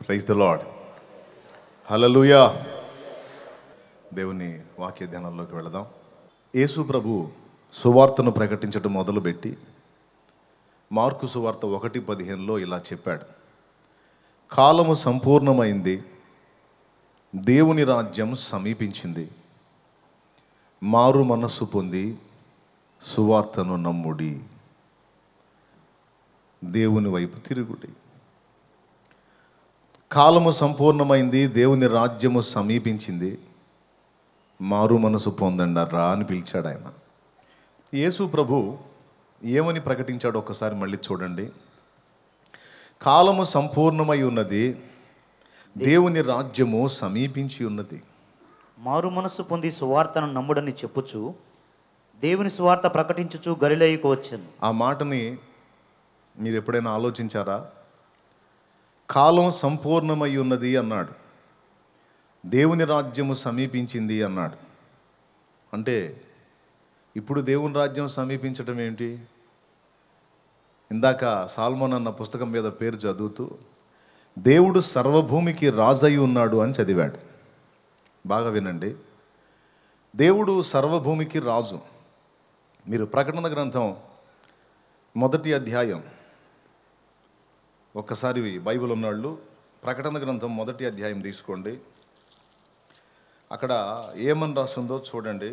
Praise the lord. హల్లెలూయా. దేవుని వాక్య ధ్యానంలోకి వెళదాం. యేసు ప్రభు సువార్తను ప్రకటించడం మొదలుపెట్టి మార్కు సువార్త 1:15 ఇలా చెప్పాడు, కాలము సంపూర్ణమైంది, దేవుని రాజ్యం సమీపించింది, మారు మనస్సు పొంది సువార్తను నమ్ముడి, దేవుని వైపు తిరుగుడి. కాలము సంపూర్ణమైంది, దేవుని రాజ్యము సమీపించింది, మారు మనసు పొందండరా అని పిలిచాడు ఆయన. యేసు ప్రభు ఏమని ప్రకటించాడు ఒక్కసారి మళ్ళీ చూడండి. కాలము సంపూర్ణమై ఉన్నది, దేవుని రాజ్యము సమీపించి ఉన్నది. మారు మనస్సు పొంది సువార్తను నమ్ముడని చెప్పుచు దేవుని సువార్త ప్రకటించుచు గలిలయకు వచ్చాను. ఆ మాటని మీరు ఎప్పుడైనా ఆలోచించారా? కాలం సంపూర్ణమై ఉన్నది అన్నాడు, దేవుని రాజ్యము సమీపించింది అన్నాడు. అంటే ఇప్పుడు దేవుని రాజ్యం సమీపించటం ఏంటి? ఇందాక సాల్మోన్ అన్న పుస్తకం మీద పేరు చదువుతూ దేవుడు సర్వభూమికి రాజై ఉన్నాడు అని చదివాడు. బాగా వినండి, దేవుడు సర్వభూమికి రాజు. మీరు ప్రకటన గ్రంథం 1వ అధ్యాయం, ఒక్కసారి బైబిల్ ఉన్నవాళ్ళు ప్రకటన గ్రంథం 1వ అధ్యాయం తీసుకోండి. అక్కడ ఏమని రాస్తుందో చూడండి.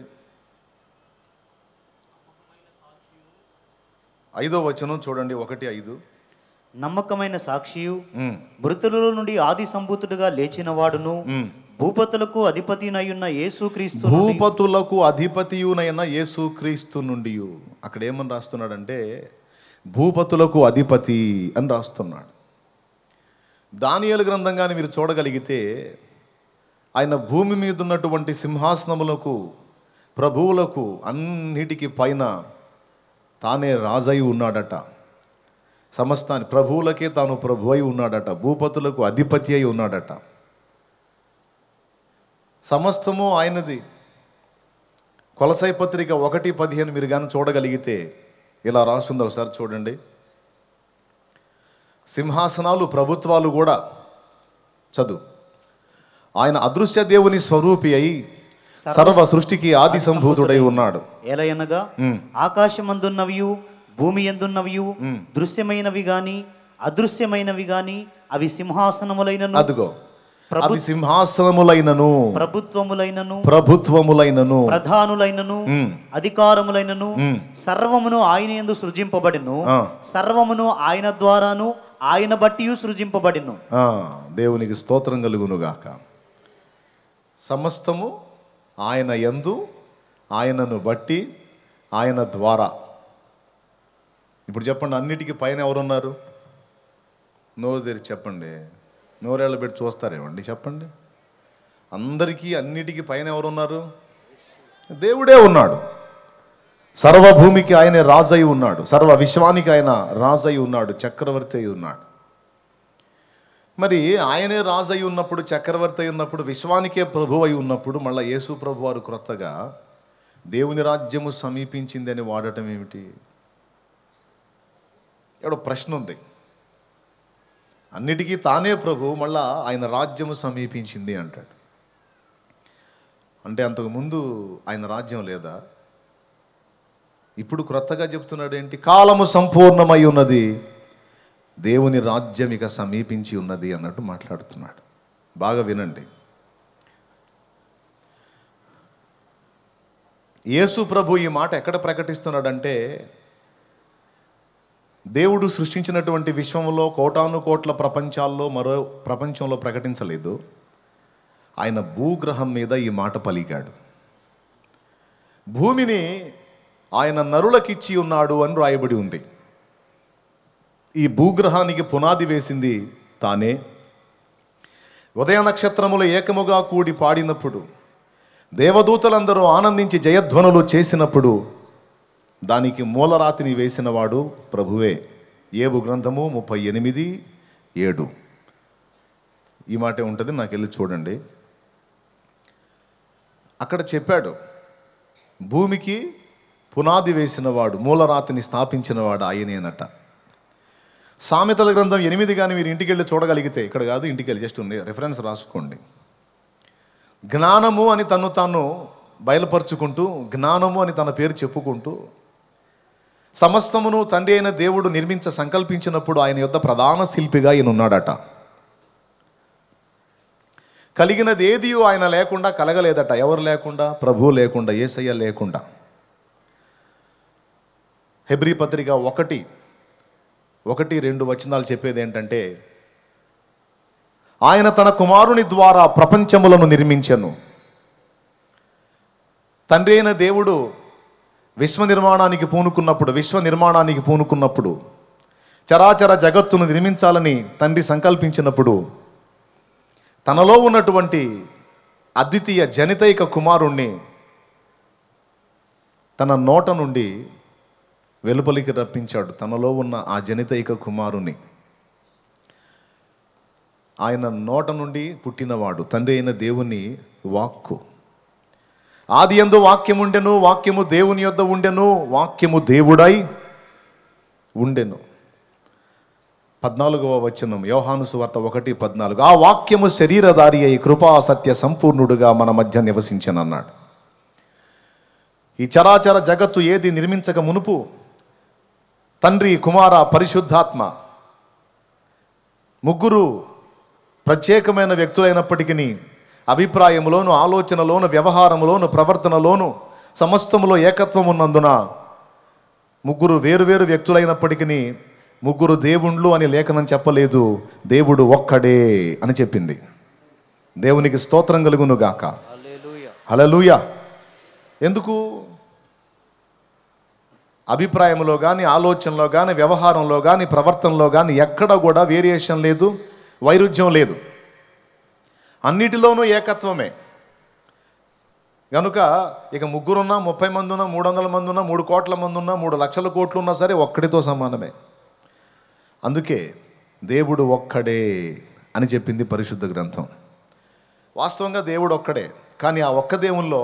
5వ వచనం చూడండి, 1:5. నమ్మకమైన సాక్షియు, మృతులలో నుండి ఆది సంభూతుడుగా లేచిన వాడును, భూపతులకు అధిపతినయున్న యేసుక్రీస్తు, భూపతులకు అధిపతియునైన యేసుక్రీస్తు నుండి. అక్కడ ఏమని రాస్తున్నాడంటే భూపతులకు అధిపతి అని రాస్తున్నాడు. దానియేలు గ్రంథం కానీ మీరు చూడగలిగితే ఆయన భూమి మీద ఉన్నటువంటి సింహాసనములకు, ప్రభువులకు అన్నిటికీ పైన తానే రాజై ఉన్నాడట. సమస్తాన్ని ప్రభువులకే తాను ప్రభు అయి ఉన్నాడట, భూపతులకు అధిపతి అయి ఉన్నాడట. సమస్తము ఆయనది. కొలసై పత్రిక 1:15 మీరు కానీ చూడగలిగితే ఇలా రాస్తుంది, ఒకసారి చూడండి. సింహాసనాలు, ప్రభుత్వాలు కూడా చదువు. ఆయన అదృశ్య దేవుని స్వరూపి అయి సర్వ సృష్టికి ఆది సంభూతుడై ఉన్నాడు. ఎలయనగా ఆకాశమందున్నవియు భూమి యందున్నవియు దృశ్యమైనవి గాని అదృశ్యమైనవి గాని అవి సింహాసనములైనను, అదిగో అవి సింహాసనములైనను, ప్రభుత్వములైనను, ప్రధానులైనను, అధికారములైనను, సర్వమును ఆయన యందు సృజింపబడిను, సర్వమును ఆయన ద్వారాను ఆయన బట్టి సృజింపబడిను. దేవునికి స్తోత్రం కలుగునుగాక. సమస్తము ఆయన యందు, ఆయనను బట్టి, ఆయన ద్వారా. ఇప్పుడు చెప్పండి, అన్నిటికీ పైన ఎవరున్నారు? నోరు తెరిచి చెప్పండి. నోరేళ్ళ పెట్టి చూస్తారేమండి? చెప్పండి. అందరికీ అన్నిటికీ పైన ఎవరున్నారు? దేవుడే ఉన్నాడు. సర్వభూమికి ఆయనే రాజై ఉన్నాడు, సర్వ విశ్వానికి ఆయన రాజై ఉన్నాడు, చక్రవర్తి అయి ఉన్నాడు. మరి ఆయనే రాజై ఉన్నప్పుడు, చక్రవర్తి అయి ఉన్నప్పుడు, విశ్వానికే ప్రభు అయి ఉన్నప్పుడు, మళ్ళీ యేసు ప్రభు వారు క్రొత్తగా దేవుని రాజ్యము సమీపించింది అని వాడటం ఏమిటి? ఇక్కడ ప్రశ్న ఉంది. అన్నిటికీ తానే ప్రభు, మళ్ళా ఆయన రాజ్యము సమీపించింది అంటాడు. అంటే అంతకుముందు ఆయన రాజ్యం లేదా? ఇప్పుడు క్రొత్తగా చెప్తున్నాడు ఏంటి? కాలము సంపూర్ణమై ఉన్నది, దేవుని రాజ్యం ఇక సమీపించి ఉన్నది అన్నట్టు మాట్లాడుతున్నాడు. బాగా వినండి. యేసు ప్రభు ఈ మాట ఎక్కడ ప్రకటిస్తున్నాడంటే, దేవుడు సృష్టించినటువంటి విశ్వంలో కోటాను కోట్ల ప్రపంచాల్లో మరో ప్రపంచంలో ప్రకటించలేదు. ఆయన భూగ్రహం మీద ఈ మాట పలికాడు. భూమిని ఆయన నరులకిచ్చి ఉన్నాడు అని రాయబడి ఉంది. ఈ భూగ్రహానికి పునాది వేసింది తానే. ఉదయ నక్షత్రములు ఏకముగా కూడి పాడినప్పుడు, దేవదూతలందరూ ఆనందించి జయధ్వనులు చేసినప్పుడు దానికి మూలరాతిని వేసినవాడు ప్రభువే. ఏబు గ్రంథము 38:7 ఈ మాటే ఉంటుంది, నాకు వెళ్ళి చూడండి. అక్కడ చెప్పాడు, భూమికి పునాది వేసినవాడు, మూలరాతిని స్థాపించినవాడు ఆయనేనట. సామెతల గ్రంథం 8 కానీ మీరు ఇంటికి వెళ్ళి చూడగలిగితే, ఇక్కడ కాదు ఇంటికి వెళ్ళి జస్ట్ ఉంది రిఫరెన్స్ రాసుకోండి. జ్ఞానము అని తను తాను బయలుపరుచుకుంటూ, జ్ఞానము అని తన పేరు చెప్పుకుంటూ, సమస్తమును తండ్రి అయిన దేవుడు నిర్మించ సంకల్పించినప్పుడు ఆయన యొద్ద ప్రధాన శిల్పిగా ఈయన ఉన్నాడట. కలిగినది ఏది ఆయన లేకుండా కలగలేదట. ఎవరు లేకుండా? ప్రభువు లేకుండా, యేసయ్య లేకుండా. హెబ్రీ పత్రిక 1:2 వచనాలు చెప్పేది ఏంటంటే, ఆయన తన కుమారుని ద్వారా ప్రపంచములను నిర్మించెను. తండ్రి అయిన దేవుడు విశ్వ నిర్మాణానికి పూనుకున్నప్పుడు, చరాచర జగత్తును నిర్మించాలని తండ్రి సంకల్పించినప్పుడు, తనలో ఉన్నటువంటి అద్వితీయ జనితైక కుమారుణ్ణి తన నోట నుండి వెలుపలికి రప్పించాడు. తనలో ఉన్న ఆ జనితైక కుమారుని, ఆయన నోట నుండి పుట్టినవాడు తండ్రి అయిన దేవుని వాక్కు. ఆది యందు వాక్యముండెను, వాక్యము దేవుని యొద్ద ఉండెను, వాక్యము దేవుడై ఉండెను. 14వ వచనం యోహాను సువార్త 1:14. ఆ వాక్యము శరీరధారి అయి కృపా సత్య సంపూర్ణుడుగా మన మధ్య నివసించనన్నాడు. ఈ చరాచర జగత్తు ఏది నిర్మించక మునుపు తండ్రి, కుమార, పరిశుద్ధాత్మ ముగ్గురు ప్రత్యేకమైన వ్యక్తులైనప్పటికీ అభిప్రాయములోను, ఆలోచనలోను, వ్యవహారములోను, ప్రవర్తనలోను సమస్తములో ఏకత్వం ఉన్నందున ముగ్గురు వేరువేరు వ్యక్తులైనప్పటికీ ముగ్గురు దేవుళ్ళు అని లేఖనం చెప్పలేదు. దేవుడు ఒక్కడే అని చెప్పింది. దేవునికి స్తోత్రం కలుగును గాక. హల్లెలూయా. ఎందుకు? అభిప్రాయంలో కానీ, ఆలోచనలో కానీ, వ్యవహారంలో కానీ, ప్రవర్తనలో కానీ ఎక్కడ కూడా వేరియేషన్ లేదు, వైరుధ్యం లేదు. అన్నిటిలోనూ ఏకత్వమే. కనుక ఇక ముగ్గురున్నా, 30 మంది ఉన్నా, 300 మంది ఉన్నా, 3 కోట్ల మంది ఉన్నా, 3 లక్షల కోట్లు ఉన్నా సరే ఒక్కడితో సమానమే. అందుకే దేవుడు ఒక్కడే అని చెప్పింది పరిశుద్ధ గ్రంథం. వాస్తవంగా దేవుడు ఒక్కడే. కానీ ఆ ఒక్క దేవుల్లో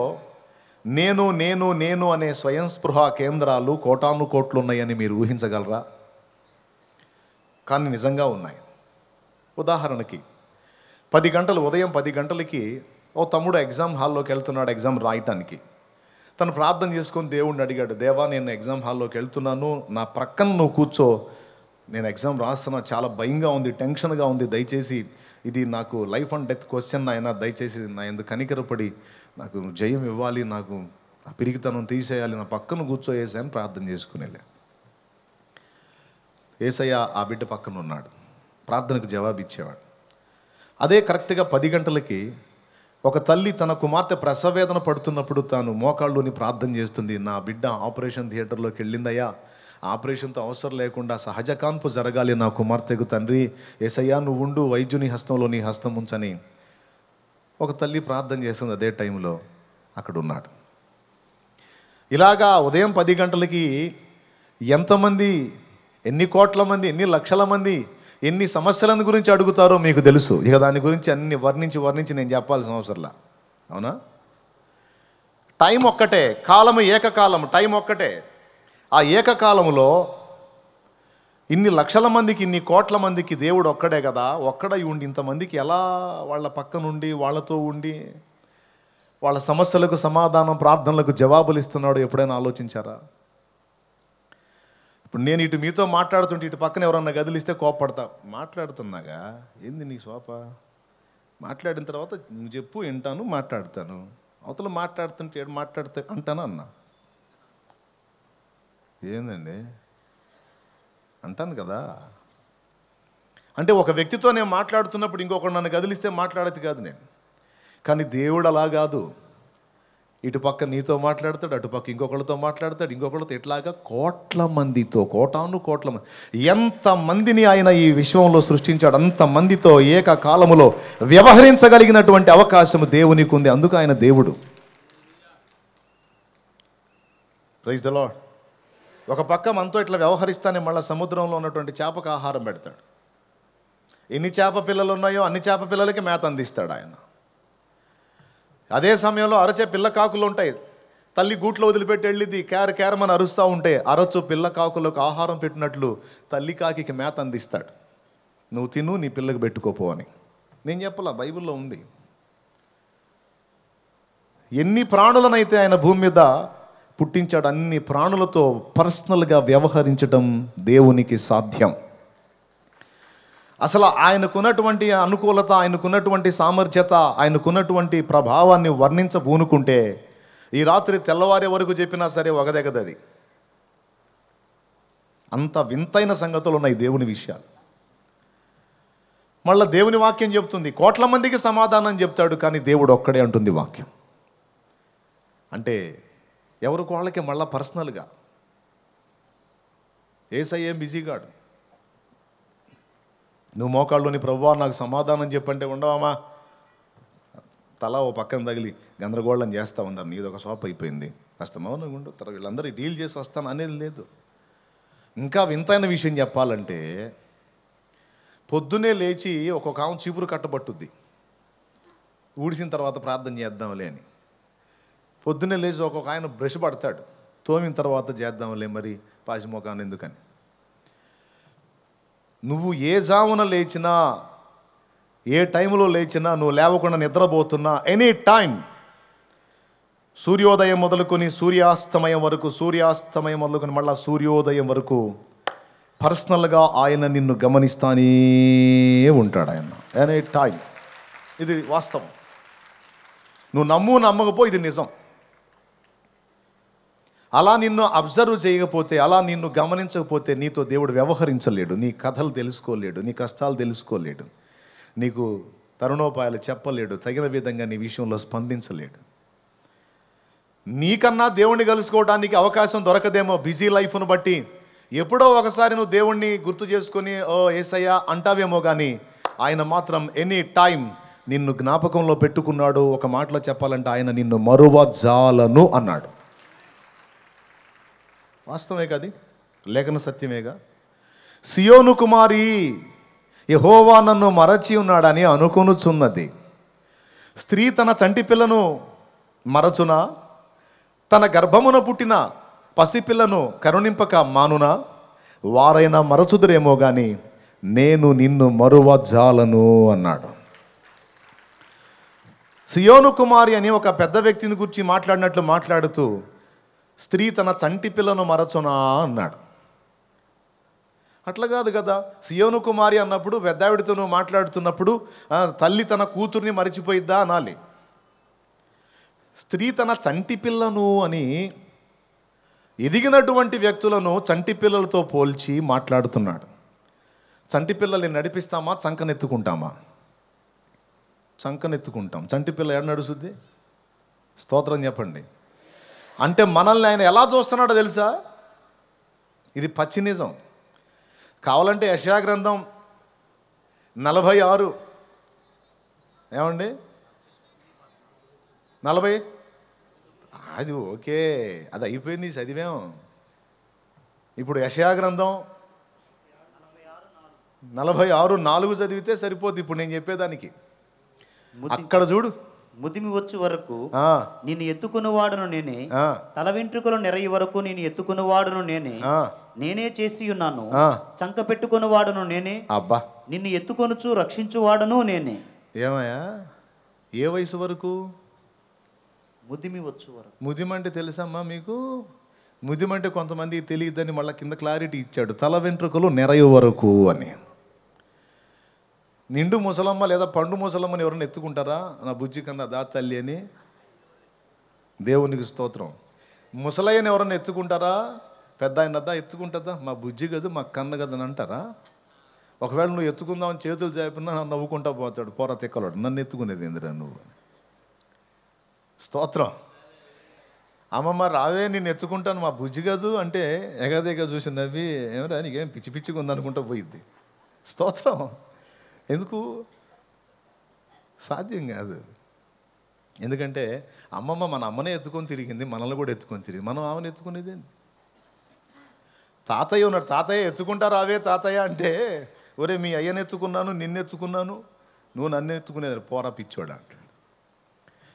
నేను నేను నేను అనే స్వయం స్పృహ కేంద్రాలు కోటాను కోట్లు ఉన్నాయని మీరు ఊహించగలరా? కానీ నిజంగా ఉన్నాయి. ఉదాహరణకి ఉదయం 10 గంటలకి ఓ తమ్ముడు ఎగ్జామ్ హాల్లోకి వెళ్తున్నాడు ఎగ్జామ్ రాయటానికి. తను ప్రార్థన చేసుకొని దేవుడిని అడిగాడు, దేవా నేను ఎగ్జామ్ హాల్లోకి వెళ్తున్నాను, నా ప్రక్కన నువ్వు కూర్చో, నేను ఎగ్జామ్ రాస్తున్నా, చాలా భయంగా ఉంది, టెన్షన్గా ఉంది, దయచేసి ఇది నాకు లైఫ్ అండ్ డెత్ క్వశ్చన్ అయినా దయచేసి నా ఎందుకు కనికరపడి నాకు జయం ఇవ్వాలి, నాకు ఆ పిరికితనం తీసేయాలి, నా పక్కన కూర్చోయేసా అని ప్రార్థన చేసుకునేలే. యేసయ్య ఆ బిడ్డ పక్కన ఉన్నాడు, ప్రార్థనకు జవాబు ఇచ్చేవాడు. అదే కరెక్ట్గా 10 గంటలకి ఒక తల్లి తన కుమార్తె ప్రసవేదన పడుతున్నప్పుడు తాను మోకాళ్ళుని ప్రార్థన చేస్తుంది, నా బిడ్డ ఆపరేషన్ థియేటర్లోకి వెళ్ళిందయ్యా, ఆపరేషన్తో అవసరం లేకుండా సహజ కాన్పు జరగాలి నా కుమార్తెకు, తండ్రి యేసయ్యా నువ్వు ఉండు, వైద్యుని హస్తంలో నీ హస్తం ఉంచని ఒక తల్లి ప్రార్థన చేస్తుంది. అదే టైంలో అక్కడ ఉన్నాడు. ఇలాగా ఉదయం 10 గంటలకి ఎంతమంది, ఎన్ని కోట్ల మంది, ఎన్ని లక్షల మంది ఎన్ని సమస్యల గురించి అడుగుతారో మీకు తెలుసు. ఇక దాని గురించి అన్ని వర్ణించి నేను చెప్పాల్సిన అవసరంలా. అవునా? టైం ఒక్కటే, కాలము ఏకకాలం, టైం ఒక్కటే. ఆ ఏకకాలములో ఇన్ని లక్షల మందికి, ఇన్ని కోట్ల మందికి దేవుడు ఒక్కడే కదా. ఒక్కడై ఉండి ఇంతమందికి ఎలా వాళ్ళ పక్కనుండి వాళ్ళతో ఉండి వాళ్ళ సమస్యలకు సమాధానం, ప్రార్థనలకు జవాబులు ఇస్తున్నాడు ఎప్పుడైనా ఆలోచించారా? ఇప్పుడు నేను ఇటు మీతో మాట్లాడుతుంటే ఇటు పక్కన ఎవరన్నా గదిలిస్తే కోపడతా. మాట్లాడుతున్నాగా, ఏంది నీ శోప? మాట్లాడిన తర్వాత నువ్వు చెప్పు, వింటాను, మాట్లాడతాను. అవతల మాట్లాడుతుంటే మాట్లాడితే అంటాను అన్నా, ఏందండి అంటాను కదా. అంటే ఒక వ్యక్తితో నేను మాట్లాడుతున్నప్పుడు ఇంకొకడు నన్ను కదిలిస్తే మాట్లాడేది కాదు నేను. కానీ దేవుడు అలా కాదు. ఇటు పక్క నీతో మాట్లాడతాడు, అటుపక్క ఇంకొకళ్ళతో మాట్లాడతాడు, ఇంకొకళ్ళతో ఇట్లాగా కోట్ల మందితో, కోటాను కోట్ల మంది, ఎంతమందిని ఆయన ఈ విశ్వంలో సృష్టించాడు అంతమందితో ఏకకాలములో వ్యవహరించగలిగినటువంటి అవకాశం దేవునికి ఉంది. అందుకు ఆయన దేవుడు. Praise the lord. ఒక పక్క మనతో ఇట్లా వ్యవహరిస్తానే మళ్ళీ సముద్రంలో ఉన్నటువంటి చేపకు ఆహారం పెడతాడు. ఎన్ని చేప పిల్లలు ఉన్నాయో అన్ని చేప పిల్లలకి మేత అందిస్తాడు ఆయన. అదే సమయంలో అరచే పిల్ల కాకులు ఉంటాయి, తల్లి గూట్లో వదిలిపెట్టి వెళ్ళింది, కేరమని అరుస్తూ ఉంటే అరచు పిల్ల కాకులకు ఆహారం పెట్టినట్లు తల్లి కాకి మేత అందిస్తాడు. నువ్వు తిను, నీ పిల్లకి పెట్టుకోపో అని. నేను చెప్పలా, బైబిల్లో ఉంది. ఎన్ని ప్రాణులనైతే ఆయన భూమి మీద పుట్టించాడు, అన్ని ప్రాణులతో పర్సనల్గా వ్యవహరించడం దేవునికి సాధ్యం. అసలు ఆయనకున్నటువంటి అనుకూలత, ఆయనకున్నటువంటి సామర్థ్యత, ఆయనకున్నటువంటి ప్రభావాన్ని వర్ణించబూనుకుంటే ఈ రాత్రి తెల్లవారే వరకు చెప్పినా సరే ఒగదెగదది. అంత వింతైన సంగతులు ఉన్నాయి దేవుని విషయాలు. మళ్ళీ దేవుని వాక్యం చెప్తుంది, కోట్ల మందికి సమాధానం చెప్తాడు, కానీ దేవుడు ఒక్కడే అంటుంది వాక్యం. అంటే ఎవరికి వాళ్ళకి మళ్ళా పర్సనల్గా. యేసయ్య ఏం బిజీగాడు. నువ్వు మోకాళ్ళలోని ప్రభువా నాకు సమాధానం చెప్పంటే ఉండవమ్మా, తల ఓ పక్కన తగిలి గందరగోళం చేస్తూ ఉన్నారు. నీదొక షాప్ అయిపోయింది, కాస్త మౌనంగా ఉండు, తర్వాత వీళ్ళందరూ డీల్ చేసి వస్తాను అనేది లేదు. ఇంకా వింతైన విషయం చెప్పాలంటే, పొద్దునే లేచి ఒక్కొక్క ఆమె చీపురు కట్టబట్టుద్ది, ఊడిసిన తర్వాత ప్రార్థన చేద్దాంలే అని. పొద్దున్నే లేచి ఒక్కొక్క ఆయన బ్రష్ పడతాడు, తోమిన తర్వాత చేద్దాంలే మరి పాసిమోకాను ఎందుకని. నువ్వు ఏ జామున లేచినా, ఏ టైంలో లేచినా, నువ్వు లేవకుండా నిద్రపోతున్నా, ఎనీ టైం, సూర్యోదయం మొదలుకొని సూర్యాస్తమయం వరకు, సూర్యాస్తమయం మొదలుకొని మళ్ళీ సూర్యోదయం వరకు పర్సనల్గా ఆయన నిన్ను గమనిస్తానే ఉంటాడు. ఆయన ఎనీ టైం. ఇది వాస్తవం. నువ్వు నమ్మకపో, ఇది నిజం. అలా నిన్ను అబ్జర్వ్ చేయకపోతే, అలా నిన్ను గమనించకపోతే నీతో దేవుడు వ్యవహరించలేడు, నీ కథలు తెలుసుకోలేడు, నీ కష్టాలు తెలుసుకోలేడు, నీకు తరుణోపాయాలు చెప్పలేడు, తగిన విధంగా నీ విషయంలో స్పందించలేడు. నీకన్నా దేవుణ్ణి కలుసుకోవడానికి అవకాశం దొరకదేమో బిజీ లైఫ్ను బట్టి. ఎప్పుడో ఒకసారి నువ్వు దేవుణ్ణి గుర్తు చేసుకొని ఓ యేసయ్య అంటావేమో, కానీ ఆయన మాత్రం ఎనీ టైం నిన్ను జ్ఞాపకంలో పెట్టుకున్నాడు. ఒక మాటలో చెప్పాలంటే ఆయన నిన్ను మరువజాలను అన్నాడు. వాస్తవమే కది, లేఖన సత్యమేగా. సియోను కుమారి, యెహోవా నన్ను మరచి ఉన్నాడని అనుకొనుచున్నది. స్త్రీ తన చంటి పిల్లను మరచునా? తన గర్భమున పుట్టిన పసిపిల్లను కరుణింపక మానునా? వారైనా మరచుదురేమో కానీ నేను నిన్ను మరువజాలను అన్నాడు. సియోను కుమారి అని ఒక పెద్ద వ్యక్తిని గురించి మాట్లాడినట్లు మాట్లాడుతూ స్త్రీ తన చంటి పిల్లను మరచునా అన్నాడు. అట్లా కాదు కదా. సియోను కుమారి అన్నప్పుడు పెద్దావిడితో నువ్వు మాట్లాడుతున్నప్పుడు తల్లి తన కూతుర్ని మరిచిపోయిద్దా అనాలి. స్త్రీ తన చంటి పిల్లను అని ఎదిగినటువంటి వ్యక్తులను చంటి పిల్లలతో పోల్చి మాట్లాడుతున్నాడు. చంటి పిల్లల్ని నడిపిస్తామా, చంకనెత్తుకుంటామా? చంకనెత్తుకుంటాం. చంటి పిల్ల ఎడ నడుస్తుంది? స్తోత్రం చెప్పండి. అంటే మనల్ని ఆయన ఎలా చూస్తున్నాడో తెలుసా? ఇది పచ్చి నిజం. కావాలంటే యెషయా గ్రంథం 46 ఏమండి 40 అది ఓకే, అది అయిపోయింది, చదివాం. ఇప్పుడు యెషయా గ్రంథం 46:4 చదివితే సరిపోద్ది ఇప్పుడు నేను చెప్పేదానికి. అక్కడ చూడు, ముదిమి వచ్చే వరకు నిన్ను ఎత్తుకున్నవాడును నేనే, తల వెంట్రుకలు నెరయి వరకు నేను ఎత్తుకున్నవాడును నేనే, నేనే చేసి ఉన్నాను, చంక పెట్టుకున్నవాడును నేనే, అబ్బా నిన్ను ఎత్తుకొనుచు రక్షించువాడును నేనే. ఏమయ్యా, ఏ వయసు వరకు? ముదిమి వచ్చు వరకు. ముదిమంటే తెలుసమ్మా మీకు? ముదిమంటే కొంతమంది తెలియదని మళ్ళీ కింద క్లారిటీ ఇచ్చాడు, తల వెంట్రుకలు నెరయు వరకు అని. నిండు ముసలమ్మ లేదా పండు ముసలమ్మని ఎవరైనా ఎత్తుకుంటారా? నా బుజ్జి కన్నా దా తల్లి అని. దేవునికి స్తోత్రం. ముసలయ్యని ఎవరైనా ఎత్తుకుంటారా? పెద్ద ఆయన దా ఎత్తుకుంటుందా? మా బుజ్జి కదా, మా కన్న కదా అని అంటారా? ఒకవేళ నువ్వు ఎత్తుకుందామని చేతులు చేపినా నన్ను నవ్వుకుంటా పోతాడు, పోరా తిక్కలోడు, నన్ను ఎత్తుకునేది ఏందిరా నువ్వు. స్తోత్రం. అమ్మమ్మ రావే నేను ఎత్తుకుంటాను, మా బుజ్జి కాదు అంటే ఎగదేగ చూసి నవ్వి ఏమరా నీకేం పిచ్చి పిచ్చిగా ఉందనుకుంటా పోయిద్ది. స్తోత్రం. ఎందుకు? సాధ్యం కాదు. ఎందుకంటే అమ్మమ్మ మన అమ్మనే ఎత్తుకొని తిరిగింది, మనల్ని కూడా ఎత్తుకొని తిరిగింది, మనం ఆమెను ఎత్తుకునేది ఏంది? తాతయ్య ఉన్నాడు, తాతయ్య ఎత్తుకుంటా రావే తాతయ్య అంటే ఒరే మీ అయ్యను ఎత్తుకున్నాను, నిన్ను ఎత్తుకున్నాను, నువ్వు నన్ను ఎత్తుకునేది పోరా పిచ్చోడా అంటాడు.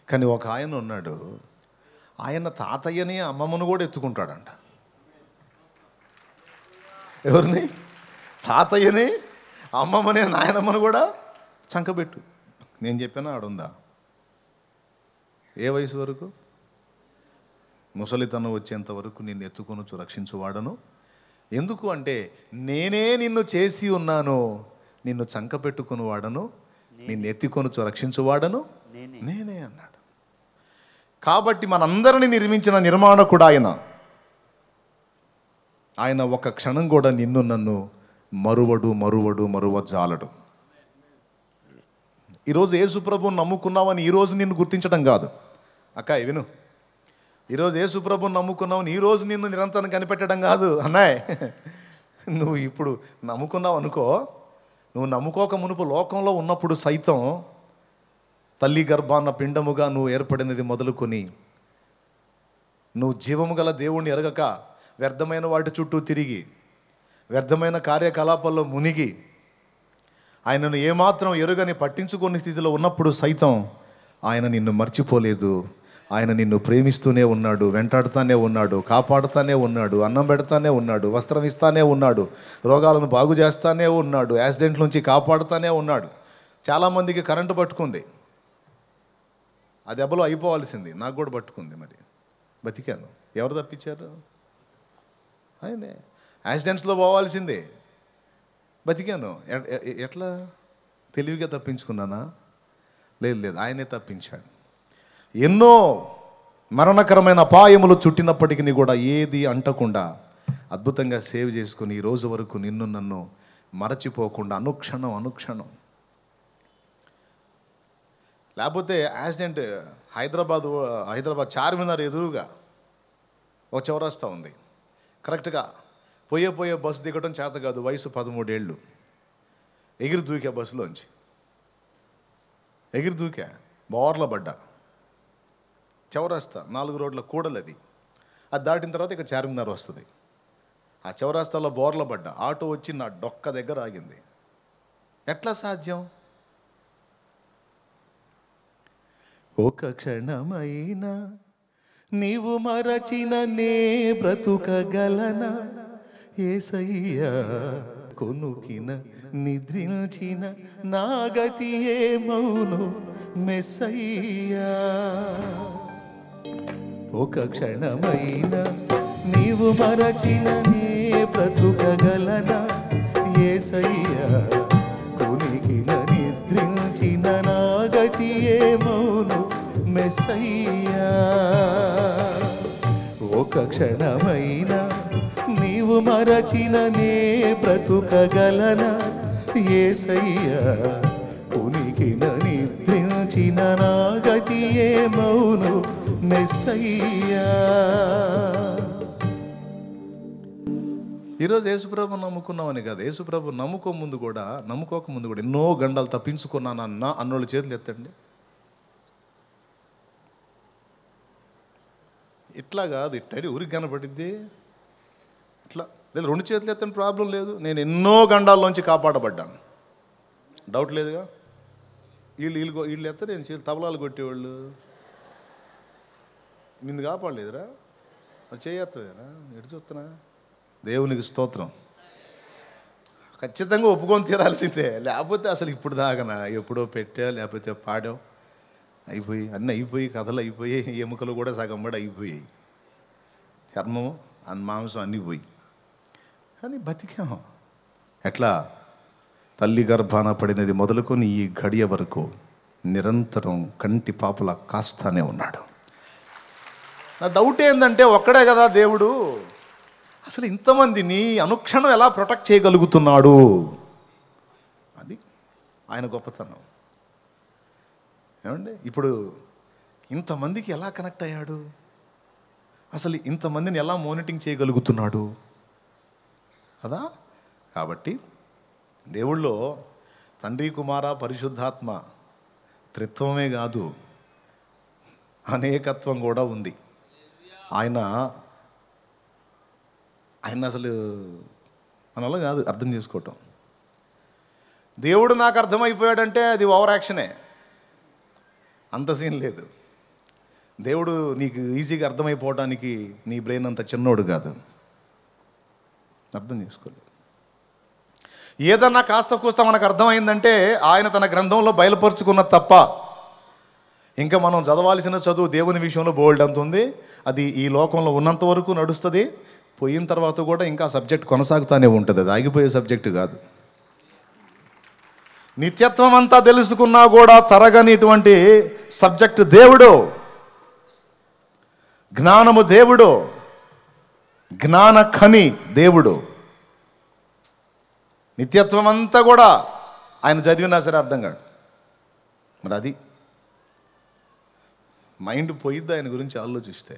కానీ ఒక ఆయన ఉన్నాడు, ఆయన తాతయ్యని అమ్మమ్మను కూడా ఎత్తుకుంటాడంట. ఎవరిని? తాతయ్యని, అమ్మమ్మని, నాయనమ్మను కూడా చంకబెట్టు. నేను చెప్పానా ఆడుందా? ఏ వయసు వరకు? ముసలితనం వచ్చేంత వరకు నిన్ను ఎత్తుకొనొచ్చు రక్షించువాడను. ఎందుకు అంటే నేనే నిన్ను చేసి ఉన్నాను, నిన్ను చంకపెట్టుకుని వాడను, నిన్ను ఎత్తుకొనొచ్చు రక్షించువాడను నేనే అన్నాడు. కాబట్టి మనందరినీ నిర్మించిన నిర్మాణకుడు ఆయన. ఆయన ఒక క్షణం కూడా నిన్ను నన్ను మరువజాలడు. ఈరోజు యేసు ప్రభువుని నమ్ముకున్నావని ఈరోజు నిన్ను గుర్తించడం కాదు. అక్కాయ్ విను, ఈరోజు యేసు ప్రభువుని నమ్ముకున్నావని ఈరోజు నిన్ను నిరంతరం కనిపెట్టడం కాదు. అన్నాయ్, నువ్వు ఇప్పుడు నమ్ముకున్నావు అనుకో, నువ్వు నమ్ముకోక మునుపు లోకంలో ఉన్నప్పుడు సైతం తల్లి గర్భాన్న పిండముగా నువ్వు ఏర్పడినది మొదలుకొని నువ్వు జీవము గల దేవుణ్ణి ఎరగక వ్యర్థమైన వాటి చుట్టూ తిరిగి వ్యర్థమైన కార్యకలాపాల్లో మునిగి ఆయనను ఏమాత్రం ఎరుగని పట్టించుకునే స్థితిలో ఉన్నప్పుడు సైతం ఆయన నిన్ను మర్చిపోలేదు. ఆయన నిన్ను ప్రేమిస్తూనే ఉన్నాడు, వెంటాడుతానే ఉన్నాడు, కాపాడుతానే ఉన్నాడు, అన్నం పెడతానే ఉన్నాడు, వస్త్రం ఇస్తానే ఉన్నాడు, రోగాలను బాగు చేస్తానే ఉన్నాడు, యాక్సిడెంట్ల నుంచి కాపాడుతానే ఉన్నాడు. చాలామందికి కరెంటు పట్టుకుంది, ఆ దెబ్బలో అయిపోవాల్సింది. నాకు కూడా పట్టుకుంది, మరి బతికాను. ఎవరు తప్పించారు? ఆయనే. యాక్సిడెంట్స్లో పోవాల్సిందే, బతికాను. ఎట్లా? తెలివిగా తప్పించుకున్నానా? లేదు, ఆయనే తప్పించాడు. ఎన్నో మరణకరమైన అపాయములు చుట్టినప్పటికీ కూడా ఏది అంటకుండా అద్భుతంగా సేవ్ చేసుకుని ఈ రోజు వరకు నిన్ను నన్ను మరచిపోకుండా అనుక్షణం. లేకపోతే యాక్సిడెంట్ హైదరాబాద్ చార్మినార్ ఎదురుగా ఒక చౌరస్తా ఉంది. కరెక్ట్గా పోయే బస్సు దిగడం చేత కాదు, వయసు 13 ఏళ్ళు. ఎగిరి దూకా బస్సులోంచి, బోర్ల పడ్డా. చౌరస్తా 4 రోడ్ల కూడలు అది దాటిన తర్వాత ఇక చార్మినార్ వస్తుంది. ఆ చౌరస్తాలో బోర్ల పడ్డా, ఆటో వచ్చి నా డొక్క దగ్గర ఆగింది. ఎట్లా సాధ్యం? ఒక క్షణమైనా నీవు మరచిన నే బ్రతుకగలనా యేసయ్యా, కొనుకిన నిద్రించిన నా గతి ఏమౌను మెస్సయ్యా. ఒక క్షణమైనా నీవు మరచిన నే బ్రతుకగలనా యేసయ్యా, కొనికిన నిద్రించిన నా గతి ఏమౌను మెస్సయ్యా. ఒక క్షణమైనా నీవు మరచిన నే బ్రతుకగలనా యేసయ్యా, కొనికిన నిద్రించిన నా గతి ఏమౌను మెస్సయ్యా. ఈరోజు యేసుప్రభు నమ్ముకున్నామని కాదు, యేసుప్రభు నమ్ముకోక ముందు కూడా ఎన్నో గండాలు తప్పించుకున్నానన్నా అన్నోళ్ళు చేతులు ఎత్తండి. ఇట్లా కాదు, ఇట్టడి ఊరికి కనపడిద్ది. ఇట్లా లేదు, 2 చేతులు ఎత్తండి, ప్రాబ్లం లేదు. నేను ఎన్నో గండాల్లోంచి కాపాడబడ్డాను, డౌట్ లేదుగా. వీళ్ళు ఎత్తారు, నేను చేతులు తబలాలు కొట్టేవాళ్ళు. నిన్ను కాపాడలేదురా, చేయత్తవేనా? ఎటు చూస్తున్నా? దేవునికి స్తోత్రం. ఖచ్చితంగా ఒప్పుకొని తీరాల్సిందే, లేకపోతే అసలు ఇప్పుడు దాకనా ఎప్పుడో పెట్టా, లేకపోతే పాడావు, అన్నీ అయిపోయి కథలు అయిపోయి, ఎముకలు కూడా సగం పడి అయిపోయాయి, చర్మము మాంసం అన్నీ పోయి, కానీ బతికాము. ఎట్లా? తల్లి గర్భాన పడినది మొదలుకొని ఈ గడియ వరకు నిరంతరం కంటి పాపలా కాస్తానే ఉన్నాడు. నా డౌట్ ఏంటంటే, ఒక్కడే కదా దేవుడు, అసలు ఇంతమందిని అనుక్షణం ఎలా ప్రొటెక్ట్ చేయగలుగుతున్నాడు? అది ఆయన గొప్పతనం. ఏమండి, ఇప్పుడు ఇంతమందికి ఎలా కనెక్ట్ అయ్యాడు? అసలు ఇంతమందిని ఎలా మానిటరింగ్ చేయగలుగుతున్నాడు కదా? కాబట్టి దేవుళ్ళో తండ్రి, కుమార, పరిశుద్ధాత్మ త్రిత్వమే కాదు, అనేకత్వం కూడా ఉంది. ఆయన అసలు మనలో కాదు అర్థం చేసుకోవటం. దేవుడు నాకు అర్థమైపోయాడంటే అది ఓవర్ యాక్షనే, అంత సీన్ లేదు. దేవుడు నీకు ఈజీగా అర్థమైపోవడానికి నీ బ్రెయిన్ అంత చిన్నోడు కాదు. అర్థం చేసుకోలేదు. ఏదన్నా కాస్త కూస్త మనకు అర్థమైందంటే ఆయన తన గ్రంథంలో బయలుపరుచుకున్న తప్ప ఇంకా మనం చదవాల్సిన చదువు దేవుని విషయంలో బోల్డ్ అంత ఉంది. అది ఈ లోకంలో ఉన్నంత వరకు నడుస్తుంది. పోయిన తర్వాత కూడా ఇంకా సబ్జెక్ట్ కొనసాగుతూనే ఉంటుంది. అది ఆగిపోయే సబ్జెక్టు కాదు. నిత్యత్వం అంతా తెలుసుకున్నా కూడా తరగనిటువంటి సబ్జెక్టు దేవుడు, జ్ఞానము దేవుడు, జ్ఞాన ఖని దేవుడు. నిత్యత్వం అంతా కూడా ఆయన చదివినా సరే అర్థం కాదు. మరి అది మైండ్ పోయిద్ది ఆయన గురించి ఆలోచిస్తే.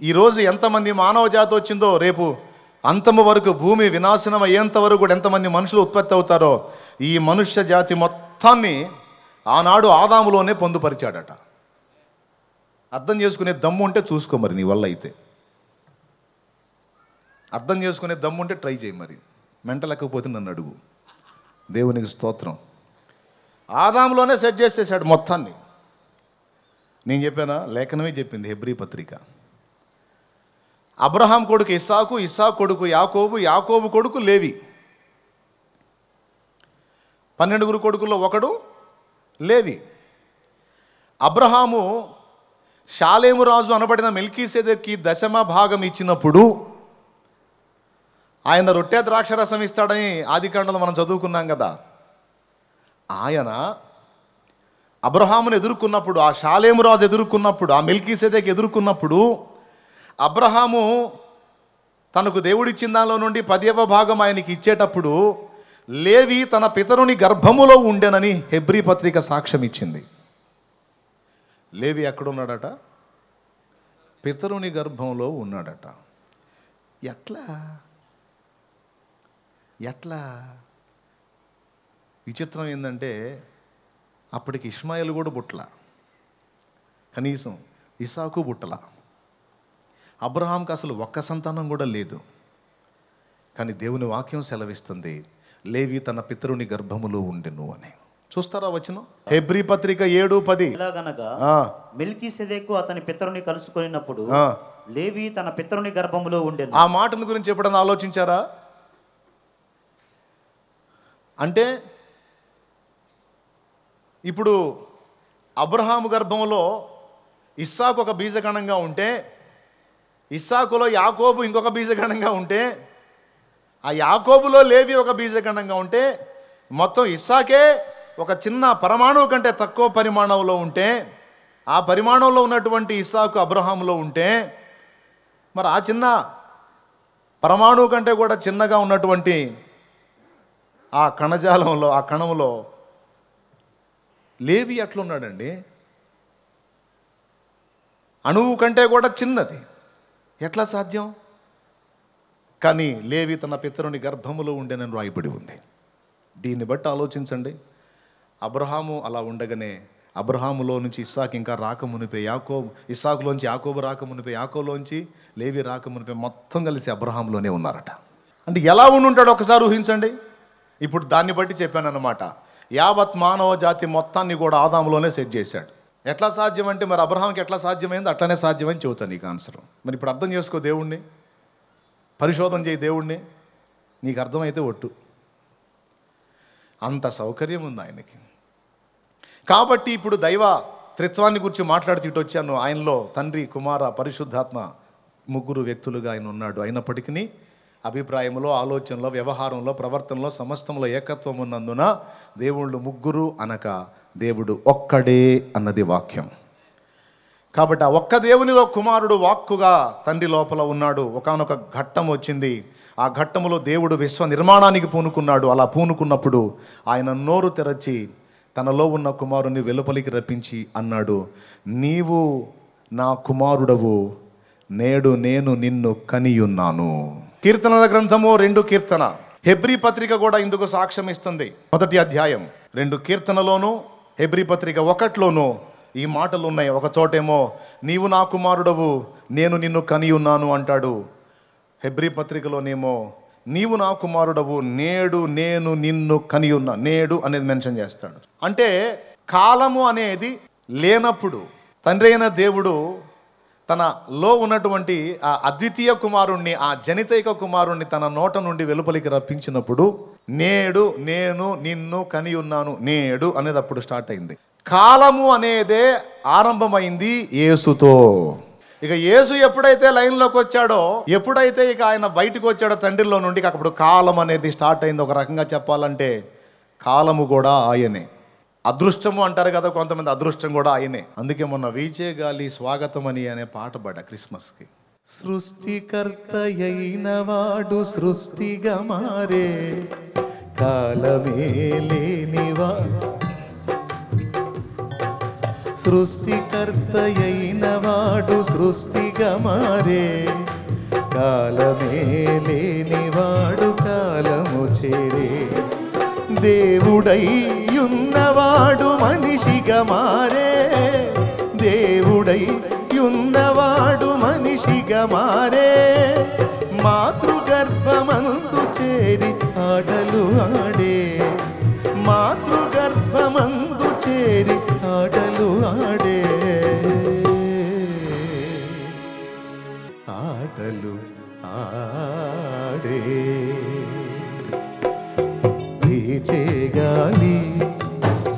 ఈరోజు ఎంతమంది మానవ జాతి వచ్చిందో రేపు అంతము వరకు భూమి వినాశనం అయ్యేంత వరకు కూడా ఎంతమంది మనుషులు ఉత్పత్తి అవుతారో ఈ మనుష్య జాతి మొత్తాన్ని ఆనాడు ఆదాములోనే పొందుపరిచాడట. అర్థం చేసుకునే దమ్ము ఉంటే చూసుకో మరి, నీ వల్ల అయితే. అర్థం చేసుకునే దమ్ము ఉంటే ట్రై చేయి మరి. మెంటలెక్కకపోతే నన్ను అడుగు. దేవునికి స్తోత్రం. ఆదాములోనే సెట్ చేసేసాడు మొత్తాన్ని. నేను చెప్పానా? లేఖనమే చెప్పింది హెబ్రీ పత్రిక. అబ్రహాం కొడుకు ఇస్సాకు, ఇస్సాకు కొడుకు యాకోబు, యాకోబు కొడుకు లేవి. 12 కొడుకుల్లో ఒకడు లేవి. అబ్రహాము షాలేము రాజు అనబడిన మెల్కీసెదెక్కి దశమ భాగం ఇచ్చినప్పుడు ఆయన రొట్టె ద్రాక్షరసం ఇస్తాడని ఆదికాండంలో మనం చదువుకున్నాం కదా. ఆయన అబ్రహామును ఎదుర్కొన్నప్పుడు, ఆ షాలేము రాజు ఎదుర్కొన్నప్పుడు, ఆ మెల్కీసెదెక్ ఎదుర్కొన్నప్పుడు అబ్రహాము తనకు దేవుడిచ్చిన దానిలో నుండి 10వ భాగం ఆయనకి ఇచ్చేటప్పుడు లేవి తన పితరుని గర్భములో ఉండెనని హెబ్రీ పత్రిక సాక్ష్యం ఇచ్చింది. లేవి ఎక్కడున్నాడట? పితరుని గర్భంలో ఉన్నాడట. ఎట్లా ఎట్లా విచిత్రం ఏంటంటే అప్పటికి ఇష్మాయేలు కూడా పుట్టల, కనీసం ఇసాకు పుట్టల, అబ్రహాంకి అసలు ఒక్క సంతానం కూడా లేదు. కానీ దేవుని వాక్యం సెలవిస్తుంది లేవి తన పితరుని గర్భములో ఉండెను అని. చూస్తారా వచనం? హెబ్రీ పత్రిక 7:10. ఇలాగనగా మెల్కీసెదెకు అతని పితరుని కలుసుకొనినప్పుడు లేవి తన పితరుని గర్భములో ఉండెను. ఆ మాటను గురించి ఎప్పుడన్నా ఆలోచించారా? అంటే ఇప్పుడు అబ్రహాము గర్భంలో ఇస్సాకు ఒక బీజగణంగా ఉంటే, ఇస్సాకులో యాకోబు ఇంకొక బీజగణంగా ఉంటే, ఆ యాకోబులో లేవి ఒక బీజగణంగా ఉంటే, మొత్తం ఇస్సాకే ఒక చిన్న పరమాణువు కంటే తక్కువ పరిమాణంలో ఉంటే, ఆ పరిమాణంలో ఉన్నటువంటి ఇస్సాకు అబ్రహాములో ఉంటే, మరి ఆ చిన్న పరమాణువు కంటే కూడా చిన్నగా ఉన్నటువంటి ఆ కణజాలంలో, ఆ కణంలో లేవి ఎట్లున్నాడండి? అణువు కంటే కూడా చిన్నది. ఎట్లా సాధ్యం? కానీ లేవి తన పితరుని గర్భములో ఉండేనని రాయబడి ఉంది. దీన్ని బట్టి ఆలోచించండి. అబ్రహాము అలా ఉండగానే అబ్రహాములో నుంచి ఇస్సాకు ఇంకా రాకమునిపే యాకోబు, ఇస్సాకులోంచి యాకోబు రాకమునిపే యాకోబులోంచి లేవి రాకమునిపే మొత్తం కలిసి అబ్రహాములోనే ఉన్నారట. అంటే ఎలా ఉండుంటాడు ఒకసారి ఊహించండి. ఇప్పుడు దాన్ని బట్టి చెప్పాను అన్నమాట. యావత్ మానవ జాతి మొత్తాన్ని కూడా ఆదాములోనే సెట్ చేశాడు. ఎట్లా సాధ్యం అంటే మరి అబ్రహాంకి ఎట్లా సాధ్యమైంది అట్లనే సాధ్యమని చెబుతాను నీకు ఆన్సర్. మరి ఇప్పుడు అర్థం చేసుకో దేవుణ్ణి, పరిశోధన చేయి దేవుణ్ణి, నీకు అర్థమైతే ఒట్టు. అంత సౌకర్యం ఉంది ఆయనకి. కాబట్టి ఇప్పుడు దైవ త్రిత్వాన్ని గురించి మాట్లాడుతూ ఇటు వచ్చాను. ఆయనలో తండ్రి, కుమార, పరిశుద్ధాత్మ 3 వ్యక్తులుగా ఆయన ఉన్నాడు. అయినప్పటికీ అభిప్రాయంలో, ఆలోచనలో, వ్యవహారంలో, ప్రవర్తనలో సమస్తంలో ఏకత్వం ఉన్నందున దేవుళ్ళు 3 అనక దేవుడు ఒక్కడే అన్నది వాక్యం. కాబట్టి ఆ ఒక్క దేవునిలో కుమారుడు వాక్కుగా తండ్రి లోపల ఉన్నాడు. ఒకానొక ఘట్టం వచ్చింది. ఆ ఘట్టములో దేవుడు విశ్వ నిర్మాణానికి పూనుకున్నాడు. అలా పూనుకున్నప్పుడు ఆయన నోరు తెరచి తనలో ఉన్న కుమారుని వెలుపలికి రప్పించి అన్నాడు, నీవు నా కుమారుడవు, నేడు నేను నిన్ను కనియున్నాను. కీర్తనల గ్రంథము 2 కీర్తన. హెబ్రీ పత్రిక కూడా ఇందుకు సాక్ష్యం ఇస్తుంది. 1వ అధ్యాయం 2 కీర్తనలోను, హెబ్రీ పత్రిక 1లోను ఈ మాటలు ఉన్నాయి. ఒక చోటేమో నీవు నా కుమారుడవు, నేను నిన్ను కనియున్నాను అంటాడు. హెబ్రీ పత్రికలోనేమో నీవు నా కుమారుడవు, నేడు నేను నిన్ను కనియున్నా. నేడు అనేది మెన్షన్ చేస్తాడు. అంటే కాలము అనేది లేనప్పుడు, తండ్రి అయిన దేవుడు తనలో ఉన్నటువంటి ఆ అద్వితీయ కుమారుణ్ణి, ఆ జనితైక కుమారుణ్ణి తన నోట నుండి వెలుపలికి రప్పించినప్పుడు నేడు నేను నిన్ను కని ఉన్నాను, నేడు అనేది అప్పుడు స్టార్ట్ అయింది. కాలము అనేదే ఆరంభమైంది యేసుతో. ఇక యేసు ఎప్పుడైతే లైన్లోకి వచ్చాడో, ఎప్పుడైతే ఇక ఆయన బయటకు వచ్చాడో తండ్రిలో నుండి, అప్పుడు కాలం అనేది స్టార్ట్ అయింది. ఒక రకంగా చెప్పాలంటే కాలము కూడా ఆయనే. అదృష్టము అంటారు కదా కొంతమంది, అదృష్టం కూడా ఆయనే. అందుకే మొన్న వీచే గాలి స్వాగతం అని అనే పాట పాడా క్రిస్మస్కి. సృష్టికర్త అయిన వాడు సృష్టిగా మారే, కాలమే లేనివా. సృష్టికర్త అయిన వాడు సృష్టిగా మారే, కాలమే లేనివాడు కాలము చేరే. దేవుడై ఉన్నవాడు మనిషిగా మారే, దేవుడై ఉన్నవాడు మనిషిగా మారే. మాతృగర్భమందు చేరి ఆటలు ఆడే, మాతృగర్భమందు చేరి ఆటలు ఆడే, ఆటలు ఆడే. వీచే గాలి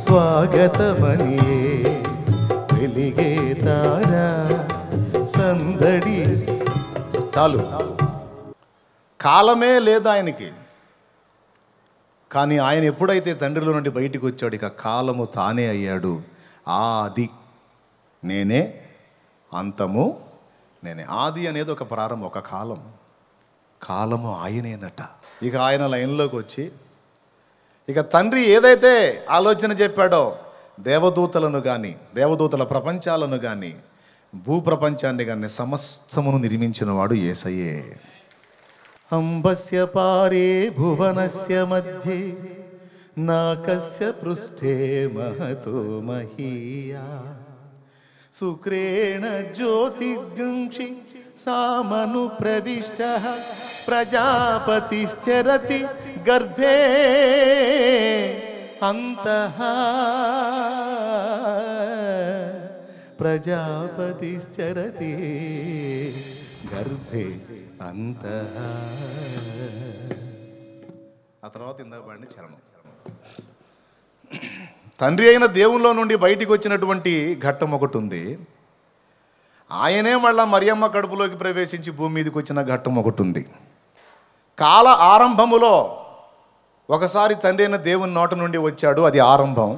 స్వాగతమనియే, వెలిగే తారా సందడి. చాలు, కాలమే లేదు ఆయనకి. కానీ ఆయన ఎప్పుడైతే తండ్రిలో నుండి బయటికి వచ్చాడు, ఇక కాలము తానే అయ్యాడు. ఆది నేనే, అంతము నేనే. ఆది అనేది ఒక ప్రారంభం, ఒక కాలం. కాలము ఆయనేనట. ఇక ఆయన లైన్లోకి వచ్చి ఇక తండ్రి ఏదైతే ఆలోచన చెప్పాడో, దేవదూతలను కానీ, దేవదూతల ప్రపంచాలను కానీ, భూప్రపంచాన్ని కానీ సమస్తమును నిర్మించిన వాడు యేసయ్యే. అంబస్య పారే భువనస్య మధ్యే, నాకస్య పృష్ఠే మహతో మహీయా. శుక్రేణ జ్యోతిర్గంక్షి సామను ప్రవిష్టః, ప్రజాపతిశ్చరతి గర్భే అంతః. ప్రజాపతిశ్చరతి గర్భే అంతః. ఆ తర్వాత ఇందాక పాడిన చరణం. తండ్రి అయిన దేవునిలో నుండి బయటికి వచ్చినటువంటి ఘట్టం ఒకటి ఉంది. ఆయనే మళ్ళా మరియమ్మ కడుపులోకి ప్రవేశించి భూమి మీదకి వచ్చిన ఘట్టం ఒకటి ఉంది. కాల ఆరంభములో ఒకసారి తండ్రి అయిన దేవుని నోట నుండి వచ్చాడు, అది ఆరంభం.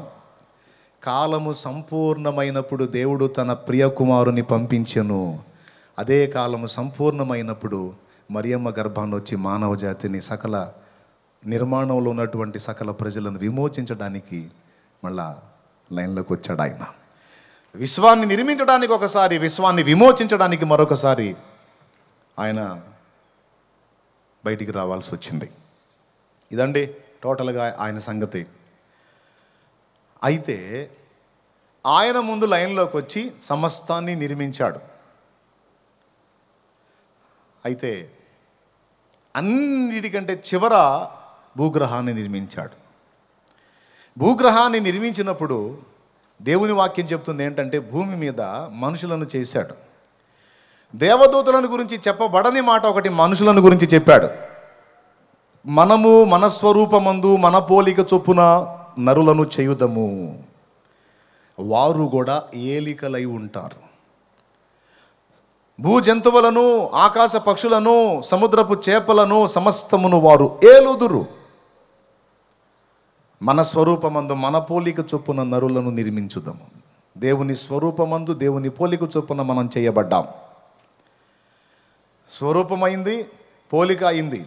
కాలము సంపూర్ణమైనప్పుడు దేవుడు తన ప్రియ కుమారుని పంపించెను. అదే కాలము సంపూర్ణమైనప్పుడు మరియమ్మ గర్భాన్ని వచ్చి మానవ జాతిని, సకల నిర్మాణంలో ఉన్నటువంటి సకల ప్రజలను విమోచించడానికి మళ్ళా లైన్లోకి వచ్చాడు ఆయన. విశ్వాన్ని నిర్మించడానికి ఒకసారి, విశ్వాన్ని విమోచించడానికి మరొకసారి ఆయన బయటికి రావాల్సి వచ్చింది. ఇదండి టోటల్గా ఆయన సంగతి. అయితే ఆయన ముందు లైన్లోకి వచ్చి సమస్తాన్ని నిర్మించాడు. అయితే అన్నిటికంటే చివర భూగ్రహాన్ని నిర్మించాడు. భూగ్రహాన్ని నిర్మించినప్పుడు దేవుని వాక్యం చెప్తుంది ఏంటంటే, భూమి మీద మనుషులను చేశాడు. దేవదూతలను గురించి చెప్పబడని మాట ఒకటి మనుషులను గురించి చెప్పాడు. మనము మన స్వరూపమందు మన పోలిక చొప్పున నరులను చేయుదము, వారు కూడా ఏలికలై ఉంటారు. భూ జంతువులను, ఆకాశ పక్షులను, సముద్రపు చేపలను సమస్తమును వారు ఏలుదురు. మన స్వరూపమందు మన పోలిక చొప్పున నరులను నిర్మించుదాము. దేవుని స్వరూపమందు దేవుని పోలిక చొప్పున మనం చేయబడ్డాం. స్వరూపమైంది, పోలిక అయింది.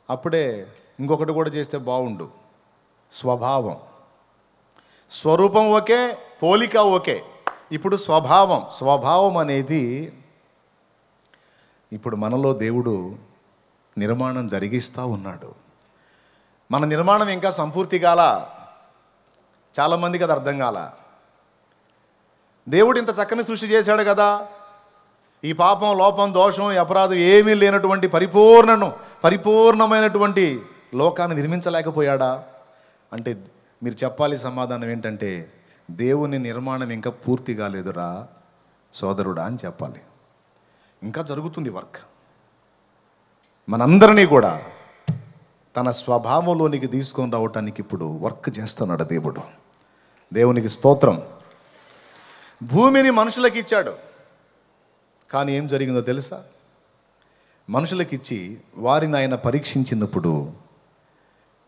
అప్పుడే ఇంకొకటి కూడా చేస్తే బాగుండు, స్వభావం. స్వరూపం ఓకే, పోలిక ఓకే, ఇప్పుడు స్వభావం. స్వభావం అనేది ఇప్పుడు మనలో దేవుడు నిర్మాణం జరిగిస్తూ ఉన్నాడు. మన నిర్మాణం ఇంకా సంపూర్తి కాల, చాలామందికి అది అర్థం కాల. దేవుడు ఇంత చక్కని సృష్టి చేశాడు కదా, ఈ పాపం, లోపం, దోషం, అపరాధం ఏమీ లేనటువంటి పరిపూర్ణమైనటువంటి లోకాన్ని నిర్మించలేకపోయాడా అంటే మీరు చెప్పాలి సమాధానం ఏంటంటే, దేవుని నిర్మాణం ఇంకా పూర్తి కాలేదురా సోదరుడా అని చెప్పాలి. ఇంకా జరుగుతుంది వర్క్. మనందరినీ కూడా తన స్వభావంలోనికి తీసుకొని రావటానికి ఇప్పుడు వర్క్ చేస్తున్నాడు దేవుడు. దేవునికి స్తోత్రం. భూమిని మనుషులకు ఇచ్చాడు, కానీ ఏం జరిగిందో తెలుసా? మనుషులకు ఇచ్చి వారిని ఆయన పరీక్షించినప్పుడు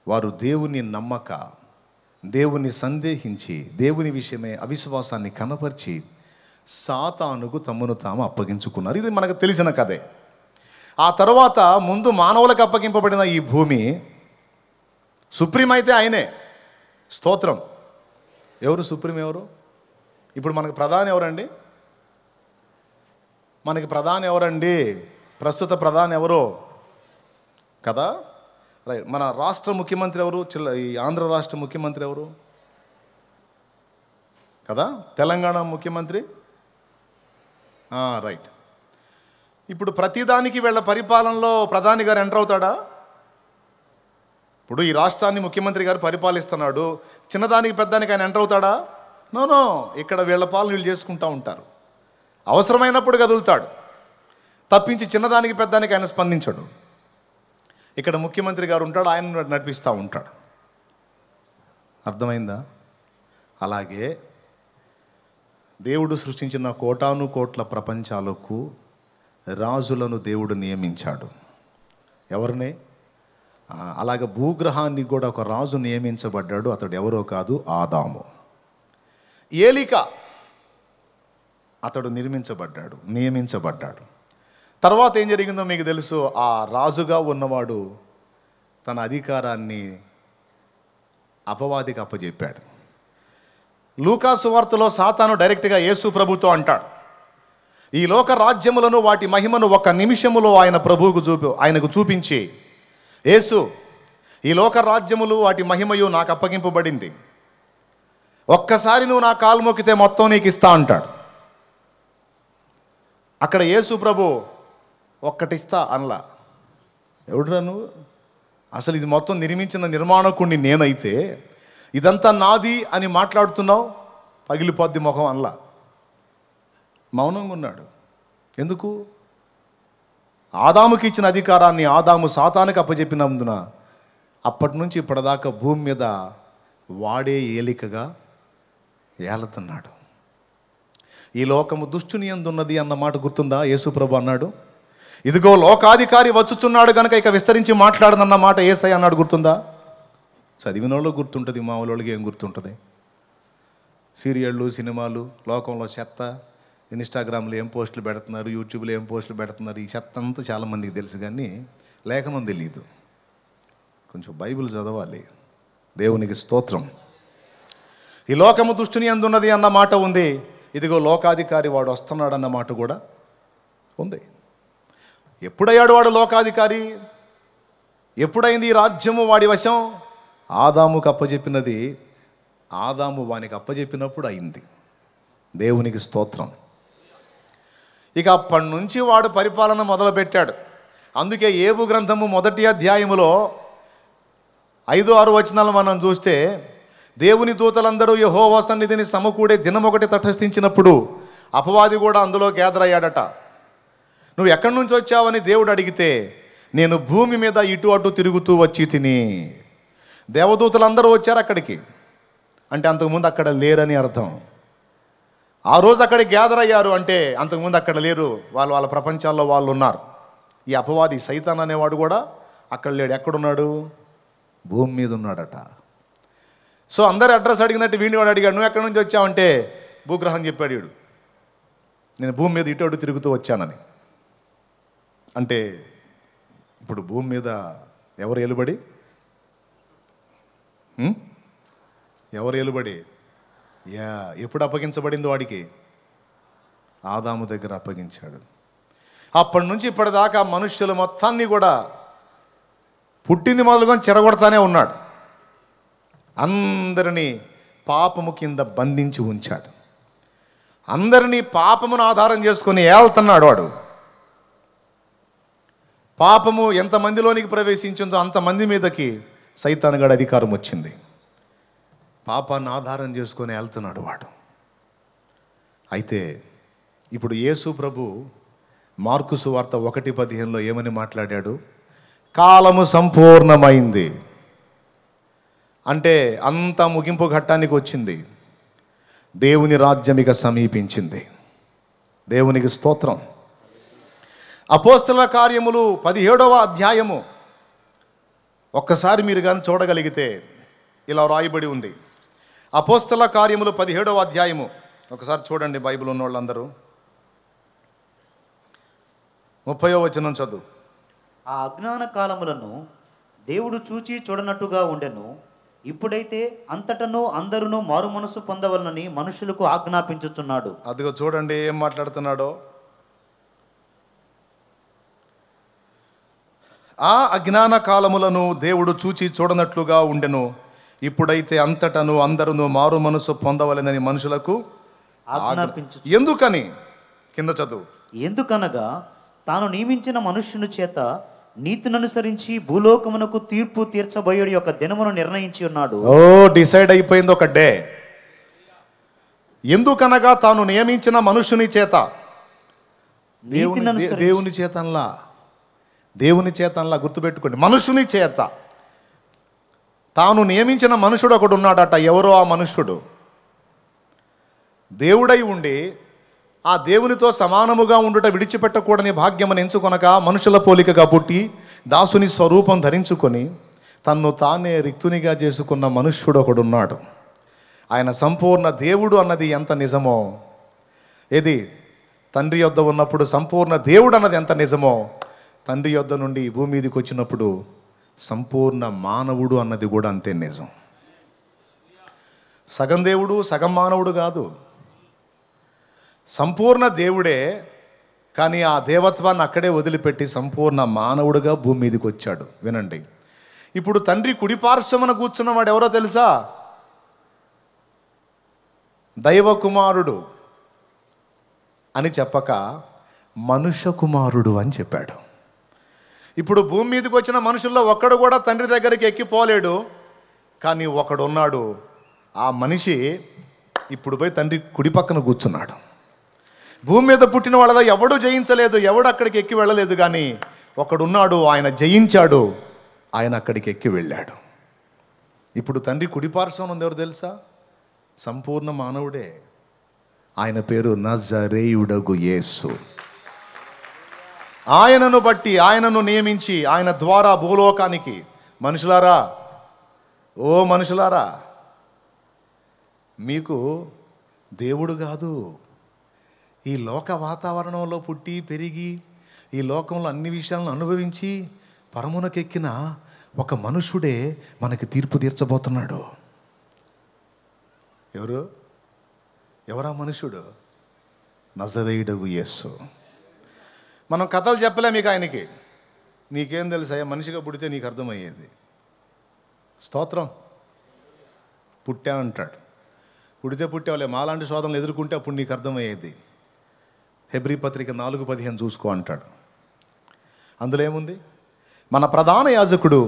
వారు దేవుని నమ్మక, దేవుని సందేహించి, దేవుని విషయమే అవిశ్వాసాన్ని కనపరిచి సాతానుకు తమను తాము అప్పగించుకున్నారు. ఇది మనకు తెలిసిన కథే. ఆ తర్వాత ముందు మానవులకు అప్పగింపబడిన ఈ భూమి సుప్రీం అయితే ఆయనే. స్తోత్రం. ఎవరు సుప్రీం? ఎవరు? ఇప్పుడు మనకు ప్రధాని ఎవరండి? మనకి ప్రధాని ఎవరండి? ప్రస్తుత ప్రధాని ఎవరు కదా? రైట్. మన రాష్ట్ర ముఖ్యమంత్రి ఎవరు? ఈ ఆంధ్ర రాష్ట్ర ముఖ్యమంత్రి ఎవరు కదా? తెలంగాణ ముఖ్యమంత్రి. రైట్. ఇప్పుడు ప్రతిదానికి వీళ్ళ పరిపాలనలో ప్రధాని గారు ఎంటర్ అవుతాడా? ఇప్పుడు ఈ రాష్ట్రాన్ని ముఖ్యమంత్రి గారు పరిపాలిస్తున్నాడు, చిన్నదానికి పెద్దానికి ఆయన ఎంటర్ అవుతాడా? నో. ఇక్కడ వీళ్ళ పాలన వీళ్ళు చేసుకుంటూ ఉంటారు. అవసరమైనప్పుడు కదులుతాడు తప్పించి చిన్నదానికి పెద్దానికి ఆయన స్పందించడు. ఇక్కడ ముఖ్యమంత్రి గారు ఉంటాడు, ఆయన నడిపిస్తూ ఉంటాడు. అర్థమైందా? అలాగే దేవుడు సృష్టించిన కోటాను కోట్ల ప్రపంచాలకు రాజులను దేవుడు నియమించాడు. ఎవరిని? అలాగే భూగ్రహాన్ని కూడా ఒక రాజు నియమించబడ్డాడు. అతడు ఎవరో కాదు, ఆదాము. ఏలిక అతడు నియమించబడ్డాడు. తర్వాత ఏం జరిగిందో మీకు తెలుసు. ఆ రాజుగా ఉన్నవాడు తన అధికారాన్ని అపవాదికి అప్పజెప్పాడు. లూకా సువార్తలో సాతాను డైరెక్ట్గా యేసు ప్రభుతో అంటాడు, ఈ లోక రాజ్యములను వాటి మహిమను ఒక్క నిమిషములో ఆయనకు చూపించి, యేసు, ఈ లోక రాజ్యములు వాటి మహిమయు నాకు అప్పగింపబడింది, ఒక్కసారి నువ్వు నా కాలు మొక్కితే మొత్తం నీకు ఇస్తా అంటాడు. అక్కడ యేసు ప్రభు ఒక్కటిస్తా అనలా. ఎవడురా నువ్వు? అసలు ఇది మొత్తం నిర్మించిన నిర్మాణకుడిని నేనైతే ఇదంతా నాది అని మాట్లాడుతున్నావు, పగిలిపోద్ది ముఖం అనలా. మౌనంగా ఉన్నాడు. ఎందుకు? ఆదాముకి ఇచ్చిన అధికారాన్ని ఆదాము సాతానుకి అప్పచెప్పినందున అప్పటి నుంచి ఇప్పటిదాకా భూమి మీద వాడే ఏలికగా ఏలుతున్నాడు. ఈ లోకము దుష్టుని యందున్నది అన్న మాట గుర్తుందా? యేసుప్రభు అన్నాడు, ఇదిగో లోకాధికారి వచ్చుచున్నాడు కనుక ఇక విస్తరించి మాట్లాడనన్న మాట యేసయ్య అన్నాడు. గుర్తుందా? చదివిన వాళ్ళకి గుర్తుంటుంది, మా వాళ్ళకి ఏం గుర్తుంటుంది? సీరియళ్ళు, సినిమాలు, లోకంలో చెత్త, ఇన్స్టాగ్రామ్లో ఏం పోస్టులు పెడుతున్నారు, యూట్యూబ్లో ఏం పోస్టులు పెడుతున్నారు, ఈ చెత్త అంతా చాలామందికి తెలుసు, కానీ లేఖనం తెలియదు. కొంచెం బైబిల్ చదవాలి. దేవునికి స్తోత్రం. ఈ లోకము దుష్టుని అందున్నది అన్న మాట ఉంది, ఇదిగో లోకాధికారి వాడు వస్తున్నాడు అన్న మాట కూడా ఉంది. ఎప్పుడయ్యాడు వాడు లోకాధికారి? ఎప్పుడైంది ఈ రాజ్యము వాడి వశం? ఆదాముకు అప్పచెప్పినది ఆదాము వానికి అప్పచెప్పినప్పుడు అయింది. దేవునికి స్తోత్రం. ఇక అప్పటి నుంచి వాడు పరిపాలన మొదలుపెట్టాడు. అందుకే ఏబు గ్రంథము 1వ అధ్యాయములో 5-6 వచనాలు మనం చూస్తే, దేవుని దూతలందరూ యెహోవా సన్నిధిని సమకూడే దినమొకటి తటస్థించినప్పుడు అపవాది కూడా అందులో గ్యాదర్ అయ్యాడట. నువ్వు ఎక్కడి నుంచి వచ్చావని దేవుడు అడిగితే, నేను భూమి మీద ఇటు అటు తిరుగుతూ వచ్చి తిని. దేవదూతలందరూ వచ్చారు అక్కడికి, అంటే అంతకుముందు అక్కడ లేరని అర్థం. ఆ రోజు అక్కడికి గ్యాదర్ అయ్యారు అంటే అంతకుముందు అక్కడ లేరు, వాళ్ళ ప్రపంచాల్లో వాళ్ళు ఉన్నారు. ఈ అపవాది సైతాన్ అనేవాడు కూడా అక్కడ లేడు. ఎక్కడున్నాడు? భూమి మీద ఉన్నాడట. సో అందరు అడ్రస్ అడిగినట్టు వీడిని వాడు అడిగాడు, నువ్వు ఎక్కడి నుంచి వచ్చావంటే భూగ్రహం చెప్పాడు వీడు, నేను భూమి మీద ఇటు అటు తిరుగుతూ వచ్చానని. అంటే ఇప్పుడు భూమి మీద ఎవరు ఏలుబడి? ఎవరు ఏలుబడి? ఎప్పుడు అప్పగించబడింది వాడికి? ఆదాము దగ్గర అప్పగించాడు. అప్పటి నుంచి ఇప్పటిదాకా మనుష్యులు మొత్తాన్ని కూడా పుట్టింది మొదలుకొని చెరగొడతానే ఉన్నాడు. అందరినీ పాపము కింద బంధించి ఉంచాడు. అందరినీ పాపమును ఆధారం చేసుకొని ఏళ్తున్నాడు వాడు. పాపము ఎంతమందిలోనికి ప్రవేశించిందో అంతమంది మీదకి సైతానుగాడి అధికారం వచ్చింది. పాపాన్ని ఆధారం చేసుకొని వెళ్తున్నాడు వాడు. అయితే ఇప్పుడు యేసు ప్రభు మార్కు సువార్త 1:15 ఏమని మాట్లాడాడు? కాలము సంపూర్ణమైంది అంటే అంత ముగింపు ఘట్టానికి వచ్చింది. దేవుని రాజ్యం ఇక సమీపించింది. దేవునికి స్తోత్రం. అపోస్తలుల కార్యములు 17వ అధ్యాయము ఒక్కసారి మీరు కానీ చూడగలిగితే ఇలా రాయబడి ఉంది. అపోస్తలుల కార్యములు 17వ అధ్యాయము ఒకసారి చూడండి. బైబిల్ ఉన్న వాళ్ళందరూ 30వ వచనం చదువు. ఆ అజ్ఞాన కాలములను దేవుడు చూచి చూడనట్టుగా ఉండెను. ఇప్పుడైతే అంతటను అందరును మారు మనసు పొందవలనని మనుషులకు ఆజ్ఞాపించుచున్నాడు. అదిగో చూడండి ఏం మాట్లాడుతున్నాడో. ఆ అజ్ఞాన కాలములను దేవుడు చూచి చూడనట్లుగా ఉండెను. ఇప్పుడైతే అంతటను అందరును మారు మనసు పొందవలెనని మనుషులకు ఆజ్ఞాపించు. ఎందుకని? కింద చదువు. ఎందుకనగా తాను నియమించిన మనుష్యుని చేత నీతిననుసరించి భూలోకమునకు తీర్పు తీర్చబోయేడు యొక్క దినమును నిర్ణయించి ఉన్నాడు. డిసైడ్ అయిపోయింది ఒక డే. ఎందుకనగా తాను నియమించిన మనుషుని చేత, దేవుని చేతనలా గుర్తుపెట్టుకోండి, మనుషుని చేత తాను నియమించిన మనుషుడు ఒకడు ఉన్నాడట. ఎవరో ఆ మనుష్యుడు దేవుడై ఉండి ఆ దేవునితో సమానముగా ఉండుట విడిచిపెట్టకూడని భాగ్యమని ఎంచుకొనక మనుషుల పోలికగా పుట్టి దాసుని స్వరూపం ధరించుకొని తన్ను తానే రిక్తునిగా చేసుకున్న మనుష్యుడు ఒకడున్నాడు. ఆయన సంపూర్ణ దేవుడు అన్నది ఎంత నిజమో, ఏది తండ్రి యొద్ద ఉన్నప్పుడు సంపూర్ణ దేవుడు అన్నది ఎంత నిజమో, తండ్రి యొద్ద నుండి భూమి మీదకి వచ్చినప్పుడు సంపూర్ణ మానవుడు అన్నది కూడా అంతే నిజం. సగం దేవుడు సగం మానవుడు కాదు, సంపూర్ణ దేవుడే. కానీ ఆ దేవత్వాన్ని అక్కడే వదిలిపెట్టి సంపూర్ణ మానవుడుగా భూమి మీదకి వచ్చాడు. వినండి, ఇప్పుడు తండ్రి కుడిపార్శ్వమున కూర్చున్నవాడు ఎవరో తెలుసా? దైవ కుమారుడు అని చెప్పక మనుష్య కుమారుడు అని చెప్పాడు. ఇప్పుడు భూమి మీదకి వచ్చిన మనుషుల్లో ఒక్కడు కూడా తండ్రి దగ్గరికి ఎక్కిపోలేడు. కానీ ఒకడున్నాడు, ఆ మనిషి ఇప్పుడు పోయి తండ్రి కుడి పక్కన కూర్చున్నాడు. భూమి మీద పుట్టిన వాళ్ళ ఎవడు జయించలేదు, ఎవడు అక్కడికి ఎక్కి వెళ్ళలేదు. కానీ ఒకడున్నాడు, ఆయన జయించాడు, ఆయన అక్కడికి ఎక్కి వెళ్ళాడు. ఇప్పుడు తండ్రి కుడిపార్శ్వం ఉంది ఎవరు తెలుసా? సంపూర్ణ మానవుడే. ఆయన పేరు నజరేయుడగు యేసు. ఆయనను బట్టి, ఆయనను నియమించి, ఆయన ద్వారా భూలోకానికి మనుషులారా, ఓ మనుషులారా, మీకు దేవుడు కాదు, ఈ లోక వాతావరణంలో పుట్టి పెరిగి ఈ లోకంలో అన్ని విషయాలను అనుభవించి పరమునకెక్కిన ఒక మనుషుడే మనకి తీర్పు తీర్చబోతున్నాడు. ఎవరా మనుషుడు? నజరేయుడగు యేసు. మనం కథలు చెప్పలే మీకు ఆయనకి. నీకేం తెలుసా? మనిషిగా పుడితే నీకు అర్థమయ్యేది. స్తోత్రం. పుట్టా అంటాడు. పుట్టావులే, మాలాంటి శోధనలు ఎదుర్కొంటే అప్పుడు నీకు అర్థమయ్యేది. హెబ్రీ పత్రిక 4:15 చూసుకో అంటాడు. అందులో ఏముంది? మన ప్రధాన యాజకుడు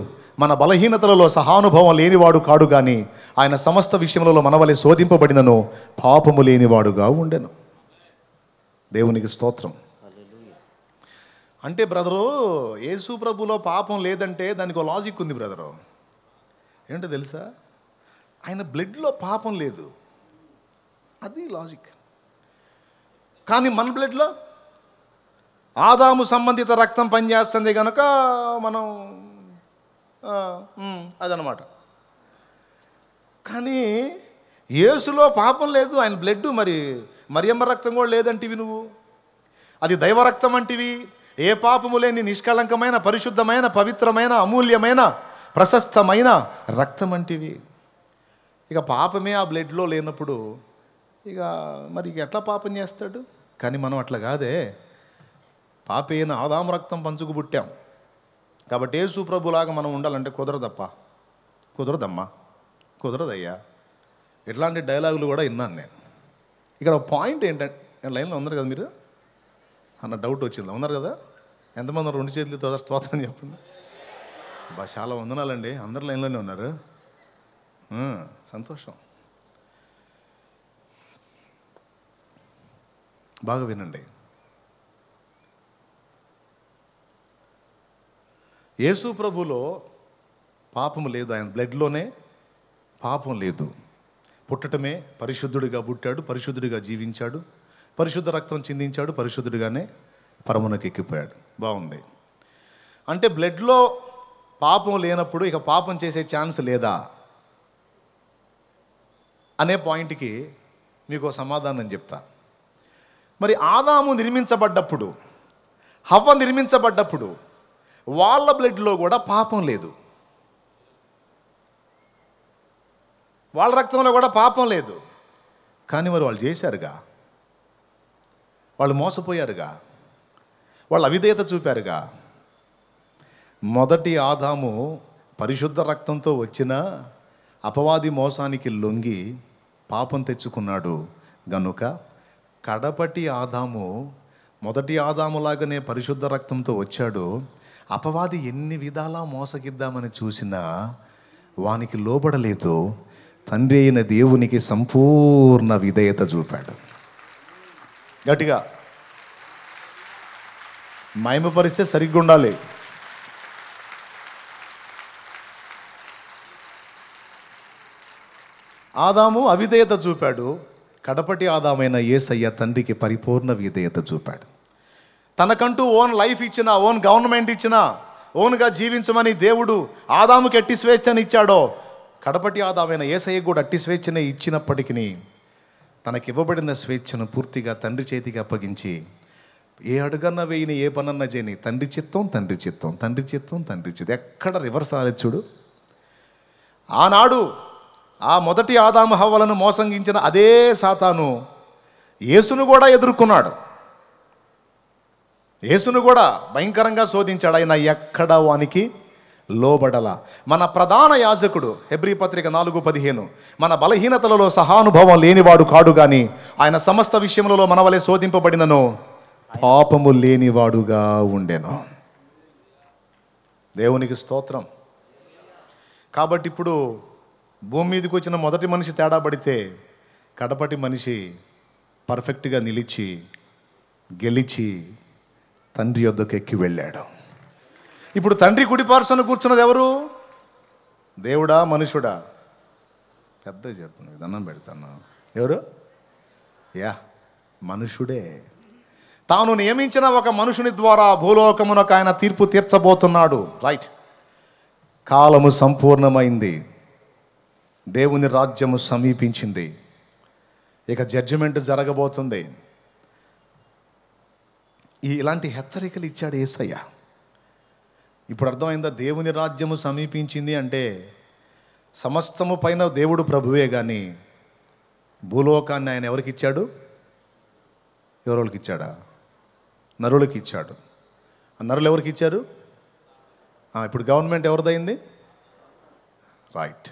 మన బలహీనతలలో సహానుభవం లేనివాడు కాడు, కానీ ఆయన సమస్త విషయములలో మనవలె శోధింపబడినను పాపము లేనివాడుగా ఉండెను. దేవునికి స్తోత్రం. అంటే బ్రదరు, యేసు ప్రభులో పాపం లేదంటే దానికి ఒక లాజిక్ ఉంది బ్రదరు. ఏంటో తెలుసా? ఆయన బ్లడ్లో పాపం లేదు, అది లాజిక్. కానీ మన బ్లడ్లో ఆదాము సంబంధిత రక్తం పనిచేస్తుంది కనుక మనం అదనమాట. కానీ యేసులో పాపం లేదు, ఆయన బ్లడ్. మరి మరియమ్మ రక్తం కూడా లేదంటివి నువ్వు, అది దైవ రక్తం అంటివి. ఏ పాపము లేని నిష్కళంకమైన, పరిశుద్ధమైన, పవిత్రమైన, అమూల్యమైన, ప్రశస్తమైన రక్తం అంటివి. ఇక పాపమే ఆ బ్లడ్లో లేనప్పుడు ఇక మరి ఎట్లా పాపం చేస్తాడు? కానీ మనం అట్లా కాదే. పాపైన ఆదాము రక్తం పంచుకు పుట్టాం కాబట్టి యేసు ప్రభులాగా మనం ఉండాలంటే కుదరదమ్మా, కుదరదయ్యా. ఇట్లాంటి డైలాగులు కూడా విన్నాను నేను. ఇక్కడ పాయింట్ ఏంటంటే, లైన్లో ఉన్నారు కదా మీరు అన్న డౌట్ వచ్చింది. ఉన్నారు కదా? ఎంతమంది 2 చేతులతో స్తోత్రం చెప్పండి. చాలా వందనాలండి, అందరు లైన్లోనే ఉన్నారు. సంతోషం. బాగా వినండి. యేసు ప్రభులో పాపం లేదు, ఆయన బ్లడ్లోనే పాపం లేదు. పుట్టటమే పరిశుద్ధుడిగా పుట్టాడు, పరిశుద్ధుడిగా జీవించాడు, పరిశుద్ధ రక్తం చిందించాడు, పరిశుద్ధుడిగానే పరమునకు ఎక్కిపోయాడు. బాగుంది. అంటే బ్లడ్లో పాపం లేనప్పుడు ఇక పాపం చేసే ఛాన్స్ లేదా అనే పాయింట్కి మీకు సమాధానం చెప్తా. మరి ఆదాము నిర్మించబడ్డప్పుడు, హవ్వ నిర్మించబడ్డప్పుడు వాళ్ళ బ్లడ్లో కూడా పాపం లేదు, వాళ్ళ రక్తంలో కూడా పాపం లేదు. కానీ మరి వాళ్ళు చేశారుగా, వాళ్ళు మోసపోయారుగా, వాళ్ళు అవిధేయత చూపారుగా. మొదటి ఆదాము పరిశుద్ధ రక్తంతో వచ్చిన అపవాది మోసానికి లొంగి పాపం తెచ్చుకున్నాడు గనుక కడపటి ఆదాము మొదటి ఆదాములాగానే పరిశుద్ధ రక్తంతో వచ్చాడు. అపవాది ఎన్ని విధాలా మోసగిద్దామని చూసినా వానికి లోబడలేదు. తండ్రి అయిన దేవునికి సంపూర్ణ విధేయత చూపాడు. గట్టిగా మహిమపరిస్తే సరిగ్గా ఉండాలి. ఆదాము అవిధేయత చూపాడు, కడపటి ఆదామైన యేసయ్య తండ్రికి పరిపూర్ణ విధేయత చూపాడు. తనకంటూ ఓన్ లైఫ్ ఇచ్చిన, ఓన్ గవర్నమెంట్ ఇచ్చిన, ఓన్గా జీవించమని దేవుడు ఆదాముకి ఎట్టి స్వేచ్ఛని ఇచ్చాడో కడపటి ఆదామైన యేసయ్యకు కూడా అట్టి స్వేచ్ఛనే ఇచ్చినప్పటికీ తనకివ్వబడిన స్వేచ్ఛను పూర్తిగా తండ్రి చేతికి అప్పగించి ఏ అడుగన్నా వేయని, ఏ పనన్నా చేయని, తండ్రి చిత్తం తండ్రి చిత్తం, తండ్రి చిత్తం తండ్రి చిత్తం. ఎక్కడ రివర్స్ రాలేదు చూడు. ఆనాడు ఆ మొదటి ఆదాము హవ్వలను మోసగించిన అదే సాతాను యేసును కూడా ఎదుర్కొన్నాడు, యేసును కూడా భయంకరంగా శోధించాడు. ఆయన ఎక్కడ వానికి లోబడల. మన ప్రధాన యాజకుడు హెబ్రీ పత్రిక 4:15 మన బలహీనతలలో సహానుభవం లేనివాడు కాడు గాని ఆయన సమస్త విషయములలో మన వలె శోధింపబడినను పాపము లేనివాడుగా ఉండెను. దేవునికి స్తోత్రం. కాబట్టి ఇప్పుడు భూమి మీదకి వచ్చిన మొదటి మనిషి తేడా పడితే కడపటి మనిషి పర్ఫెక్ట్గా నిలిచి గెలిచి తండ్రి యొద్దకు ఎక్కి వెళ్ళాడు. ఇప్పుడు తండ్రి కుడిపార్శ్వన కూర్చున్నది ఎవరు? దేవుడా మనుషుడా? పెద్ద చెప్పను, దండం పెడతాను. ఎవరు? మనుషుడే. తాను నియమించిన ఒక మనుషుని ద్వారా భూలోకమునకు ఆయన తీర్పు తీర్చబోతున్నాడు. రైట్. కాలము సంపూర్ణమైంది, దేవుని రాజ్యము సమీపించింది, ఇక జడ్జిమెంట్ జరగబోతుంది. ఇలాంటి హెచ్చరికలు ఇచ్చాడు యేసయ్య. ఇప్పుడు అర్థమైందా? దేవుని రాజ్యము సమీపించింది అంటే సమస్తము పైన దేవుడు ప్రభువే, కానీ భూలోకాన్ని ఆయన ఎవరికి ఇచ్చాడు? ఎవరికి ఇచ్చాడా? నరులకి ఇచ్చాడు. ఆ నరులు ఎవరికి ఇచ్చారు? ఇప్పుడు గవర్నమెంట్ ఎవరిదైంది? రైట్,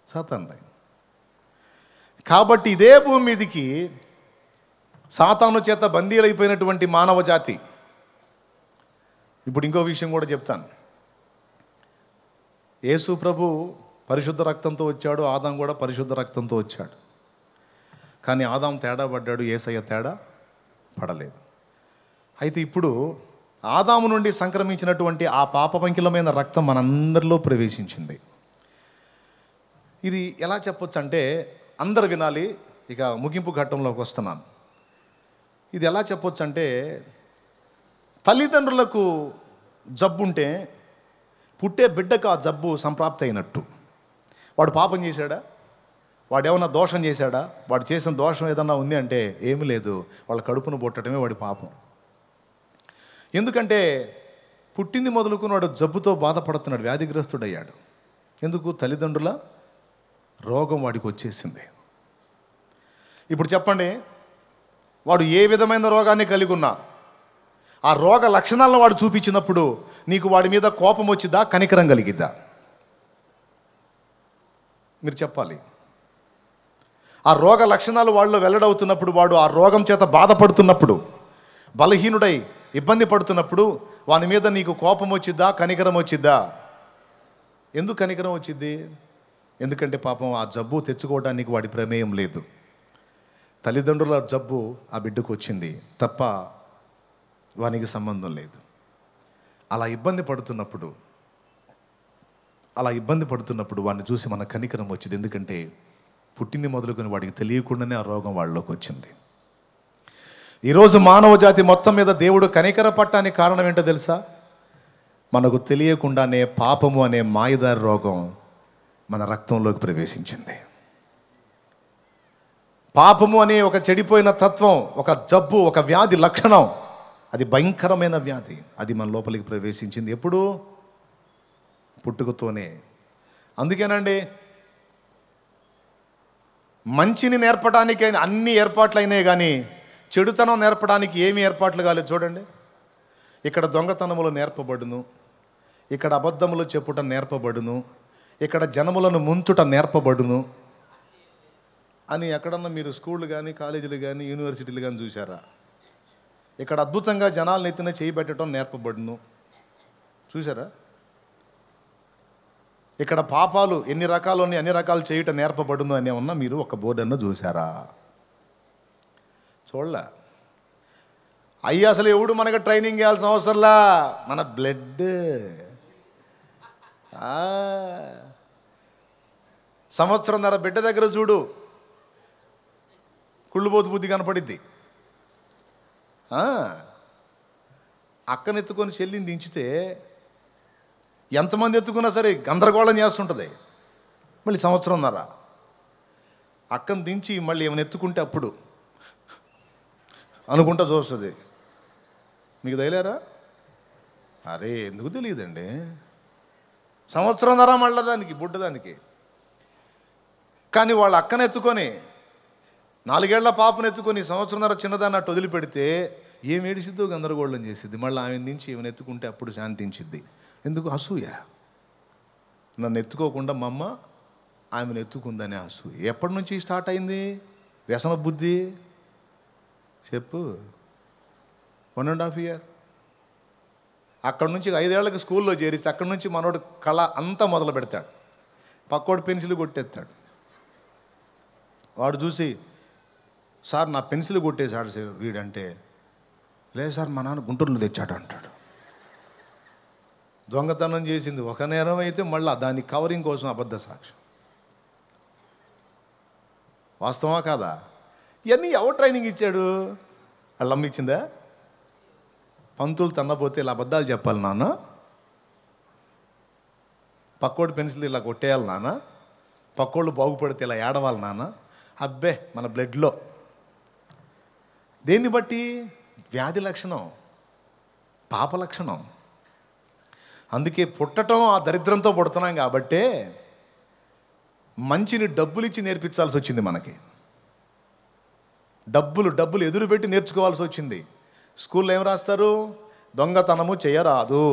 సాతానుదైంది. కాబట్టి ఇదే భూమి మీదికి సాతాను చేత బందీలైపోయినటువంటి మానవ జాతి. ఇప్పుడు ఇంకో విషయం కూడా చెప్తాను. యేసు ప్రభు పరిశుద్ధ రక్తంతో వచ్చాడు, ఆదాం కూడా పరిశుద్ధ రక్తంతో వచ్చాడు. కానీ ఆదాం తేడా పడ్డాడు, యేసయ్య తేడా పడలేదు. అయితే ఇప్పుడు ఆదాము నుండి సంక్రమించినటువంటి ఆ పాపపంకిలమైన రక్తం మనందరిలో ప్రవేశించింది. ఇది ఎలా చెప్పొచ్చు అంటే, అందరు వినాలి, ఇక ముగింపు ఘట్టంలోకి వస్తున్నాను. ఇది ఎలా చెప్పొచ్చు అంటే, తల్లిదండ్రులకు జబ్బుంటే పుట్టే బిడ్డకు ఆ జబ్బు సంప్రాప్తి అయినట్టు. వాడు పాపం చేశాడా? వాడు ఏమన్నా దోషం చేశాడా? వాడు చేసిన దోషం ఏదన్నా ఉంది అంటే ఏమీ లేదు, వాళ్ళ కడుపును పుట్టడమే వాడి పాపం. ఎందుకంటే పుట్టింది మొదలుకుని వాడు జబ్బుతో బాధపడుతున్నాడు, వ్యాధిగ్రస్తుడయ్యాడు. ఎందుకు? తల్లిదండ్రుల రోగం వాడికి వచ్చేసింది. ఇప్పుడు చెప్పండి, వాడు ఏ విధమైన రోగాన్ని కలిగి ఉన్నా ఆ రోగ లక్షణాలను వాడు చూపించినప్పుడు నీకు వాడి మీద కోపం వచ్చిద్దా, కనికరం కలిగిద్దా? మీరు చెప్పాలి. ఆ రోగ లక్షణాలు వాళ్ళు వెల్లడవుతున్నప్పుడు, వాడు ఆ రోగం చేత బాధపడుతున్నప్పుడు, బలహీనుడై ఇబ్బంది పడుతున్నప్పుడు వాని మీద నీకు కోపం వచ్చిద్దా, కనికరం వచ్చిద్దా? ఎందుకు కనికరం వచ్చిద్ది? ఎందుకంటే పాపం ఆ జబ్బు తెచ్చుకోవడానికి వాడి ప్రమేయం లేదు. తల్లిదండ్రుల జబ్బు ఆ బిడ్డకు వచ్చింది తప్ప వానికి సంబంధం లేదు. అలా ఇబ్బంది పడుతున్నప్పుడు వాడిని చూసి మన కనికరం వచ్చింది. ఎందుకంటే పుట్టింది మొదలుకొని వాడికి తెలియకుండానే ఆ రోగం వాళ్ళలోకి వచ్చింది. ఈరోజు మానవ జాతి మొత్తం మీద దేవుడు కనికర పట్టడానికి కారణం ఏంటో తెలుసా? మనకు తెలియకుండానే పాపము అనే మాయదారి రోగం మన రక్తంలోకి ప్రవేశించింది. పాపము అనే ఒక చెడిపోయిన తత్వం, ఒక జబ్బు, ఒక వ్యాధి లక్షణం, అది భయంకరమైన వ్యాధి. అది మన లోపలికి ప్రవేశించింది. ఎప్పుడు? పుట్టుకతోనే. అందుకేనండి మంచిని నేర్పడానికి అన్ని ఏర్పాట్లు అయినాయి, కానీ చెడుతనం నేర్పడానికి ఏమి ఏర్పాట్లు కాలేదు. చూడండి, ఇక్కడ దొంగతనములు నేర్పబడును, ఇక్కడ అబద్ధములు చెప్పుట నేర్పబడును, ఇక్కడ జనములను ముంచుట నేర్పబడును అని ఎక్కడన్నా మీరు స్కూళ్ళు కానీ కాలేజీలు కానీ యూనివర్సిటీలు కానీ చూసారా? ఇక్కడ అద్భుతంగా జనాలను ఎత్తిన చేయబెట్టడం నేర్పబడును, చూసారా? ఇక్కడ పాపాలు ఎన్ని రకాలు ఉన్నాయి, అన్ని రకాలు చేయటం నేర్పబడును అని ఏమన్నా మీరు ఒక బోర్డు అన్న చూసారా? చూడలే. అయ్యి అసలు ఎవడు మనకు ట్రైనింగ్ ఇవ్వాల్సిన అవసరంలా, మన బ్లడ్. సంవత్సరంన్నర బిడ్డ దగ్గర చూడు, కుళ్ళుబోతు బుద్ధి కనపడిద్ది. అక్కనెత్తుకొని చెల్లిని దించితే ఎంతమంది ఎత్తుకున్నా సరే గందరగోళం చేస్తుంటుంది. మళ్ళీ సంవత్సరంన్నర అక్కను దించి మళ్ళీ ఏమైనా ఎత్తుకుంటే అప్పుడు అనుకుంటా చూస్తుంది. మీకు తెలియరా? అరే ఎందుకు తెలియదండి, సంవత్సరంన్నర మళ్ళీ దానికి బుడ్డదానికి. కానీ వాళ్ళు అక్కను ఎత్తుకొని 4 ఏళ్ల పాపను ఎత్తుకొని సంవత్సరంన్నర చిన్నదాన్ని అట్టు వదిలిపెడితే ఏం ఏడిసిద్దో గందరగోళం చేసిద్ది. మళ్ళీ ఆమెను దించి ఏమైనా ఎత్తుకుంటే అప్పుడు శాంతించిద్ది. ఎందుకు? అసూయ. నన్ను ఎత్తుకోకుండా మా అమ్మ ఆమెను ఎత్తుకుందనే అసూయ. ఎప్పటి నుంచి స్టార్ట్ అయింది వ్యసన బుద్ధి? చెప్పు. 1.5 year. అక్కడి నుంచి 5 ఏళ్ళకి స్కూల్లో చేరిస్తే అక్కడి నుంచి మనోడు కళ అంతా మొదలు పెడతాడు. పక్కోడు పెన్సిల్ కొట్టేస్తాడు. వాడు చూసి, సార్ నా పెన్సిల్ కొట్టేశాడు సార్ వీడంటే, లేదు సార్ మా నాన్న గుంటూరులో తెచ్చాడు అంటాడు. దొంగతనం చేసింది ఒక నేరం అయితే మళ్ళీ దాని కవరింగ్ కోసం అబద్ధ సాక్ష్యం. వాస్తవా కాదా? ఇవన్నీ ఎవరు ట్రైనింగ్ ఇచ్చాడు? వాళ్ళ అమ్మ ఇచ్చిందా? పంతులు తన్నపోతే ఇలా అబద్ధాలు చెప్పాలి నాన్న, పక్కోడు పెన్సిల్ ఇలా కొట్టేయాలి నాన్న, పక్కోళ్ళు బాగుపడితే ఇలా ఏడవాలి నాన్న. అబ్బే మన బ్లడ్లో. దేన్ని బట్టి? వ్యాధి లక్షణం, పాప లక్షణం. అందుకే పుట్టడం ఆ దరిద్రంతో పుడుతున్నాం కాబట్టే మంచిని డబ్బులు ఇచ్చి నేర్పించాల్సి వచ్చింది మనకి. డబ్బులు ఎదురు పెట్టి నేర్చుకోవాల్సి వచ్చింది. స్కూల్లో ఏం రాస్తారు? దొంగతనము చేయరాదు,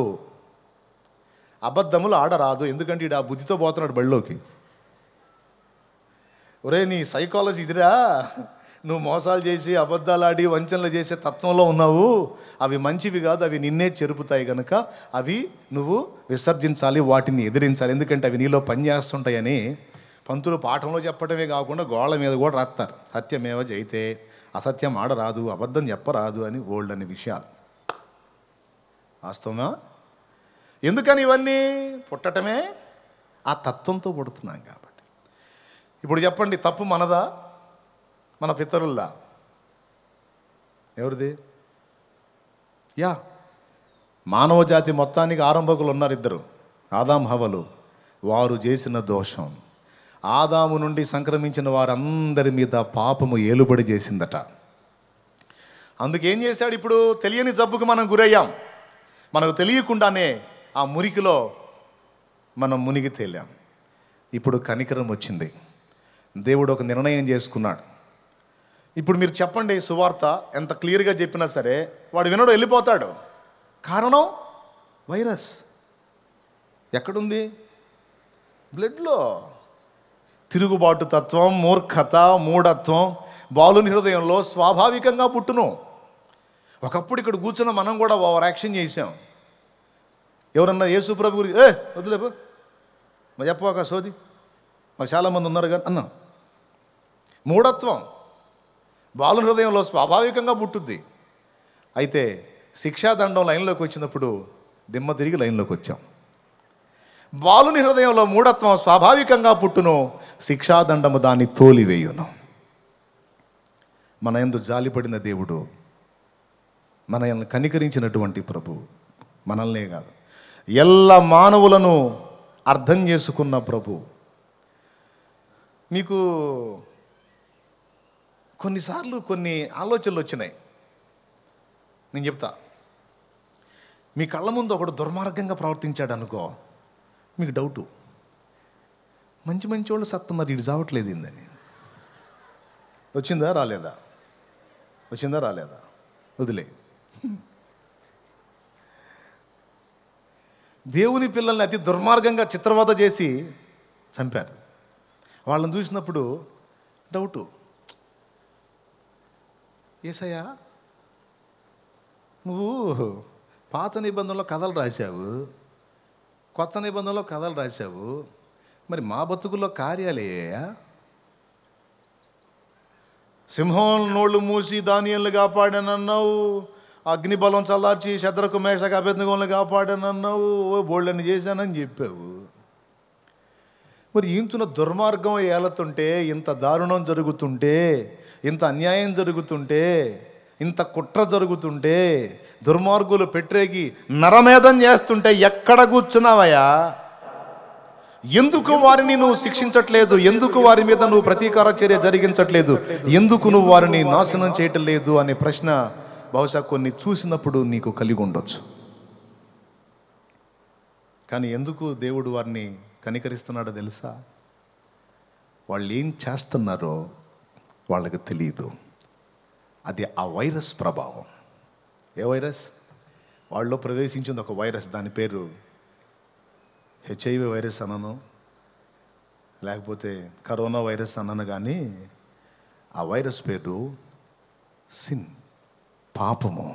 అబద్ధములు ఆడరాదు. ఎందుకంటే ఇడు ఆ బుద్ధితో పోతున్నాడు బళ్ళోకి. ఒరే నీ సైకాలజీ ఇదిరా, నువ్వు మోసాలు చేసి అబద్ధాలు ఆడి వంచనలు చేసే తత్వంలో ఉన్నావు. అవి మంచివి కాదు, అవి నిన్నే చెరుపుతాయి కనుక అవి నువ్వు విసర్జించాలి, వాటిని ఎదిరించాలి. ఎందుకంటే అవి నీలో పనిచేస్తుంటాయని పంతులు పాఠంలో చెప్పడమే కాకుండా గోళ్ళ మీద కూడా రాస్తారు. సత్యమేవ జయితే, అసత్యం ఆడరాదు, అబద్ధం చెప్పరాదు అని ఓల్డ్ అనే విషయాలు. వాస్తవమా? ఎందుకని ఇవన్నీ? పుట్టటమే ఆ తత్వంతో పుడుతున్నాం కాబట్టి. ఇప్పుడు చెప్పండి, తప్పు మనదా మన పితరుల్దా? ఎవరిది? మానవ జాతి మొత్తానికి ఆరంభకులు ఉన్నారు, 2, ఆదాం హవ్వలు. వారు చేసిన దోషం ఆదాము నుండి సంక్రమించిన వారందరి మీద పాపము ఏలుబడి చేసిందట. అందుకేం చేశాడు? ఇప్పుడు తెలియని జబ్బుకు మనం గురయ్యాం. మనకు తెలియకుండానే ఆ మురికిలో మనం మునిగి తేలాం. ఇప్పుడు కనికరం వచ్చింది. దేవుడు ఒక నిర్ణయం చేసుకున్నాడు. ఇప్పుడు మీరు చెప్పండి, సువార్త ఎంత క్లియర్గా చెప్పినా సరే వాడు వినడు, వెళ్ళిపోతాడు. కారణం వైరస్. ఎక్కడుంది? బ్లడ్లో. తిరుగుబాటు తత్వం, మూర్ఖత, మూఢత్వం బాలుని హృదయంలో స్వాభావికంగా పుట్టును. ఒకప్పుడు ఇక్కడ కూర్చున్న మనం కూడా ఓవర్ యాక్షన్ చేసాం. ఎవరన్నా యేసు ప్రభు గురించి వదిలేపు మా చెప్పక సోది, మాకు చాలామంది ఉన్నారు కానీ అన్నాం. మూఢత్వం. బాలుని హృదయంలో స్వాభావికంగా పుట్టుద్ది. అయితే శిక్షాదండం లైన్లోకి వచ్చినప్పుడు దిమ్మ తిరిగి లైన్లోకి వచ్చాం. బాలుని హృదయంలో మూఢత్వం స్వాభావికంగా పుట్టును, శిక్షాదండము దాన్ని తోలివేయును. మన యందు జాలిపడిన దేవుడు, మనల్ని కనికరించినటువంటి ప్రభు, మనల్నే కాదు ఎల్ల మానవులను అర్థం చేసుకున్న ప్రభు. మీకు కొన్నిసార్లు కొన్ని ఆలోచనలు వచ్చినాయి, నేను చెప్తా. మీ కళ్ళ ముందు ఒకడు దుర్మార్గంగా ప్రవర్తించాడు అనుకో, మీకు డౌటు, మంచి మంచి వాళ్ళు సత్తున్నారు, ఇటు చావట్లేదు ఏందని. వచ్చిందా రాలేదా? వచ్చిందా రాలేదా? వదిలే. దేవుని పిల్లల్ని అతి దుర్మార్గంగా చిత్రవద చేసి చంపారు. వాళ్ళని చూసినప్పుడు డౌటు, యేసయ్యా నువ్వు పాత నిబంధనలో కథలు రాశావు, కొత్త నిబంధనలో కథలు రాశావు, మరి మా బతుకుల్లో కార్యాలయ్యా? సింహం నోళ్ళు మూసి దానియల్ని కాపాడానన్నావు, అగ్నిబలం చల్లార్చి శద్రకు మేషకు అభేద్నగోళ్ళని కాపాడానన్నావు, బోళ్ళని చేశానని చెప్పావు. మరి ఇంతున్న దుర్మార్గం ఏలుతుంటే, ఇంత దారుణం జరుగుతుంటే, ఇంత అన్యాయం జరుగుతుంటే, ఇంత కుట్ర జరుగుతుంటే, దుర్మార్గులు పెట్టరేగి నరమేధం చేస్తుంటే ఎక్కడ కూర్చున్నావయ్యా? ఎందుకు వారిని నువ్వు శిక్షించట్లేదు? ఎందుకు వారి మీద నువ్వు ప్రతీకార చర్య జరిగించట్లేదు? ఎందుకు నువ్వు వారిని నాశనం చేయటం లేదు అనే ప్రశ్న బహుశా కొన్ని చూసినప్పుడు నీకు కలిగి ఉండొచ్చు. కానీ ఎందుకు దేవుడు వారిని కనికరిస్తున్నాడో తెలుసా? వాళ్ళు ఏం చేస్తున్నారో వాళ్ళకి తెలియదు. అది ఆ వైరస్ ప్రభావం. ఏ వైరస్? వాళ్ళలో ప్రవేశించింది ఒక వైరస్, దాని పేరు హెచ్ఐవి వైరస్ అనను, లేకపోతే కరోనా వైరస్ అనను, కానీ ఆ వైరస్ పేరు సిన్, పాపము.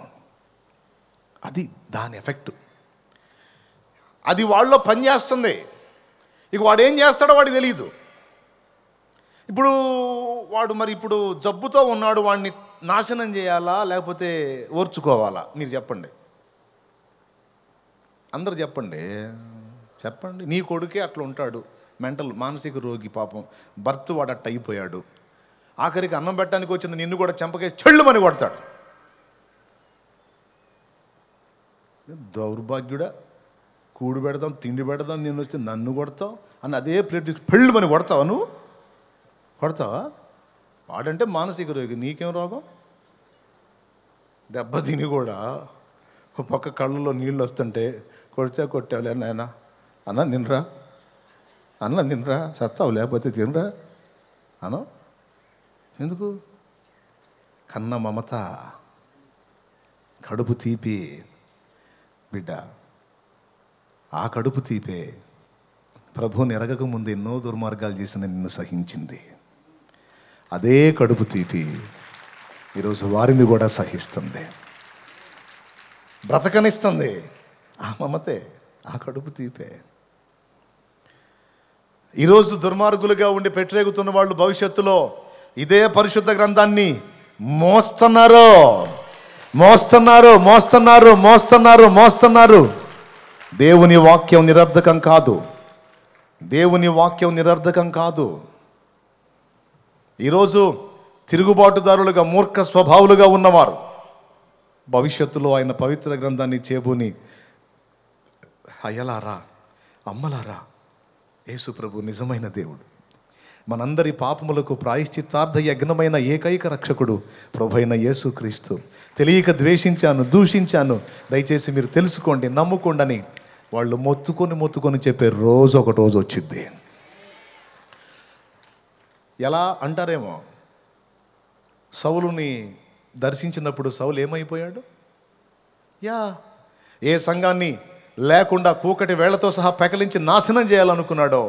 అది దాని ఎఫెక్ట్. అది వాళ్ళలో పనిచేస్తుంది. ఇక వాడు ఏం చేస్తాడో వాడికి తెలియదు. ఇప్పుడు వాడు మరి ఇప్పుడు జబ్బుతో ఉన్నాడు, వాడిని నాశనం చేయాలా లేకపోతే ఓర్చుకోవాలా? మీరు చెప్పండి, అందరు చెప్పండి. చెప్పండి. నీ కొడుకే అట్లా ఉంటాడు, మెంటల్ మానసిక రోగి, పాపం భర్త వాడు అట్ట అయిపోయాడు, ఆఖరికి అన్నం పెట్టడానికి వచ్చిన నిన్ను కూడా చెంపకేసి చెళ్ళుమని కొడతాడు. దౌర్భాగ్యుడా, కూడు పెడదాం తిండి పెడదాం, నేను వస్తే నన్ను కొడతావు అని అదే ప్లేట్ తీసుకు పెళ్ళుమని కొడతావా? నువ్వు కొడతావా? వాడంటే మానసిక రోగి, నీకేం రోగం? దెబ్బ తిని కూడా పక్క కళ్ళలో నీళ్ళు వస్తుంటే కొట్టావులే నాయన, అన్న తినరా, అన్న తినరా, సత్తావు లేకపోతే తినరా అను. ఎందుకు? కన్న మమత, కడుపు తీపి. బిడ్డ, ఆ కడుపు తీపే ప్రభువుని ఎరగక ముందు ఎన్నో దుర్మార్గాలు చేసిన నిన్ను సహించింది. అదే కడుపు తీపి ఈరోజు వారిని కూడా సహిస్తుంది, బ్రతకనిస్తుంది. ఆ మమతే, ఆ కడుపు తీపే. ఈరోజు దుర్మార్గులుగా ఉండి పెట్టరేగుతున్న వాళ్ళు భవిష్యత్తులో ఇదే పరిశుద్ధ గ్రంథాన్ని మోస్తున్నారు, మోస్తున్నారు, మోస్తున్నారు, మోస్తున్నారు, మోస్తున్నారు. దేవుని వాక్యం నిరర్ధకం కాదు. దేవుని వాక్యం నిరర్ధకం కాదు. ఈరోజు తిరుగుబాటుదారులుగా, మూర్ఖ స్వభావులుగా ఉన్నవారు భవిష్యత్తులో ఆయన పవిత్ర గ్రంథాన్ని చేబూని, అయ్యలారా, అమ్మలారా, యేసు ప్రభు నిజమైన దేవుడు, మనందరి పాపములకు ప్రాయశ్చిత్తార్థ యజ్ఞమైన ఏకైక రక్షకుడు ప్రభువైన యేసుక్రీస్తు. తెలియక ద్వేషించాను, దూషించాను, దయచేసి మీరు తెలుసుకోండి, నమ్ముకోండి అని వాళ్ళు మొత్తుకొని చెప్పే రోజు ఒక రోజు వచ్చింది. ఎలా అంటారేమో, సౌలుని దర్శించినప్పుడు సౌలు ఏమైపోయాడు? ఏ సంఘాన్ని లేకుండా కూకటి వేళ్లతో సహా పెకలించి నాశనం చేయాలనుకున్నాడో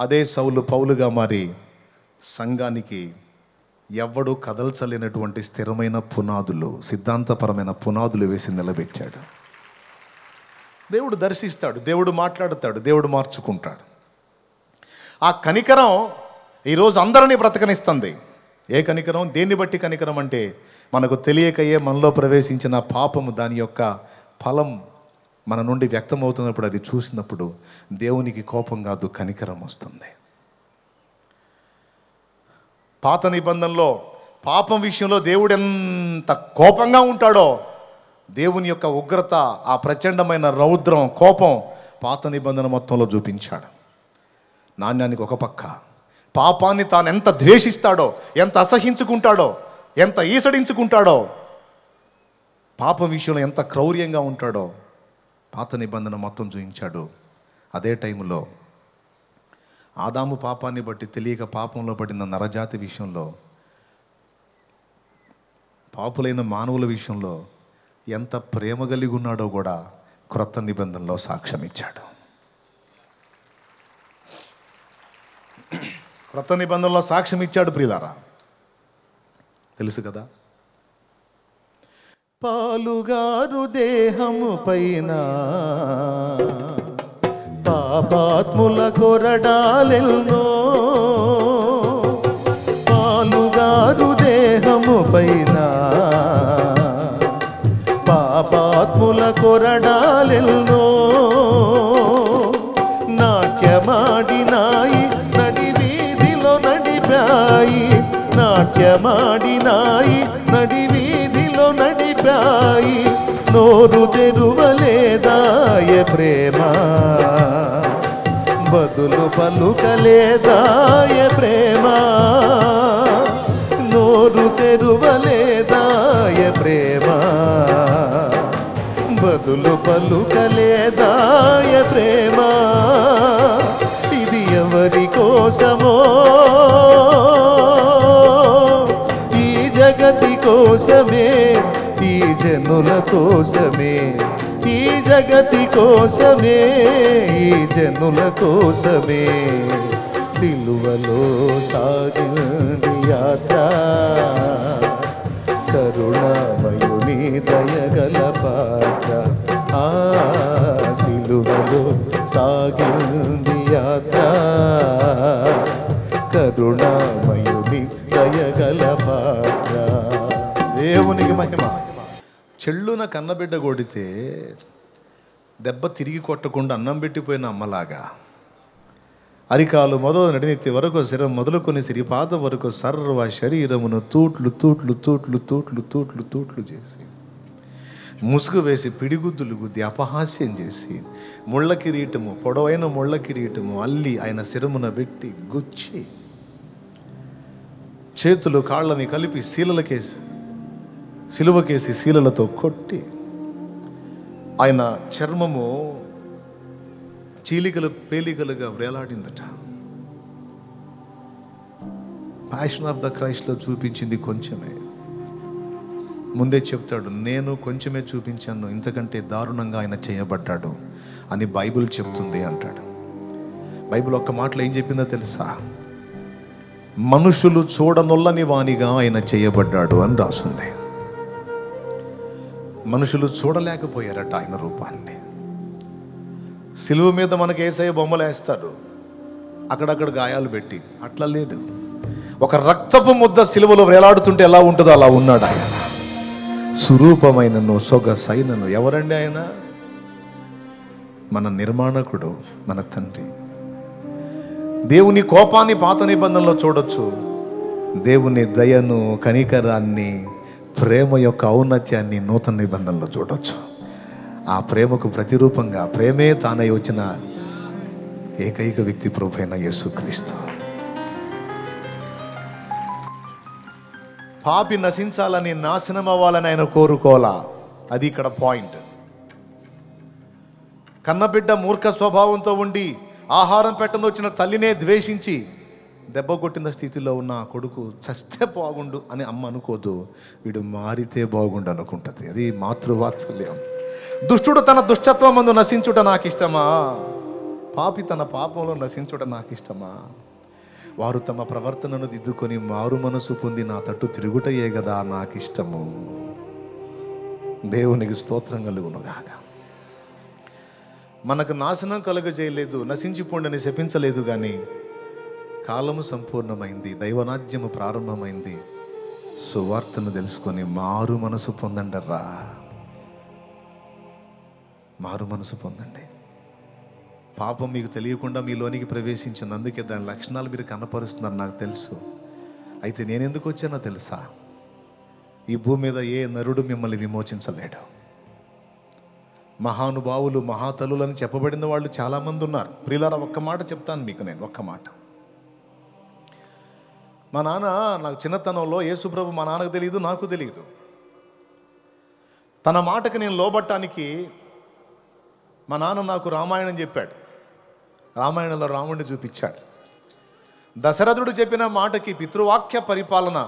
అదే సౌలు పౌలుగా మారి సంఘానికి ఎవ్వడూ కదల్చలేనటువంటి స్థిరమైన పునాదులు, సిద్ధాంతపరమైన పునాదులు వేసి నిలబెట్టాడు. దేవుడు దర్శిస్తాడు, దేవుడు మాట్లాడుతాడు, దేవుడు మార్చుకుంటాడు. ఆ కనికరం ఈరోజు అందరినీ బ్రతకనిస్తుంది. ఏ కనికరం? దేన్ని బట్టి కనికరం అంటే మనకు తెలియకయే మనలో ప్రవేశించిన పాపము, దాని యొక్క ఫలం మన నుండి వ్యక్తమవుతున్నప్పుడు, అది చూసినప్పుడు దేవునికి కోపం కాదు, కనికరం వస్తుంది. పాత నిబంధనలో పాపం విషయంలో దేవుడు ఎంత కోపంగా ఉంటాడో, దేవుని యొక్క ఉగ్రత, ఆ ప్రచండమైన రౌద్రం, కోపం పాత నిబంధన మొత్తంలో చూపించాడు. నాణ్యానికి ఒక పక్క పాపాన్ని తాను ఎంత ద్వేషిస్తాడో, ఎంత అసహించుకుంటాడో, ఎంత ఈసడించుకుంటాడో, పాపం విషయంలో ఎంత క్రౌర్యంగా ఉంటాడో పాత నిబంధన మొత్తం చూపించాడు. అదే టైంలో ఆదాము పాపాన్ని బట్టి తెలియక పాపంలో పడిన నరజాతి విషయంలో, పాపులైన మానవుల విషయంలో ఎంత ప్రేమ కలిగి ఉన్నాడో కూడా క్రొత్త నిబంధనలో సాక్ష్యం ఇచ్చాడు. క్రొత్త నిబంధనలో సాక్ష్యం ఇచ్చాడు ప్రియులారా, తెలుసు కదా. పాలుగారు దేహము పైన పాపాత్ముల కొరడాలెల్నో, పాలుగారు దేహము పైన పాపాత్ముల కొరడాలెల్నో, నాట్యమాడినాయి నడి వీధిలో నడిపాయి, నాట్యమాడినాయి నడి వీధిలో నడిపాయి, నోరు తెరువలేదాయ ప్రేమ, బదులు పలుకలేదాయ ప్రేమ, నోరు తెరువలేదాయ ప్రేమ, బదులు పలుకలేదాయ ప్రేమ. ఇది ఎవరి కోసమో, ఈ జగతి కోసమే, ఈ జనుల కోసమే, ఈ జగతి కోసమే, ఈ జనుల కోసమే, సిలువలో సాగింది యాత్ర, కరుణామయుని దయగల పాత్ర. ఆ సిలువలో సాగింది యాత్ర, కరుణామయుని దయగల పాత్ర. దేవునికి మహిమ. చెల్లున కన్నబిడ్డ కొడితే దెబ్బ తిరిగి కొట్టకుండా అన్నం పెట్టిపోయిన అమ్మలాగా, అరికాలు మొదలు నడినెత్తి వరకు, శరీరం మొదలుకొని సిరిపాదం వరకు సర్వ శరీరమును తూట్లు తూట్లు తూట్లు తూట్లు తూట్లు తూట్లు చేసి, ముసుగు వేసి పిడిగుద్దులు గుద్ది అపహాస్యం చేసి, ముళ్ళ కిరీటము, పొడవైన ముళ్ళ కిరీటము అల్లి ఆయన శిరమున పెట్టి గుచ్చి, చేతులు కాళ్ళని కలిపి సిలువకేసి శీలలతో కొట్టి, ఆయన చర్మము చీలికలు పేలికలుగా వేలాడిందట. ప్యాషన్ ఆఫ్ ద క్రైస్ట్లో చూపించింది కొంచెమే. ముందే చెప్తాడు, నేను కొంచెమే చూపించాను, ఇంతకంటే దారుణంగా ఆయన చేయబడ్డాడు అని బైబిల్ చెప్తుంది అంటాడు. బైబిల్ ఒక్క మాటలో ఏం చెప్పిందో తెలుసా? మనుషులు చూడనొల్లని వానిగా ఆయన చేయబడ్డాడు అని రాస్తుంది. మనుషులు చూడలేకపోయారట ఆయన రూపాన్ని. సిలువ మీద మనకి యేసయ్య బొమ్మలు వేస్తాడు, అక్కడక్కడ గాయాలు పెట్టి, అట్లా లేడు. ఒక రక్తపు ముద్ద సిలువలో వేలాడుతుంటే ఎలా ఉంటుందో అలా ఉన్నాడు ఆయన. స్వరూపమైనను సొగసైనను. ఎవరండి ఆయన? మన నిర్మాణకుడు, మన తండ్రి. దేవుని కోపాన్ని పాత నిబంధనలో చూడొచ్చు, దేవుని దయను, కనికరాన్ని, ప్రేమ యొక్క ఔన్నత్యాన్ని నూతన నిబంధనలో చూడొచ్చు. ఆ ప్రేమకు ప్రతిరూపంగా, ప్రేమే తానై వచ్చిన ఏకైక వ్యక్తి ప్రభువైన యేసుక్రీస్తు. పాపి నశించాలని, నాశనం అవ్వాలని ఆయన కోరుకోలా. అది ఇక్కడ పాయింట్. కన్నబిడ్డ మూర్ఖ స్వభావంతో ఉండి ఆహారం పెట్టను వచ్చిన తల్లినే ద్వేషించి దెబ్బ కొట్టిన స్థితిలో ఉన్న ఆ కొడుకు చస్తే బాగుండు అని అమ్మ అనుకోదు, వీడు మారితే బాగుండు అనుకుంటుంది. అది మాతృవాత్సల్యం. దుష్టుడు తన దుష్టత్వమందు నశించుట నాకు ఇష్టమా, పాపి తన పాపంలో నశించుట నాకు ఇష్టమా? వారు తమ ప్రవర్తనను దిద్దుకొని మారు మనసు పొంది నా తట్టు తిరుగుటయే కదా నాకు ఇష్టము. దేవునికి స్తోత్రం కలుగునుగాక. మనకు నాశనం కలుగజేయలేదు, నశించిపోండని శపించలేదు, కానీ కాలము సంపూర్ణమైంది, దైవరాజ్యము ప్రారంభమైంది, సువార్తను తెలుసుకొని మారు మనసు పొందండర్రా. మారు మనసు పొందండి. పాపం మీకు తెలియకుండా మీలోనికి ప్రవేశించింది, అందుకే దాని లక్షణాలు మీరు కనపరుస్తున్నారు నాకు తెలుసు. అయితే నేను ఎందుకు వచ్చానో తెలుసా? ఈ భూమి మీద ఏ నరుడు మిమ్మల్ని విమోచించలేడు. మహానుభావులు, మహాతలులని చెప్పబడిన వాళ్ళు చాలామంది ఉన్నారు. ప్రియులారా, ఒక్క మాట చెప్తాను మీకు, నేను ఒక్క మాట. మా నాన్న నాకు చిన్నతనంలో యేసుప్రభు మా నాన్నకు తెలియదు, నాకు తెలియదు. తన మాటకి నేను లోబట్టానికి మా నాన్న నాకు రామాయణం చెప్పాడు. రామాయణంలో రాముడిని చూపించాడు. దశరథుడు చెప్పిన మాటకి పితృవాక్య పరిపాలన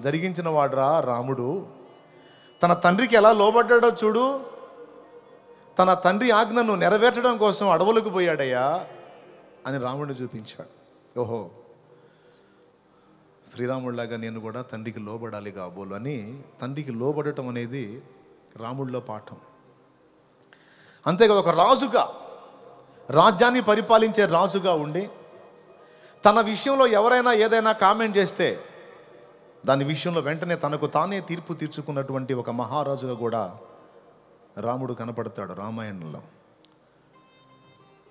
జరిగించిన వాడురా రాముడు. తన తండ్రికి ఎలా లోబడ్డాడో చూడు. తన తండ్రి ఆజ్ఞను నెరవేర్చడం కోసం అడవులకు పోయాడయ్యా అని రాముడిని చూపించాడు. ఓహో, శ్రీరాముడిలాగా నేను కూడా తండ్రికి లోబడాలి కాబోలు అని తండ్రికి లోబడటం అనేది రాముడిలో పాఠం. అంతేకాదు, ఒక రాజుగా, రాజ్యాన్ని పరిపాలించే రాజుగా ఉండి తన విషయంలో ఎవరైనా ఏదైనా కామెంట్ చేస్తే దాని విషయంలో వెంటనే తనకు తానే తీర్పు తీర్చుకున్నటువంటి ఒక మహారాజుగా కూడా రాముడు కనపడతాడు రామాయణంలో.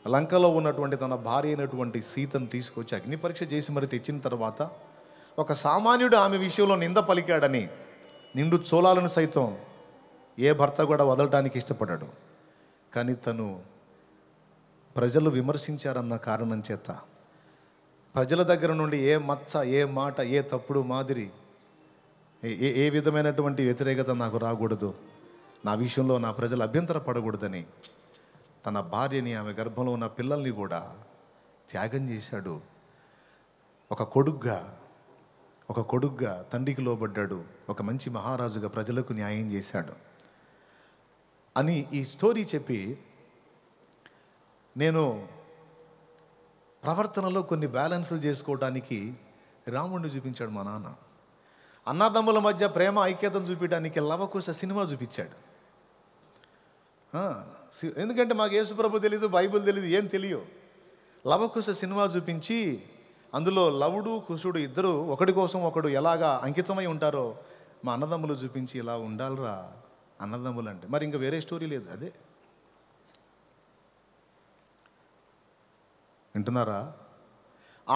లంకలో ఉన్నటువంటి తన భార్య అయినటువంటి సీతను తీసుకొచ్చి అగ్ని పరీక్ష చేసి మరి తెచ్చిన తర్వాత ఒక సామాన్యుడు ఆమె విషయంలో నింద పలికాడని నిండు చోళాలను సైతం ఏ భర్త కూడా వదలటానికి ఇష్టపడ్డాడు. కానీ తను ప్రజలు విమర్శించారన్న కారణం చేత, ప్రజల దగ్గర నుండి ఏ మచ్చ, ఏ మాట, ఏ తప్పుడు మాదిరి, ఏ విధమైనటువంటి వ్యతిరేకత నాకు రాకూడదు, నా విషయంలో నా ప్రజలు అభ్యంతర పడకూడదని తన భార్యని, ఆమె గర్భంలో ఉన్న పిల్లల్ని కూడా త్యాగం చేశాడు. ఒక కొడుగ్గా తండ్రికి లోబడ్డాడు. ఒక మంచి మహారాజుగా ప్రజలకు న్యాయం చేశాడు అని ఈ స్టోరీ చెప్పి నేను ప్రవర్తనలో కొన్ని బ్యాలెన్స్లు చేసుకోవడానికి రాముడిని చూపించాడు మా నాన్న. అన్నదమ్ముల మధ్య ప్రేమ ఐక్యతను చూపించడానికి లవకుశ సినిమా చూపించాడు. ఎందుకంటే మాకు యేసుప్రభు తెలీదు, బైబిల్ తెలీదు, ఏం తెలియదు. లవకుశ సినిమా చూపించి అందులో లవుడు కుశుడు ఇద్దరు ఒకడి కోసం ఒకడు ఎలాగా అంకితమై ఉంటారో మా అన్నదమ్ములు చూపించి ఇలా ఉండాలిరా అన్నదమ్ములు అంటే. మరి ఇంకా వేరే స్టోరీ లేదు. అదే వింటున్నారా?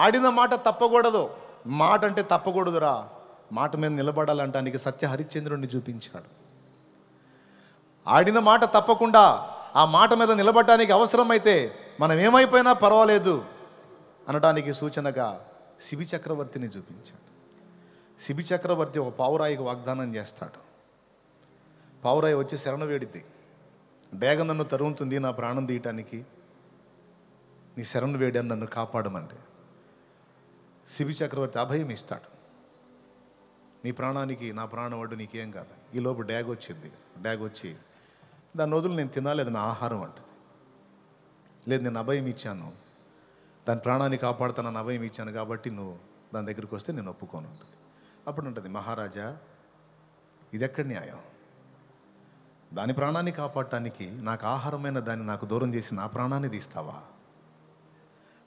ఆడిన మాట తప్పకూడదు, మాట అంటే తప్పకూడదురా, మాట మీద నిలబడాలంటానికి సత్య హరిశ్చంద్రుడిని చూపించాడు. ఆడిన మాట తప్పకుండా ఆ మాట మీద నిలబడటానికి అవసరమైతే మనం ఏమైపోయినా పర్వాలేదు అనడానికి సూచనగా శిబి చక్రవర్తిని చూపించాడు. శిబి చక్రవర్తి ఒక పావురాయికి వాగ్దానం చేస్తాడు. పావురాయి వచ్చి శరణ వేడిద్ది, డేగ నన్ను తరుముతుంది నా ప్రాణం తీయటానికి, నీ శరణు వేడాన్ని నన్ను కాపాడమంటే శిబి చక్రవర్తి అభయం ఇస్తాడు. నీ ప్రాణానికి నా ప్రాణం వడ్డు నీకేం కాదు. ఈలోపు డ్యాగ్ వచ్చింది. డ్యాగ్ వచ్చి దాని వదులు నేను తినాలి, అది నా ఆహారం అంటుంది. లేదు, నేను అభయం ఇచ్చాను, దాని ప్రాణాన్ని కాపాడుతానని అభయం ఇచ్చాను కాబట్టి నువ్వు దాని దగ్గరికి వస్తే నేను ఒప్పుకోను ఉంటుంది. అప్పుడు ఉంటుంది, మహారాజా ఇది ఎక్కడ న్యాయం? దాని ప్రాణాన్ని కాపాడటానికి నాకు ఆహారమైన దాన్ని నాకు దూరం చేసి నా ప్రాణాన్ని తీస్తావా?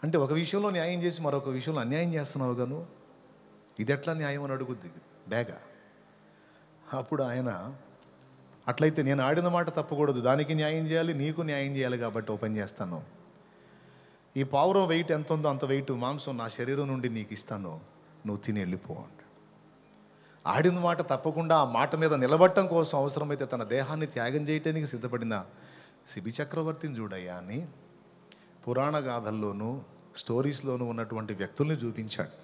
అంటే ఒక విషయంలో న్యాయం చేసి మరొక విషయంలో అన్యాయం చేస్తున్నావు గాను, ఇది ఎట్లా న్యాయం అని అడుగుద్ది డేగ. అప్పుడు ఆయన, అట్లయితే నేను ఆడిన మాట తప్పకూడదు, దానికి న్యాయం చేయాలి, నీకు న్యాయం చేయాలి, కాబట్టి ఓ పని చేస్తాను, ఈ పావురం వెయిట్ ఎంత ఉందో అంత వెయిట్ మాంసం నా శరీరం నుండి నీకు ఇస్తాను, నువ్వు తిని వెళ్ళిపో అంటాడు. ఆడిన మాట తప్పకుండా ఆ మాట మీద నిలబడటం కోసం అవసరమైతే తన దేహాన్ని త్యాగం చేయటానికి సిద్ధపడిన శిబి చక్రవర్తిని చూడయ్యా అని పురాణ గాథల్లోనూ స్టోరీస్లోనూ ఉన్నటువంటి వ్యక్తుల్ని చూపించాడు.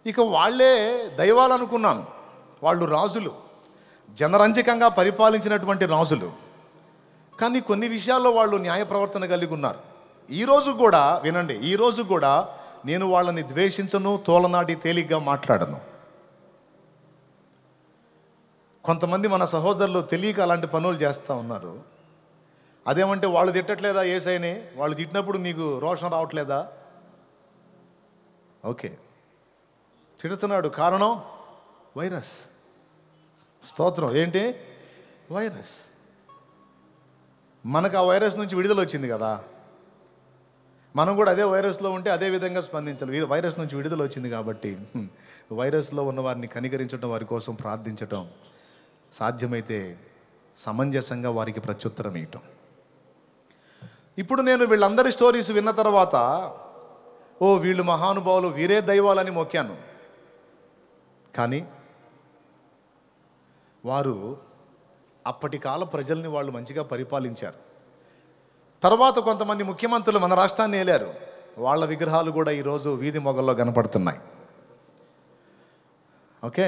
ఇక వాళ్ళే దైవాలు అనుకున్నాను. వాళ్ళు రాజులు, జనరంజకంగా పరిపాలించినటువంటి రాజులు. కానీ కొన్ని విషయాల్లో వాళ్ళు న్యాయ ప్రవర్తన కలిగి ఉన్నారు. ఈరోజు కూడా వినండి, ఈరోజు కూడా నేను వాళ్ళని ద్వేషించను, తోలనాటి తేలిగ్గా మాట్లాడను. కొంతమంది మన సహోదరులు తెలియక అలాంటి పనులు చేస్తూ ఉన్నారు. అదేమంటే వాళ్ళు తిట్టట్లేదా యేసయ్యని? వాళ్ళు తిట్టినప్పుడు నీకు రోషం రావట్లేదా? ఓకే, తిడుతున్నాడు, కారణం వైరస్. స్తోత్రం. ఏంటి? వైరస్. మనకు ఆ వైరస్ నుంచి విడుదల వచ్చింది కదా. మనం కూడా అదే వైరస్లో ఉంటే అదే విధంగా స్పందించాలి. వైరస్ నుంచి విడుదల వచ్చింది కాబట్టి వైరస్లో ఉన్న వారిని కనికరించడం, వారి కోసం ప్రార్థించటం, సాధ్యమైతే సమంజసంగా వారికి ప్రత్యుత్తరం ఇవ్వటం. ఇప్పుడు నేను వీళ్ళందరి స్టోరీస్ విన్న తర్వాత వీళ్ళు మహానుభావులు, వీరే దైవాలని మొక్కాను. కానీ వారు అప్పటి కాల ప్రజల్ని వాళ్ళు మంచిగా పరిపాలించారు. తర్వాత కొంతమంది ముఖ్యమంత్రులు మన రాష్ట్రాన్ని ఏలారు. వాళ్ళ విగ్రహాలు కూడా ఈరోజు వీధి మొగల్లో కనపడుతున్నాయి. ఓకే,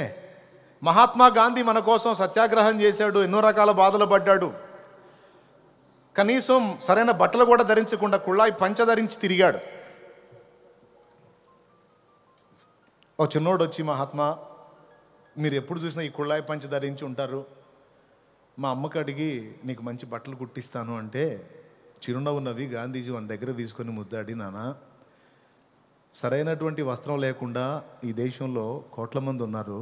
మహాత్మా గాంధీ మన కోసం సత్యాగ్రహం చేశాడు, ఎన్నో రకాల బాధలు పడ్డాడు. కనీసం సరైన బట్టలు కూడా ధరించకుండా కుళ్ళాయి పంచ ధరించి తిరిగాడు. ఒక చిన్నోడు వచ్చి, మహాత్మా మీరు ఎప్పుడు చూసినా ఈ కుళ్ళాయి పంచ ధరించి ఉంటారు, మా అమ్మకి అడిగి నీకు మంచి బట్టలు కుట్టిస్తాను అంటే చిరునవ్వు నవ్వి గాంధీజీ మన దగ్గర తీసుకొని ముద్దాడి, నాన్న సరైనటువంటి వస్త్రం లేకుండా ఈ దేశంలో కోట్ల మంది ఉన్నారు,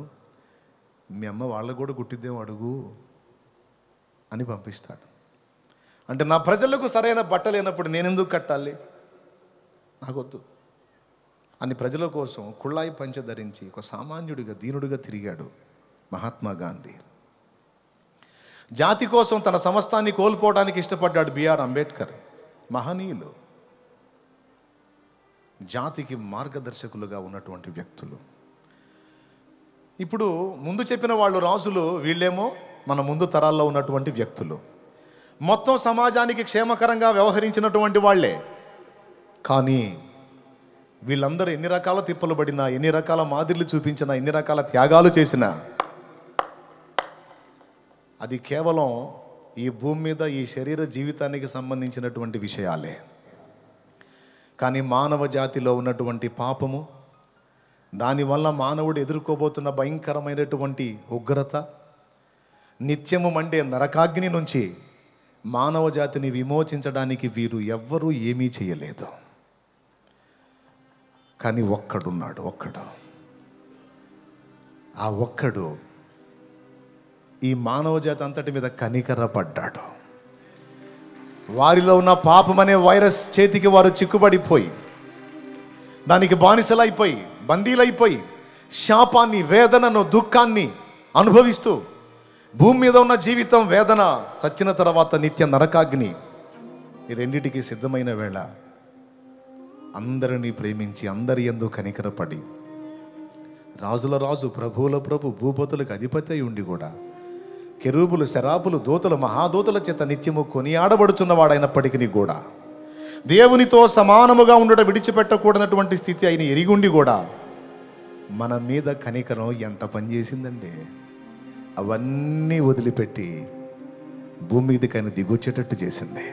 మీ అమ్మ వాళ్ళకు కూడా కుట్టిద్దేమో అడుగు అని పంపిస్తాడు. అంటే నా ప్రజలకు సరైన బట్ట లేనప్పుడు నేను ఎందుకు కట్టాలి, నాకొద్దు అని ప్రజల కోసం కుళ్ళాయి పంచ ధరించి ఒక సామాన్యుడిగా దీనుడిగా తిరిగాడు మహాత్మా గాంధీ. జాతి కోసం తన సమస్తాన్ని కోల్పోవడానికి ఇష్టపడ్డాడు బిఆర్ అంబేద్కర్. మహనీయులు, జాతికి మార్గదర్శకులుగా ఉన్నటువంటి వ్యక్తులు. ఇప్పుడు ముందు చెప్పిన వాళ్ళు రాజులు, వీళ్ళేమో మన ముందు తరాల్లో ఉన్నటువంటి వ్యక్తులు. మొత్తం సమాజానికి క్షేమకరంగా వ్యవహరించినటువంటి వాళ్ళే. కానీ వీళ్ళందరూ ఎన్ని రకాల తిప్పలు పడినా, ఎన్ని రకాల మాదిరిలు చూపించినా, ఎన్ని రకాల త్యాగాలు చేసినా అది కేవలం ఈ భూమి మీద ఈ శరీర జీవితానికి సంబంధించినటువంటి విషయాలే. కానీ మానవ జాతిలో ఉన్నటువంటి పాపము, దానివల్ల మానవుడు ఎదుర్కోబోతున్న భయంకరమైనటువంటి ఉగ్రత, నిత్యము మండే నరకాగ్ని నుంచి మానవ జాతిని విమోచించడానికి వీరు ఎవ్వరూ ఏమీ చేయలేదు. కానీ ఒక్కడున్నాడు, ఆ ఒక్కడు ఈ మానవ జాతి అంతటి మీద కనికరపడ్డాడు. వారిలో ఉన్న పాపం అనే వైరస్ చేతికి వారు చిక్కుబడిపోయి, దానికి బానిసలైపోయి, బందీలైపోయి, శాపాన్ని, వేదనను, దుఃఖాన్ని అనుభవిస్తూ భూమి మీద ఉన్న జీవితం వేదన, చచ్చిన తర్వాత నిత్య నరకాగ్ని, ఈ రెండిటికి సిద్ధమైన వేళ అందరినీ ప్రేమించి అందరి యందు కనికరపడి రాజుల రాజు, ప్రభువుల ప్రభు, భూపతులకు అధిపతి అయి ఉండి కూడా కెరూబులు, శరాపులు, దూతలు, మహాదూతల చేత నిత్యము కొనియాడబడుచున్నవాడైనప్పటికీ కూడా దేవునితో సమానముగా ఉండడం విడిచిపెట్టకూడనటువంటి స్థితి అయిన ఎరిగుండి కూడా మన మీద కనికరం ఎంత పనిచేసిందండి. అవన్నీ వదిలిపెట్టి భూమి మీదకి ఆయన దిగొచ్చేటట్టు చేసింది.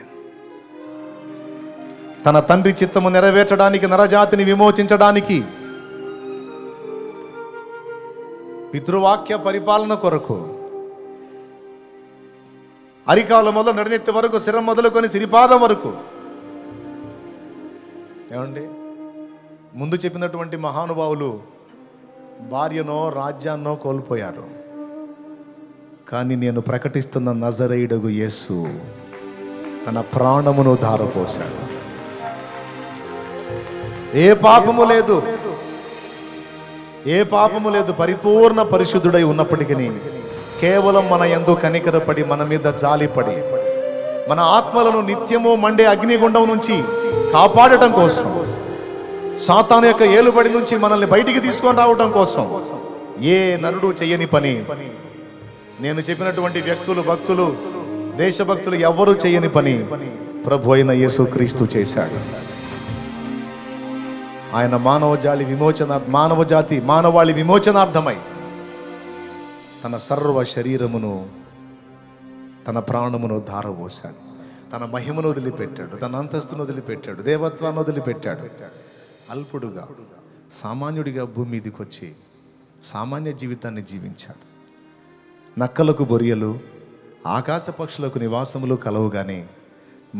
తన తండ్రి చిత్తము నెరవేర్చడానికి, నరజాతిని విమోచించడానికి, పితృవాక్య పరిపాలన కొరకు అరికాల మొదలు నడినెత్తి వరకు, శిరం మొదలుకొని సిరిపాదం వరకు, ఏమండి ముందు చెప్పినటువంటి మహానుభావులు భార్యనో రాజ్యాన్నో కోల్పోయారు. కానీ నేను ప్రకటిస్తున్న నజరేయుడగు యేసు తన ప్రాణమును ధారపోశాడు. ఏ పాపము లేదు, పరిపూర్ణ పరిశుద్ధుడై ఉన్నప్పటికీ కేవలం మన యందు కనికరపడి, మన మీద జాలిపడి, మన ఆత్మలను నిత్యము మండే అగ్నిగుండం నుంచి కాపాడటం కోసం, సాతాను యొక్క ఏలుబడి నుంచి మనల్ని బయటికి తీసుకొని రావడం కోసం ఏ నరుడు చెయ్యని పని నేను చెప్పినటువంటి వ్యక్తులు, భక్తులు, దేశభక్తులు ఎవ్వరూ చెయ్యని పని ప్రభు అయిన యేసుక్రీస్తు చేశాడు. ఆయన మానవాళి విమోచనార్థమై తన సర్వ శరీరమును, తన ప్రాణమును ధారపోశాడు. తన మహిమను వదిలిపెట్టాడు, తన అంతస్తును వదిలిపెట్టాడు, దేవత్వాన్ని వదిలిపెట్టాడు. అల్పుడుగా, సామాన్యుడిగా భూమి మీదకి వచ్చి సామాన్య జీవితాన్ని జీవించాడు. నక్కలకు బొరియలు, ఆకాశ పక్షులకు నివాసములు కలవు గాని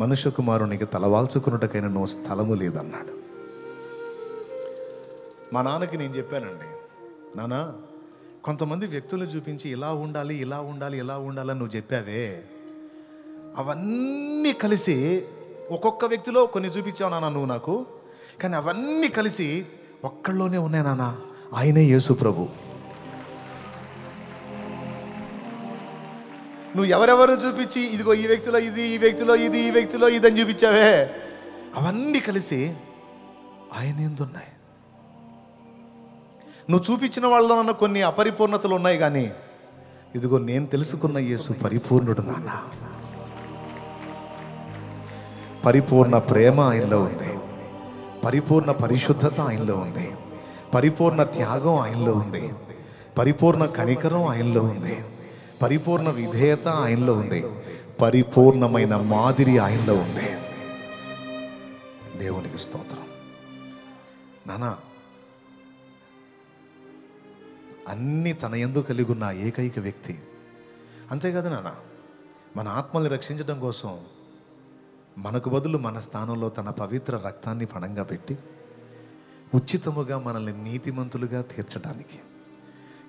మనుష్య కుమారునికి తలవాల్చుకున్నటకైనా నో స్థలము లేదన్నాడు. మా నాన్నకి నేను చెప్పానండి, నాన్న కొంతమంది వ్యక్తులను చూపించి ఇలా ఉండాలి, ఇలా ఉండాలి, ఇలా ఉండాలని నువ్వు చెప్పావే, అవన్నీ కలిసి ఒక్కొక్క వ్యక్తిలో కొన్ని చూపించావు నాన్న నువ్వు నాకు, కానీ అవన్నీ కలిసి ఒక్కళ్ళలోనే ఉన్నాయి నాన్న, ఆయనే యేసు ప్రభు. నువ్వు ఎవరెవరు చూపించి ఇదిగో ఈ వ్యక్తిలో ఇది, ఈ వ్యక్తిలో ఇది, ఈ వ్యక్తిలో ఇది అని చూపించావే, అవన్నీ కలిసి ఆయన ఎందున్నాయి. నువ్వు చూపించిన వాళ్ళలో కొన్ని అపరిపూర్ణతలు ఉన్నాయి, కానీ ఇదిగో నేను తెలుసుకున్న యేసు పరిపూర్ణుడు నాన్న. పరిపూర్ణ ప్రేమ ఆయనలో ఉంది, పరిపూర్ణ పరిశుద్ధత ఆయనలో ఉంది, పరిపూర్ణ త్యాగం ఆయనలో ఉంది, పరిపూర్ణ కనికరం ఆయనలో ఉంది, పరిపూర్ణ విధేయత ఆయనలో ఉంది, పరిపూర్ణమైన మాదిరి ఆయనలో ఉంది. దేవునికి స్తోత్రం నానా. అన్నీ తన యందు కలిగి ఉన్న ఏకైక వ్యక్తి. అంతేకాదు నాన్న, మన ఆత్మల్ని రక్షించడం కోసం మనకు బదులు మన స్థానంలో తన పవిత్ర రక్తాన్ని పణంగా పెట్టి ఉచితముగా మనల్ని నీతిమంతులుగా తీర్చడానికి,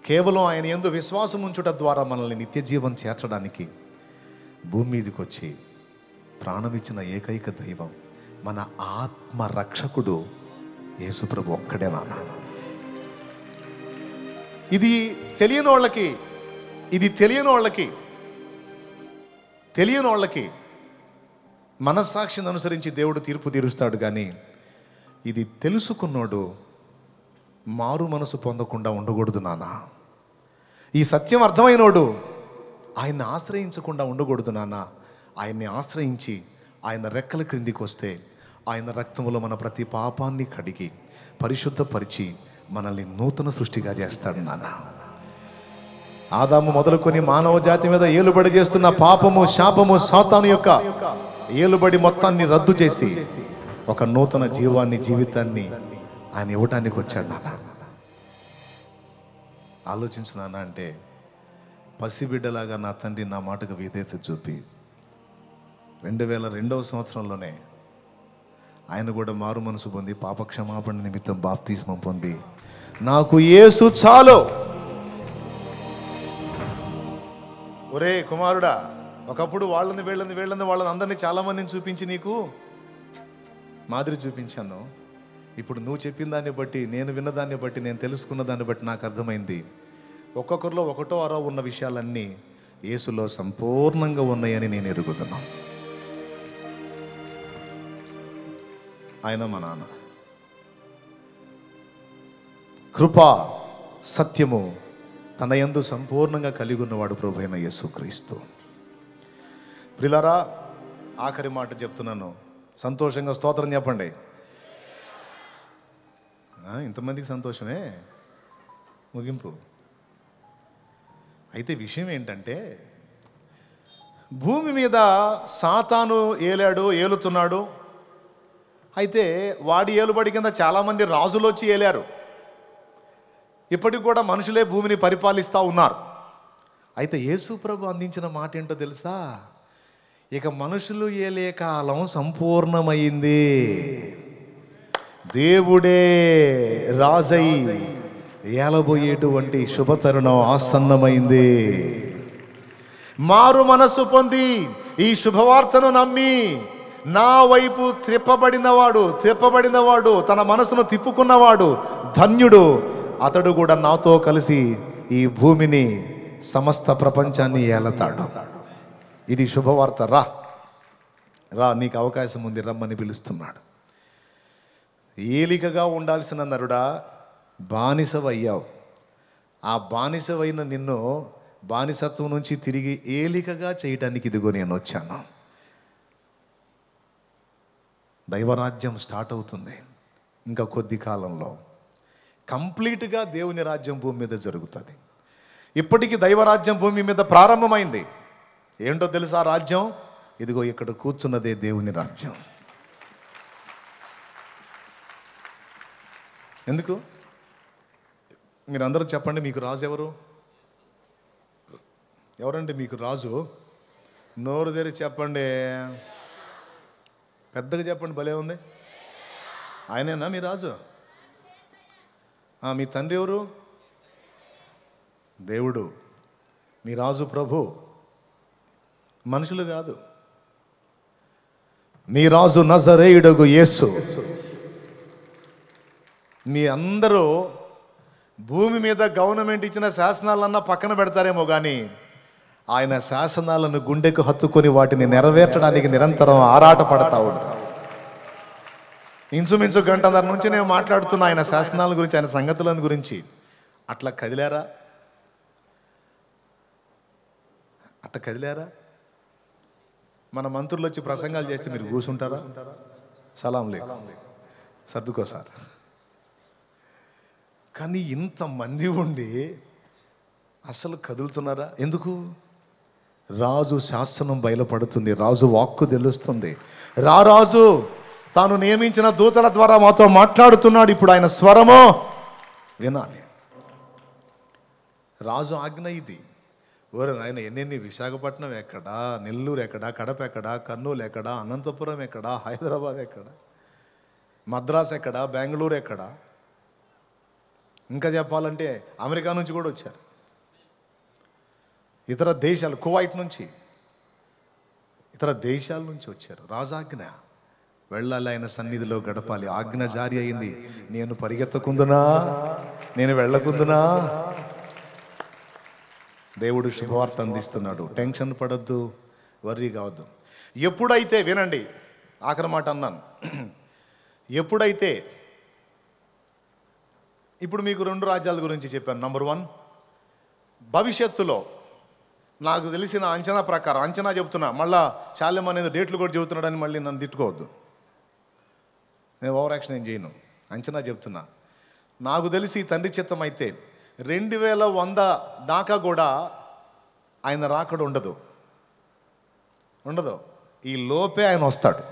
కేవలం ఆయన యందు విశ్వాసం ఉంచుట ద్వారా మనల్ని నిత్య జీవం చేర్చడానికి భూమి మీదకి వచ్చి ప్రాణమిచ్చిన ఏకైక దైవం మన ఆత్మ రక్షకుడు యేసుప్రభు ఒక్కడే నాన్న. ఇది తెలియని వాళ్ళకి మనస్సాక్షిని అనుసరించి దేవుడు తీర్పు తీరుస్తాడు, కానీ ఇది తెలుసుకున్నోడు మారు మనసు పొందకుండా ఉండకూడదు నాన్న. ఈ సత్యం అర్థమైనోడు ఆయన్ని ఆశ్రయించకుండా ఉండకూడదు నాన్న. ఆయన్ని ఆశ్రయించి ఆయన రెక్కల క్రిందికి వస్తే ఆయన రక్తములో మన ప్రతి పాపాన్ని కడిగి పరిశుద్ధపరిచి మనల్ని నూతన సృష్టిగా చేస్తాడు నాన్న. ఆదాము మొదలుకొని మానవ జాతి మీద ఏలుబడి చేస్తున్న పాపము, శాపము, సాతాను యొక్క ఏలుబడి మొత్తాన్ని రద్దు చేసి ఒక నూతన జీవితాన్ని ఆయన ఇవ్వటానికి వచ్చాడు నాన్న. ఆలోచించు నాన్న. అంటే పసిబిడ్డలాగా నా తండ్రి నా మాటకు విధేయత చూపి 2002వ సంవత్సరంలోనే ఆయన కూడా మారు మనసు పొంది పాపక్షమాపణ నిమిత్తం బాప్తిస్మం పొంది నాకు యేసు చాలు. ఒరే కుమారుడా, ఒకప్పుడు వాళ్ళని అందరినీ చాలామందిని చూపించి నీకు మాదిరి చూపించాను. ఇప్పుడు నువ్వు చెప్పిన దాన్ని బట్టి, నేను విన్నదాన్ని బట్టి, నేను తెలుసుకున్న దాన్ని బట్టి నాకు అర్థమైంది, ఒక్కొక్కరిలో ఒకటో అరో ఉన్న విషయాలన్నీ యేసులో సంపూర్ణంగా ఉన్నాయని నేను ఎరుగుతున్నాను. ఆయన మా నాన్న. కృప, సత్యము తన యందు సంపూర్ణంగా కలిగి ఉన్నవాడు ప్రభువైన యేసుక్రీస్తు. ప్రియులారా, ఆఖరి మాట చెప్తున్నాను, సంతోషంగా స్తోత్రం చెప్పండి. ఇంతమందికి సంతోషమే ముగింపు. అయితే విషయం ఏంటంటే, భూమి మీద సాతాను ఏలుతున్నాడు. అయితే వాడి ఏలుబడి కింద చాలామంది రాజులు వచ్చి ఏలారు. ఇప్పటికి కూడా మనుషులే భూమిని పరిపాలిస్తూ ఉన్నారు. అయితే యేసు ప్రభు అందించిన మాట ఏంటో తెలుసా? ఇక మనుషులు ఏలే కాలం సంపూర్ణమైంది, దేవుడే రాజై ఏలబోయేటువంటి శుభతరుణం ఆసన్నమైంది. మారు మనస్సు పొంది ఈ శుభవార్తను నమ్మి నా వైపు త్రిప్పబడినవాడు తన మనసును తిప్పుకున్నవాడు ధన్యుడు. అతడు కూడా నాతో కలిసి ఈ భూమిని, సమస్త ప్రపంచాన్ని ఏలతాడు. ఇది శుభవార్త. రా, నీకు అవకాశం ఉంది, రమ్మని పిలుస్తున్నాడు. ఏలికగా ఉండాల్సిన నరుడా, బానిసవయ్యావు. ఆ బానిసవైన నిన్ను బానిసత్వం నుంచి తిరిగి ఏలికగా చేయటానికి ఇదిగో నేను వచ్చాను. దైవరాజ్యం స్టార్ట్ అవుతుంది ఇంకా కొద్ది కాలంలో. కంప్లీట్గా దేవుని రాజ్యం భూమి మీద జరుగుతుంది. ఇప్పటికీ దైవరాజ్యం భూమి మీద ప్రారంభమైంది. ఏంటో తెలుసా రాజ్యం? ఇదిగో ఇక్కడ కూర్చున్నదే దేవుని రాజ్యం. ఎందుకు? మీరందరూ చెప్పండి, మీకు రాజు ఎవరు? ఎవరండి మీకు రాజు? నోరు తెరిచి చెప్పండి, పెద్దగా చెప్పండి, భలే ఉంది. ఆయనేనా మీ రాజు? మీ తండ్రి ఎవరు? దేవుడు. మీ రాజు ప్రభు, మనుషులు కాదు. నీ రాజు నజరేయుడగు యేసు. మీ అందరూ భూమి మీద గవర్నమెంట్ ఇచ్చిన శాసనాలన్నా పక్కన పెడతారేమో కానీ ఆయన శాసనాలను గుండెకు హత్తుకొని వాటిని నెరవేర్చడానికి నిరంతరం ఆరాట పడతా ఉంటారు. ఇంచుమించు గంటన్నర నుంచి నేను మాట్లాడుతున్నా ఆయన శాసనాల గురించి, ఆయన సంగతుల గురించి. అట్లా కదిలారా? మన మంత్రులు వచ్చి ప్రసంగాలు చేస్తే మీరు కూర్చుంటారా? సలాం లేకు, సర్దుకో సార్. కానీ ఇంతమంది ఉండి అసలు కదులుతున్నారా? ఎందుకు? రాజు శాసనం బయలుపడుతుంది, రాజు వాక్కు తెలుస్తుంది. రాజు తాను నియమించిన దూతల ద్వారా మాతో మాట్లాడుతున్నాడు. ఇప్పుడు ఆయన స్వరము వినాలి. రాజు ఆజ్ఞ ఇది. ఓరే ఆయన ఎన్నెన్ని, విశాఖపట్నం ఎక్కడా, నెల్లూరు ఎక్కడా, కడప ఎక్కడా, కర్నూలు ఎక్కడా, అనంతపురం ఎక్కడా, హైదరాబాద్ ఎక్కడా, మద్రాస్ ఎక్కడా, బెంగళూరు ఎక్కడా, ఇంకా చెప్పాలంటే అమెరికా నుంచి కూడా వచ్చారు, ఇతర దేశాలు, కువైట్ నుంచి, ఇతర దేశాల నుంచి వచ్చారు. రాజాజ్ఞ, వెళ్ళాలి, ఆయన సన్నిధిలో గడపాలి. ఆజ్ఞ జారీ అయింది. నేను పరిగెత్తకుందునా, నేను వెళ్ళకుందునా? దేవుడు శుభవార్త అందిస్తున్నాడు. టెన్షన్ పడొద్దు, వర్రీ కావద్దు. ఎప్పుడైతే, వినండి, ఆఖరి మాట అన్నాను, ఎప్పుడైతే, ఇప్పుడు మీకు 2 రాజ్యాల గురించి చెప్పాను. నంబర్ 1, భవిష్యత్తులో నాకు తెలిసిన అంచనా ప్రకారం, అంచనా చెప్తున్నా, మళ్ళా శాల్యం అనేది డేట్లు కూడా చెబుతున్నాడని మళ్ళీ నన్ను తిట్టుకోవద్దు, నేను ఓవర్ యాక్షన్ ఏం చేయను, అంచనా చెప్తున్నా. నాకు తెలిసి తండ్రి చిత్తం అయితే 2100 దాకా కూడా ఆయన రాకడ ఉండదు. ఈ లోపే ఆయన వస్తాడు.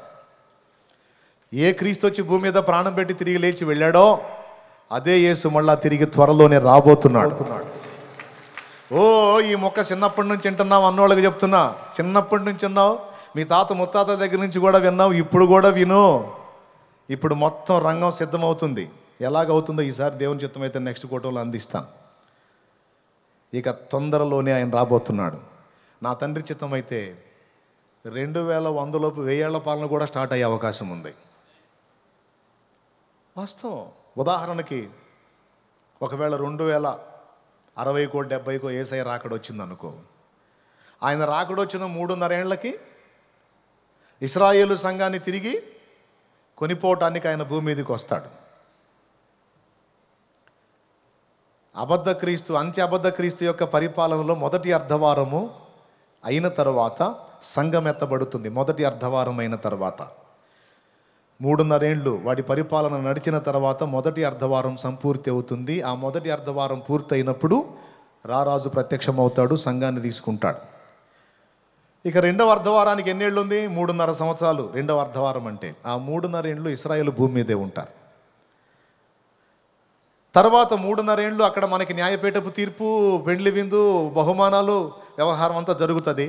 ఏ క్రీస్తు వచ్చి భూమి మీద ప్రాణం పెట్టి తిరిగి లేచి వెళ్ళాడో అదే యేసు మళ్ళా తిరిగి త్వరలోనే రాబోతున్నాడు. ఈ మొక్క చిన్నప్పటి నుంచి వింటున్నావు అన్నోళ్ళకి చెప్తున్నా, చిన్నప్పటి నుంచి ఉన్నావు, మీ తాత ముత్తాత దగ్గర నుంచి కూడా విన్నావు, ఇప్పుడు కూడా విను. ఇప్పుడు మొత్తం రంగం సిద్ధమవుతుంది. ఎలాగవుతుందో ఈసారి దేవుని చిత్తం అయితే నెక్స్ట్ కోటంలో అందిస్తాను. ఇక తొందరలోనే ఆయన రాబోతున్నాడు. నా తండ్రి చిత్తం అయితే 2100 లోపు 1000 ఏళ్ల పాలన కూడా స్టార్ట్ అయ్యే అవకాశం ఉంది. వాస్తవం. ఉదాహరణకి ఒకవేళ 2060కో 70కో యేసయ్య రాకడ వచ్చింది అనుకో, ఆయన రాకడ వచ్చిన 3.5 ఏళ్లకి ఇశ్రాయేలు సంఘాన్ని తిరిగి కొనిపోవటానికి ఆయన భూమి మీదకి వస్తాడు. అంత్య అబద్ధ క్రీస్తు యొక్క పరిపాలనలో మొదటి అర్ధవారము అయిన తర్వాత సంఘం ఎత్తబడుతుంది. మొదటి అర్ధవారం అయిన తర్వాత 3.5 ఏళ్ళు వాడి పరిపాలన నడిచిన తర్వాత మొదటి అర్ధవారం సంపూర్తి అవుతుంది. ఆ మొదటి అర్ధవారం పూర్తి అయినప్పుడు రారాజు ప్రత్యక్షమవుతాడు, సంఘాన్ని తీసుకుంటాడు. ఇక 2వ అర్ధవారానికి ఎన్నేళ్ళు ఉంది? 3.5 సంవత్సరాలు 2వ అర్ధవారం అంటే. ఆ 3.5 ఏళ్ళు ఇశ్రాయేలు భూమి మీదే ఉంటారు. తర్వాత 3.5 ఏళ్ళు అక్కడ మనకి న్యాయపీఠపు తీర్పు, పెండ్లి విందు, బహుమానాలు, వ్యవహారం అంతా జరుగుతుంది.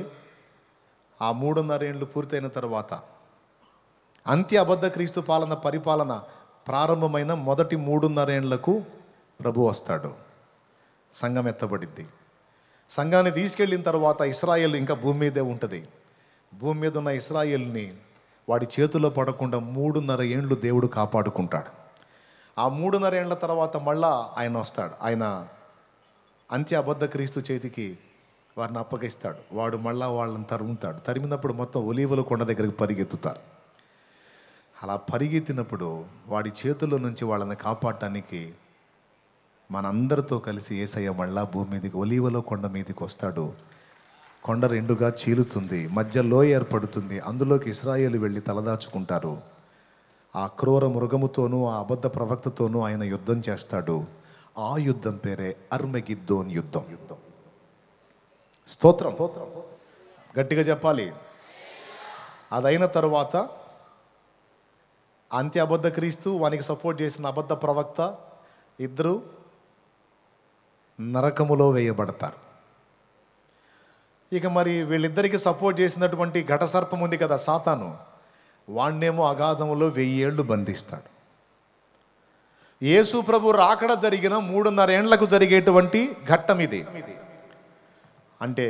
ఆ 3.5 ఏళ్ళు పూర్తయిన తర్వాత అంత్య అబద్ధ క్రీస్తు పరిపాలన ప్రారంభమైన మొదటి 3.5 ఏళ్లకు ప్రభు వస్తాడు. సంఘం ఎత్తబడిద్ది. సంఘాన్ని తీసుకెళ్ళిన తర్వాత ఇశ్రాయేలు ఇంకా భూమి మీదే ఉంటుంది. భూమి మీద ఉన్న ఇశ్రాయేల్ని వాడి చేతిలో పడకుండా 3.5 ఏళ్ళు దేవుడు కాపాడుకుంటాడు. ఆ 3.5 ఏళ్ల తర్వాత మళ్ళా ఆయన వస్తాడు. ఆయన అంత్య అబద్ధ క్రీస్తు చేతికి వారిని అప్పగిస్తాడు. వాడు మళ్ళా వాళ్ళని తరుముతాడు. తరిమినప్పుడు మొత్తం ఒలీవల కొండ దగ్గరికి పరిగెత్తుతారు. అలా పరిగెత్తినప్పుడు వాడి చేతుల్లో నుంచి వాళ్ళని కాపాడటానికి మనందరితో కలిసి యేసయ్య మళ్ళా భూమి మీదకి ఒలీవల కొండ మీదకి వస్తాడు. కొండ 2గా చీలుతుంది, మధ్య లోయ ఏర్పడుతుంది. అందులోకి ఇశ్రాయేలు వెళ్ళి తలదాచుకుంటారు. ఆ క్రూర మృగముతోనూ ఆ అబద్ధ ప్రవక్తతోనూ ఆయన యుద్ధం చేస్తాడు. ఆ యుద్ధం పేరే అర్మగిద్దోన్ యుద్ధం. స్తోత్రం, గట్టిగా చెప్పాలి. అదైన తర్వాత అంత్య అబద్ధ క్రీస్తు, వానికి సపోర్ట్ చేసిన అబద్ధ ప్రవక్త ఇద్దరు నరకములో వేయబడతారు. ఇక మరి వీళ్ళిద్దరికి సపోర్ట్ చేసినటువంటి ఘట సర్పం ఉంది కదా, సాతాను, వాణ్ణేమో అగాధములో 1000 ఏళ్ళు బంధిస్తాడు. యేసు ప్రభు రాకడ జరిగిన 3.5 ఏళ్లకు జరిగేటువంటి ఘట్టం ఇది. అంటే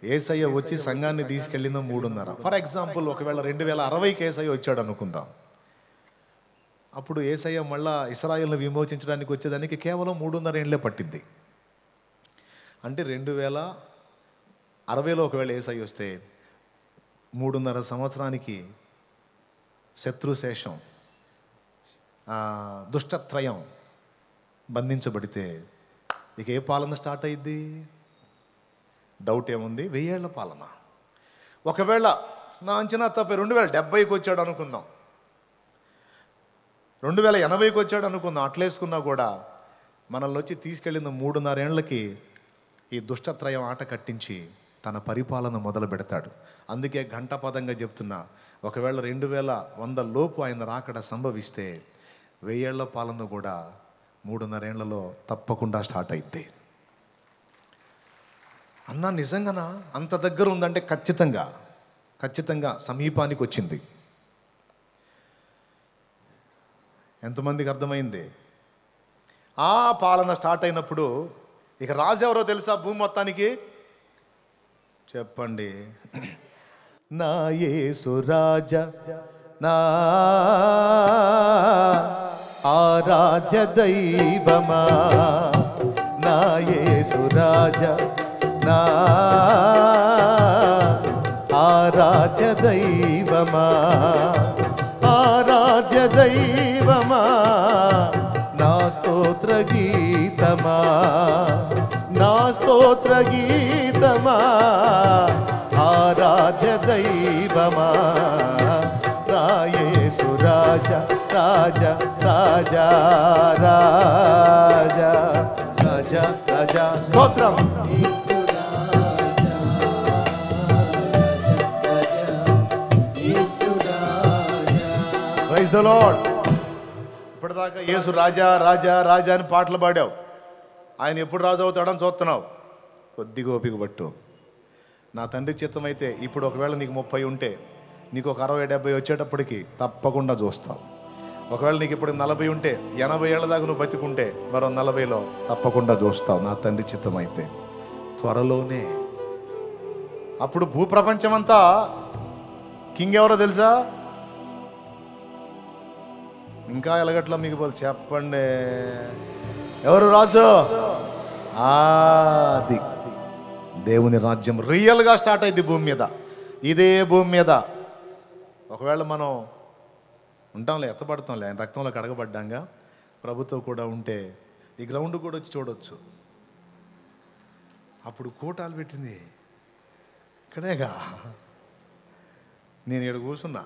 యేసయ్య వచ్చి సంఘాన్ని తీసుకెళ్ళిందో 3:30. ఫర్ ఎగ్జాంపుల్ ఒకవేళ 2060కి యేసయ్య వచ్చాడు అనుకుందాం. అప్పుడు యేసయ్య మళ్ళా ఇశ్రాయేలును విమోచించడానికి వచ్చేదానికి కేవలం 3:30 ఏళ్ళే పట్టింది. అంటే 2060లో ఒకవేళ యేసయ్య వస్తే 3:30 సంవత్సరానికి శత్రుశేషం, దుష్టత్రయం బంధించబడితే ఇక ఏ పాలన స్టార్ట్ అయ్యిద్ది? డౌట్ ఏముంది? 1000 ఏళ్ల పాలన. ఒకవేళ నా అంచనా తప్పే 2070కి వచ్చాడు అనుకుందాం, 2080కి వచ్చాడు అనుకుందాం, అట్లేసుకున్నా కూడా మనల్ని వచ్చి తీసుకెళ్ళిన 3:30 ఏళ్ళకి ఈ దుష్టత్రయం ఆట కట్టించి తన పరిపాలన మొదలు పెడతాడు. అందుకే ఘంటాపదంగా చెప్తున్నా, ఒకవేళ 2100 లోపు ఆయన రాకడ సంభవిస్తే 1000 ఏళ్ల పాలన కూడా 3:30 ఏళ్లలో తప్పకుండా స్టార్ట్ అయిద్ది. అన్నా నిజంగానా? అంత దగ్గర ఉందంటే ఖచ్చితంగా సమీపానికి వచ్చింది. ఎంతమందికి అర్థమైంది? ఆ పాలన స్టార్ట్ అయినప్పుడు ఇక రాజు ఎవరో తెలుసా భూమి మొత్తానికి? చెప్పండి. నా యేసు రాజా, నా ఆరాధ్య దైవమా, నా యేసు రాజా, నా ఆరాధ్య దైవమా, ఆరాధ్య దైవమా, నా స్తోత్ర గీతమా, నా స్తోత్ర గీతమా, ఆరాధ్య దైవమా, నా యేసు రాజా, రాజా రాజా రాజా రాజా రాజా. స్తోత్రం. Praise the lord. ఇప్పటిదాకా యేసు రాజా రాజా రాజా అని పాటలు పాడావు. ఆయన ఎప్పుడు రాజు అవుతాడని చూస్తున్నావు. కొద్దిగా ఓపిక పట్టు. నా తండ్రి చిత్తం అయితే ఇప్పుడు ఒకవేళ నీకు 30 ఉంటే నీకు ఒక 60-70 వచ్చేటప్పటికి తప్పకుండా చూస్తావు. ఒకవేళ నీకు ఇప్పుడు 40 ఉంటే 80 ఏళ్ళ దాకా నువ్వు బతికుంటే మరో 40లో తప్పకుండా చూస్తావు. నా తండ్రి చిత్తం అయితే త్వరలోనే. అప్పుడు భూప్రపంచమంతా కింగ్ ఎవరో తెలుసా? ఇంకా ఎలగట్లా మీకు చెప్పండి. ఎవరు రాజు? అది దేవుని రాజ్యం రియల్గా స్టార్ట్ అయింది భూమి మీద, ఇదే భూమి మీద. ఒకవేళ మనం ఉంటాంలే, ఎత్తపడతాంలే, ఆయన రక్తంలో కడగబడ్డాంగా, ప్రభుతో కూడా ఉంటే ఈ గ్రౌండ్ కూడా వచ్చి చూడవచ్చు. అప్పుడు కోటాలు పెట్టింది ఇక్కడేగా. నేను ఇక్కడ కూర్చున్నా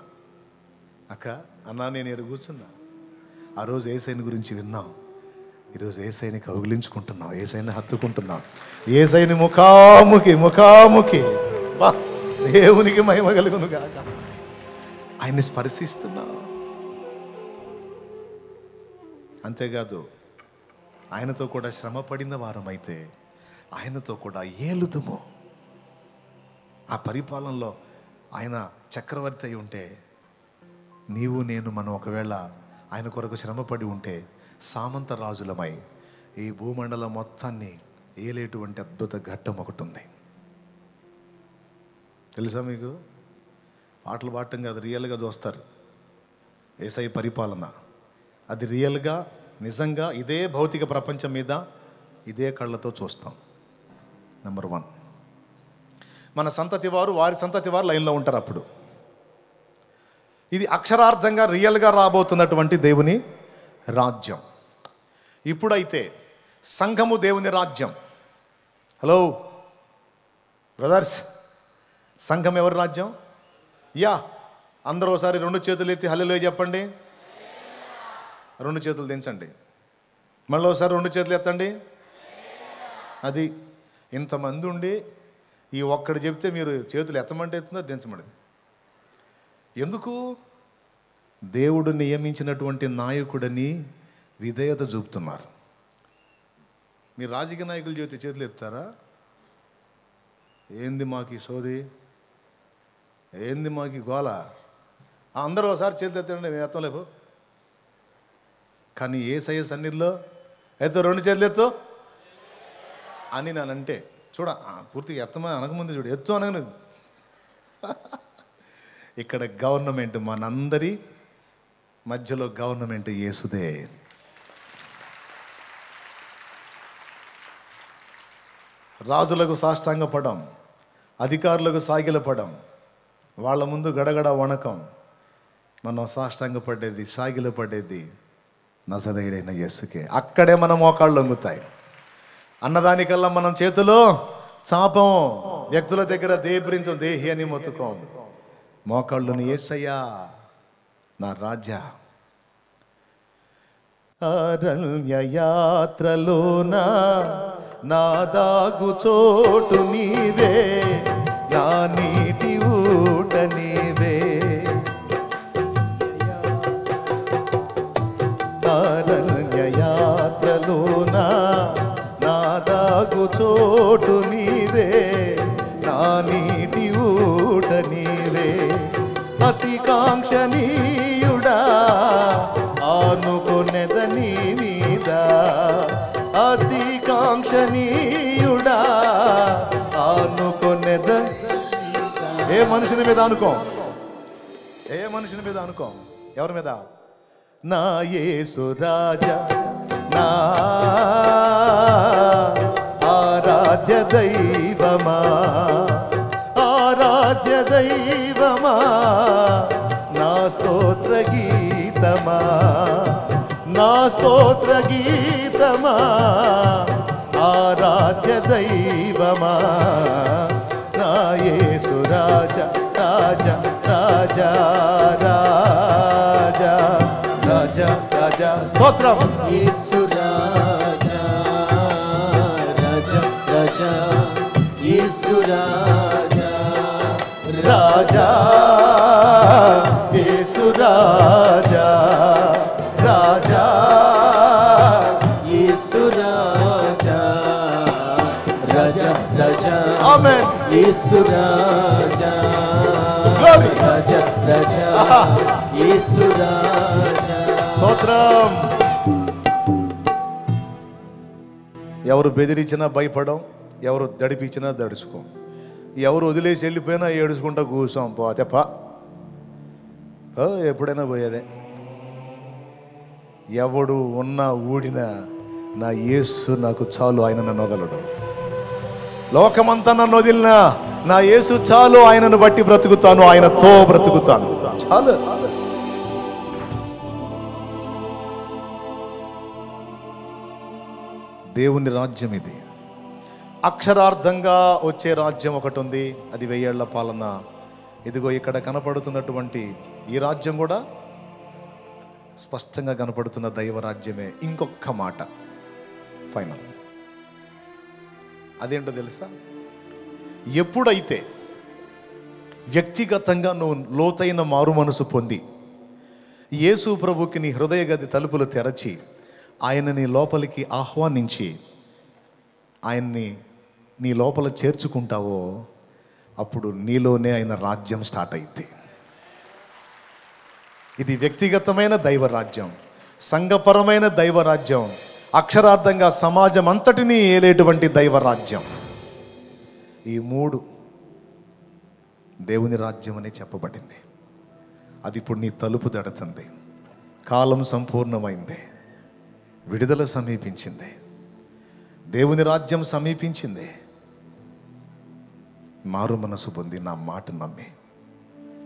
అక్క, అన్నా నేను ఇక్కడ కూర్చున్నా. ఆ రోజు యేసయ్యని గురించి విన్నాం, ఈరోజు యేసయ్యని కౌగిలించుకుంటున్నాం, యేసయ్యని హత్తుకుంటున్నాం, యేసయ్యని ముఖాముఖి బా దేవునికి మహిమ కలుగును గాక. ఆయన్ని స్పర్శిస్తున్నాం. అంతేకాదు ఆయనతో కూడా శ్రమ పడిన వారమైతే ఆయనతో కూడా ఏలుదుము. ఆ పరిపాలనలో ఆయన చక్రవర్తి అయి ఉంటే నీవు నేను మనం ఒకవేళ ఆయన కొరకు శ్రమపడి ఉంటే సామంత రాజులమై ఈ భూమండలం మొత్తాన్ని ఏలేటువంటి అద్భుత ఘట్టం ఒకటి ఉంది. తెలుసా మీకు? పాటలు పాడటం కాదు, రియల్గా చూస్తారు యేసయ్య పరిపాలన. అది రియల్గా నిజంగా ఇదే భౌతిక ప్రపంచం మీద ఇదే కళ్ళతో చూస్తాం. నెంబర్ 1, మన సంతతి వారు వారి సంతతి వారు లైన్లో ఉంటారు. అప్పుడు ఇది అక్షరార్థంగా రియల్గా రాబోతున్నటువంటి దేవుని రాజ్యం. ఇప్పుడైతే సంఘము దేవుని రాజ్యం. హలో బ్రదర్స్, సంఘం ఎవరి రాజ్యం? యా, అందరూ ఒకసారి 2 చేతులు ఎత్తి హల్లెలూయా చెప్పండి. 2 చేతులు దించండి. మళ్ళీ ఒకసారి 2 చేతులు ఎత్తండి. అది ఇంతమంది ఉండి ఈ ఒక్కడు చెప్తే మీరు చేతులు ఎత్తమంటే ఎత్తుందో దించమండి. ఎందుకు? దేవుడు నియమించినటువంటి నాయకుడిని విధేయత చూపుతున్నారు. మీరు రాజకీయ నాయకులు చెబితే చేతులు ఎత్తారా? ఏంది మాకు సోది, ఏంది మాకు గోల? అందరూ ఒకసారి చేతులు ఎత్తండి, మేము ఎత్తలేవు. కానీ యేసయ్య సన్నిధిలో ఎత్తు, 2 చేతులు ఎత్తు అని నేనంటే చూడ పూర్తిగా ఎత్తమా అనకముందు చూడు, ఎత్తు అనగను. ఇక్కడ గవర్నమెంట్ మనందరి మధ్యలో గవర్నమెంట్ యేసుదే. రాజులకు సాష్టాంగపడం, అధికారులకు సాగిలపడం, వాళ్ళ ముందు గడగడ వణకం. మనం సాష్టాంగపడేది, సాగిలపడేది నజరేయుడైన యేసుకే. అక్కడే మన మోకాళ్ళు లొంగుతాయి. అన్నదానికల్లా మనం చేతిలో చాపం, వ్యక్తుల దగ్గర దేబ్రించం, దేహి అని మొత్తుకోం. మోకాళ్ళుని యేసయ్యా నా రాజా. అరణ్య యాత్రలోన నా దాగు చోటు నీవే, నా నీటి ఊట నీవే. అరణ్య యాత్రలోన నా దాగు చోటు నీవే, నా నీటి ఊట నీవే. అతి కాంక్షణీయుడా ఆనుకొనెద నీ మీద, అతి కాంక్షణీయుడా ఆనుకొనెద. ఏ మనుషుని మీద అనుకో, ఏ మనుషుని మీద అనుకో. ఎవరి మీద? నా యేసు రాజా, నా ఆరాధ్య దైవమా, ఆరాధ్య దైవమా, నా స్తోత్ర గీతమా, నా స్తోత్ర గీతమా, ఆరాధ్య దైవమా, నా యేసు రాజా, రాజా రాజా రాజా రాజా రాజా. స్తోత్రం. యేసు రాజా, రాజా రాజా, యేసు రాజా, రాజా యేసు రాజా, రాజా యేసు రాజా, రాజా రాజా, ఆమేన్. యేసు రాజా, Glory. రాజా రాజా, యేసు రాజా. స్తోత్రం. ఎవరు బెదిరించినా భయపడం, ఎవరు దడిపించినా దడుచుకోం, ఎవరు వదిలేసి వెళ్ళిపోయినా ఏడుచుకుంటా కూర్చోం. పోతే ఎప్పుడైనా పోయేదే. ఎవడు ఉన్నా ఊడినా నా యేసు నాకు చాలు, ఆయన నన్ను వదలడు. లోకమంతా నన్ను వదిలినా నా యేసు చాలు, ఆయనను బట్టి బ్రతుకుతాను, ఆయనతో బ్రతుకుతాను. చాలు. దేవుని రాజ్యం ఇది. అక్షరార్థంగా వచ్చే రాజ్యం ఒకటి ఉంది, అది 1000 ఏళ్ల పాలన. ఇదిగో ఇక్కడ కనపడుతున్నటువంటి ఈ రాజ్యం కూడా స్పష్టంగా కనపడుతున్న దైవరాజ్యమే. ఇంకొక మాట ఫైనల్, అదేంటో తెలుసా? ఎప్పుడైతే వ్యక్తిగతంగా నువ్వు లోతైన మారు మనసు పొంది యేసు ప్రభుకి నీ హృదయ గది తలుపులు తెరచి ఆయన నీ లోపలికి ఆహ్వానించి ఆయన్ని నీ లోపల చేర్చుకుంటావో, అప్పుడు నీలోనే ఆయన రాజ్యం స్టార్ట్ అయింది. ఇది వ్యక్తిగతమైన దైవరాజ్యం, సంఘపరమైన దైవరాజ్యం, అక్షరార్థంగా సమాజం అంతటినీ ఏలేటువంటి దైవరాజ్యం. ఈ 3 దేవుని రాజ్యం అనే చెప్పబడింది. అది ఇప్పుడు నీ తలుపు తడుతుంది. కాలం సంపూర్ణమైంది, విడుదల సమీపించింది, దేవుని రాజ్యం సమీపించింది. మారు మనసు పొంది నా మాట నమ్మి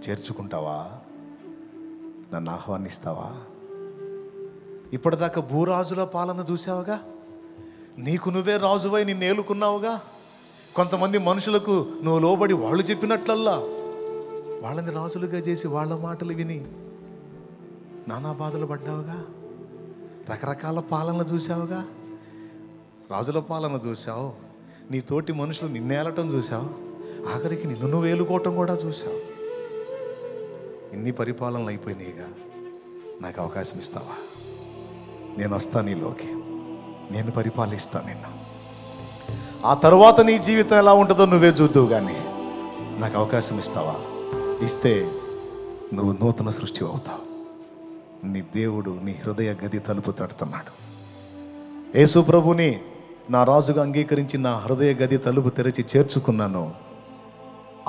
చేర్చుకుంటావా? నన్ను ఆహ్వానిస్తావా? ఇప్పటిదాకా భూరాజుల పాలన చూసావుగా, నీకు నువ్వే రాజువై నిన్ను ఏలుకున్నావుగా. కొంతమంది మనుషులకు నువ్వు లోబడి వాళ్ళు చెప్పినట్లల్లా వాళ్ళని రాజులుగా చేసి వాళ్ళ మాటలు విని నానా బాధలు పడ్డావుగా. రకరకాల పాలన చూసావుగా. రాజుల పాలన చూసావు, నీ తోటి మనుషులు నిన్నేలటం చూసావు, ఆఖరికి నిన్ను నువ్వు వేలుకోవటం కూడా చూసావు. ఇన్ని పరిపాలనలు అయిపోయినాయిగా, నాకు అవకాశం ఇస్తావా? నేను వస్తాను నీలోకి, నేను పరిపాలిస్తాను నిన్ను. ఆ తర్వాత నీ జీవితం ఎలా ఉంటుందో నువ్వే చూద్దువు, కానీ నాకు అవకాశం ఇస్తావా? ఇస్తే నువ్వు నూతన సృష్టి అవుతావు. నీ దేవుడు నీ హృదయ గది తలుపు తడుతున్నాడు. యేసు ప్రభుని నా రాజుగా అంగీకరించి నా హృదయ గది తలుపు తెరిచి చేర్చుకున్నాను.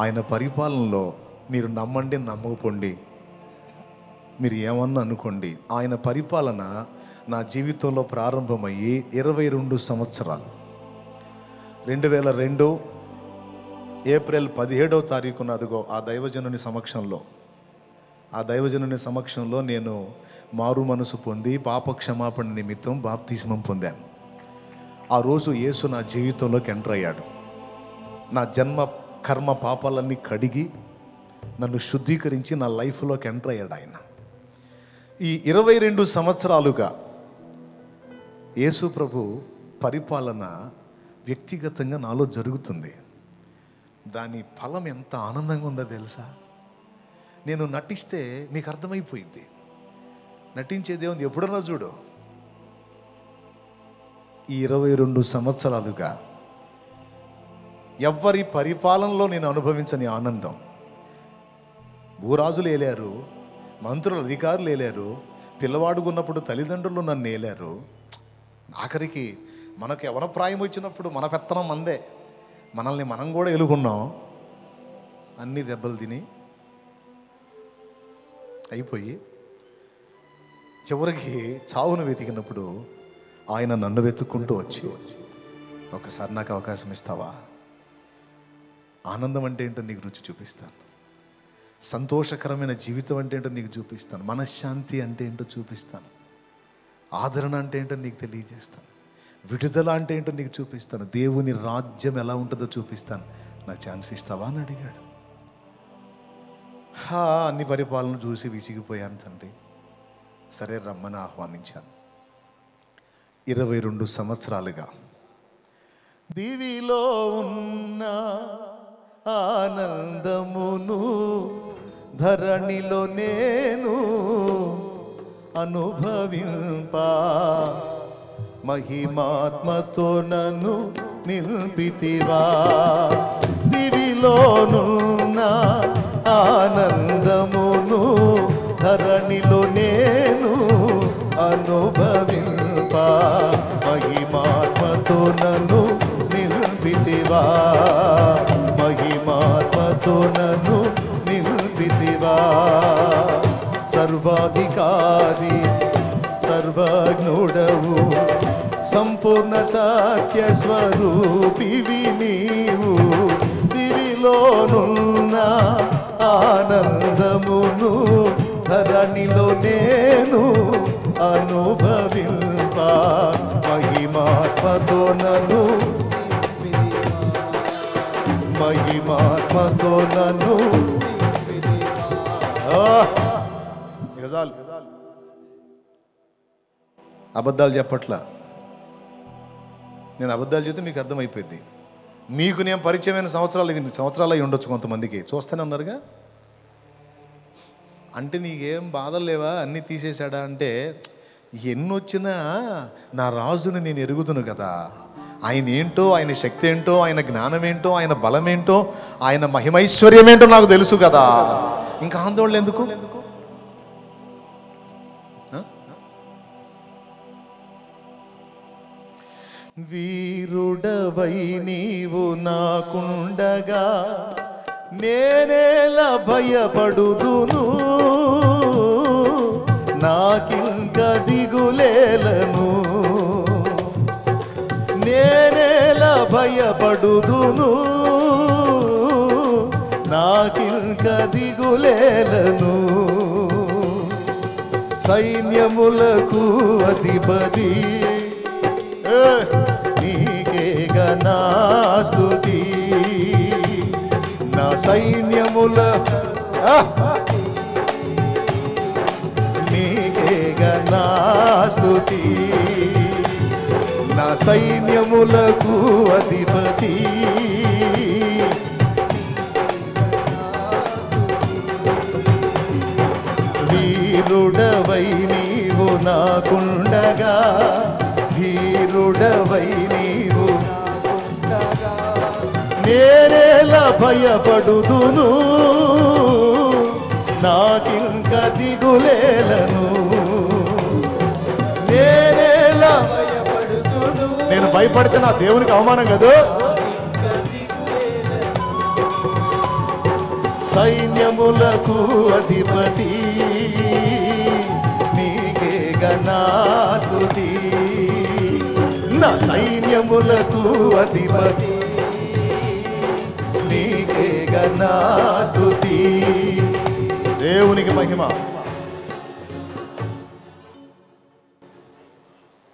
ఆయన పరిపాలనలో మీరు నమ్మండి, నమ్మకపోండి, మీరు ఏమన్నా అనుకోండి, ఆయన పరిపాలన నా జీవితంలో ప్రారంభమయ్యి 22 సంవత్సరాలు. 2002 ఏప్రిల్ 17వ తారీఖున అదిగో ఆ దైవజనుని సమక్షంలో నేను మారు మనసు పొంది పాప క్షమాపణ నిమిత్తం బాప్తిస్మం పొందాను. ఆ రోజు యేసు నా జీవితంలోకి ఎంటర్ అయ్యాడు. నా జన్మ కర్మ పాపాలన్నీ కడిగి నన్ను శుద్ధీకరించి నా లైఫ్లోకి ఎంటర్ అయ్యాడు ఆయన. ఈ 22 సంవత్సరాలుగా యేసు ప్రభు పరిపాలన వ్యక్తిగతంగా నాలో జరుగుతుంది. దాని ఫలం ఎంత ఆనందంగా ఉందో తెలుసా? నేను నటిస్తే మీకు అర్థమైపోయింది. నటించేది ఏముంది? ఎప్పుడన్నా చూడు. ఈ 22 సంవత్సరాలుగా ఎవ్వరి పరిపాలనలో నేను అనుభవించని ఆనందం. భూరాజులు ఏలారు, మంత్రులు అధికారులు ఏలారు, పిల్లవాడుకున్నప్పుడు తల్లిదండ్రులు నన్ను ఏలారు. ఆఖరికి మనకు ఎవరి ప్రాయం వచ్చినప్పుడు మన పెత్తనం మందే, మనల్ని మనం కూడా ఎలుగున్నాం. అన్ని దెబ్బలు తిని అయిపోయి చివరికి చావును వెతికినప్పుడు ఆయన నన్ను వెతుక్కుంటూ వచ్చి, ఒకసారి నాకు అవకాశం ఇస్తావా? ఆనందం అంటే ఏంటో నీకు రుచి చూపిస్తాను, సంతోషకరమైన జీవితం అంటే ఏంటో నీకు చూపిస్తాను, మనశ్శాంతి అంటే ఏంటో చూపిస్తాను, ఆదరణ అంటే ఏంటో నీకు తెలియజేస్తాను, విడుదల అంటే ఏంటో నీకు చూపిస్తాను, దేవుని రాజ్యం ఎలా ఉంటుందో చూపిస్తాను, నాకు ఛాన్స్ ఇస్తావా అని అడిగాడు. అన్ని పరిపాలన చూసి విసిగిపోయాను తండ్రి. సరే రమ్మని ఆహ్వానించాను. 22 సంవత్సరాలుగా దివిలో ఉన్న ఆనందమును ధరణిలో నేను అనుభవింప, మహిమాత్మతో నన్ను నిల్పితివా. దివిలోనున్న ఆనందమును ధరణిలో నేను అనుభవింప, మహిమాత్మతో నన్ను నిల్పితివా, మహిమాత్మతో నన్ను నిల్పితివా. సర్వాధికారి సర్వజ్ఞుడవు, సంపూర్ణ సత్య స్వరూపివి నీవు. దివిలోనున్న ఆనందమును ధరణిలో నేను అనుభవింప, మహిమాత్మతో నన్ను, మహిమాత్మతో నన్ను. అబద్ధాలు చెప్పట్లా. నేను అబద్ధాలు చెప్తే మీకు అర్థమైపోయింది. మీకు నేను పరిచయమైన సంవత్సరాలు అయి ఉండొచ్చు కొంతమందికి. చూస్తూనే ఉన్నారుగా. అంటే నీకేం బాధలు లేవా, అన్నీ తీసేశాడా అంటే, ఎన్ని వచ్చినా నా రాజుని నేను ఎరుగుదును కదా. ఆయన ఏంటో, ఆయన శక్తి ఏంటో, ఆయన జ్ఞానం ఏంటో, ఆయన బలం ఏంటో, ఆయన మహిమైశ్వర్యం ఏంటో నాకు తెలుసు కదా. ఇంకా ఆందోళన ఎందుకు? వీరుడవై నీవు నాకుండగా నేనేలా భయపడుదును, నాకింక దిగులేలను. నేనేలా భయపడుదును, నాకింక దిగులేలను. సైన్యములకు అధిపతి నీకేగ నా స్తుతి. నా సైన్యముల నీకేగ నా స్తుతి. నా సైన్యములకు అధిపతి వీరుడవై నీవు నాకుండగా, ధీరుడవై నీవు నేనేలా భయపడుదును, నాకింక దిగులేలను. నేనేలా భయపడుదును, నేను భయపడితే నా దేవునికి అవమానం కదా. సైన్యములకు అధిపతి నీకే ఘనాస్తుతి, నా సైన్యములకు అధిపతి నీకే ఘనాస్తుతి. దేవునికి మహిమ.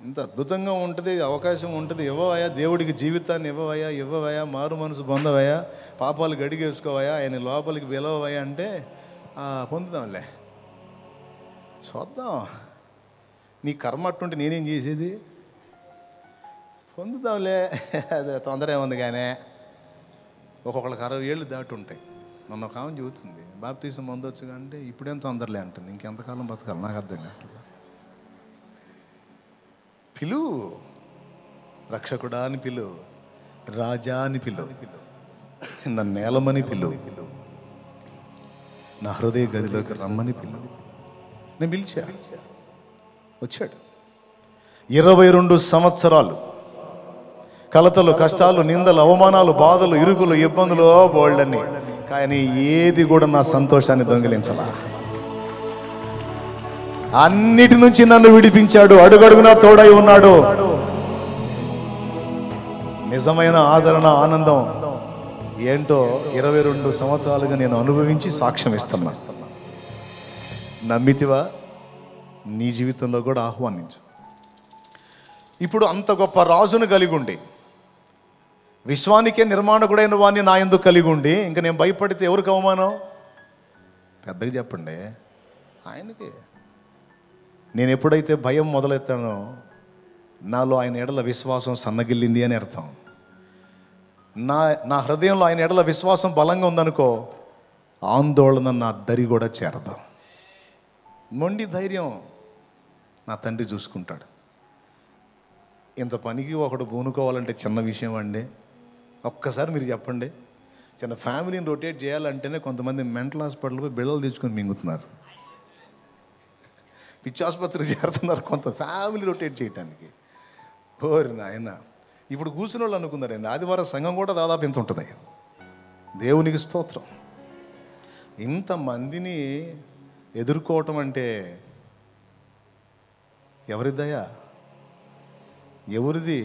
ఇంత అద్భుతంగా ఉంటుంది, అవకాశం ఉంటుంది. ఇవ్వవయా దేవుడికి జీవితాన్ని, ఇవ్వవయా మారు మనసు పొందవయా, పాపాలు గడిగేసుకోవయా, ఆయన లోపలికి పిలవవయా అంటే పొందుదాంలే, చూద్దాం, నీ కర్మ అట్టుంటే నేనేం చేసేది, పొందుదాంలే, అదే తొందర ఏముంది. కానీ ఒక్కొక్కళ్ళకి 60 ఏళ్ళు దాటి ఉంటాయి. నన్ను ఒక ఆమె చెబుతుంది, బాప్తీసం పొందొచ్చు అంటే ఇప్పుడేం తొందరలే అంటుంది. ఇంకెంతకాలం బతకాలి నాకు అర్థం కావట్లేదు. పిలువు, రక్షకుడా అని పిలువు, రాజా అని పిలువు, నా నేలమని పిలువు, నా హృదయ గదిలోకి రమ్మని పిలువు. నేను పిలిచా, వచ్చాడు. 22 సంవత్సరాలు కలతలు, కష్టాలు, నిందలు, అవమానాలు, బాధలు, ఇరుకులు, ఇబ్బందులు బోల్డని, కానీ ఏది కూడా నా సంతోషాన్ని దొంగిలించలా. అన్నిటి నుంచి నన్ను విడిపించాడు, అడుగడుగునా తోడై ఉన్నాడు. నిజమైన ఆదరణ, ఆనందం ఏంటో 22 సంవత్సరాలుగా నేను అనుభవించి సాక్ష్యం ఇస్తున్నా. నమ్మితివా? నీ జీవితంలో కూడా ఆహ్వానించు. ఇప్పుడు అంత గొప్ప రాజును కలిగి ఉండి, విశ్వానికే నిర్మాణకుడైన వాడిని నా యందు కలిగి ఉండి, ఇంకా నేను భయపడితే ఎవరికి అవమానం? పెద్దగా చెప్పండి, ఆయనకే. నేను ఎప్పుడైతే భయం మొదలెత్తానో నాలో ఆయన ఎడల విశ్వాసం సన్నగిల్లింది అని అర్థం. నా హృదయంలో ఆయన ఎడల విశ్వాసం బలంగా ఉందనుకో, ఆందోళన నా దరి కూడా చేరదాం. మొండి ధైర్యం నా తండ్రి చూసుకుంటాడు. ఇంత పనికి ఒకడు పూనుకోవాలంటే చిన్న విషయం అండి. ఒక్కసారి మీరు చెప్పండి, చిన్న ఫ్యామిలీని రొటేట్ చేయాలంటేనే కొంతమంది మెంటల్ హాస్పిటల్పై బిళ్ళలు తెచ్చుకొని మింగుతున్నారు, పిచ్చి ఆసుపత్రికి చేరుతున్నారు కొంత ఫ్యామిలీ రొటేట్ చేయడానికి. ఓరి నాయన, ఇప్పుడు కూర్చుని వాళ్ళు అనుకున్నారండి, ఆదివారం సంఘం కూడా దాదాపు ఇంత ఉంటుంది. దేవునికి స్తోత్రం. ఇంతమందిని ఎదుర్కోవటం అంటే ఎవరి దయ, ఎవరిది?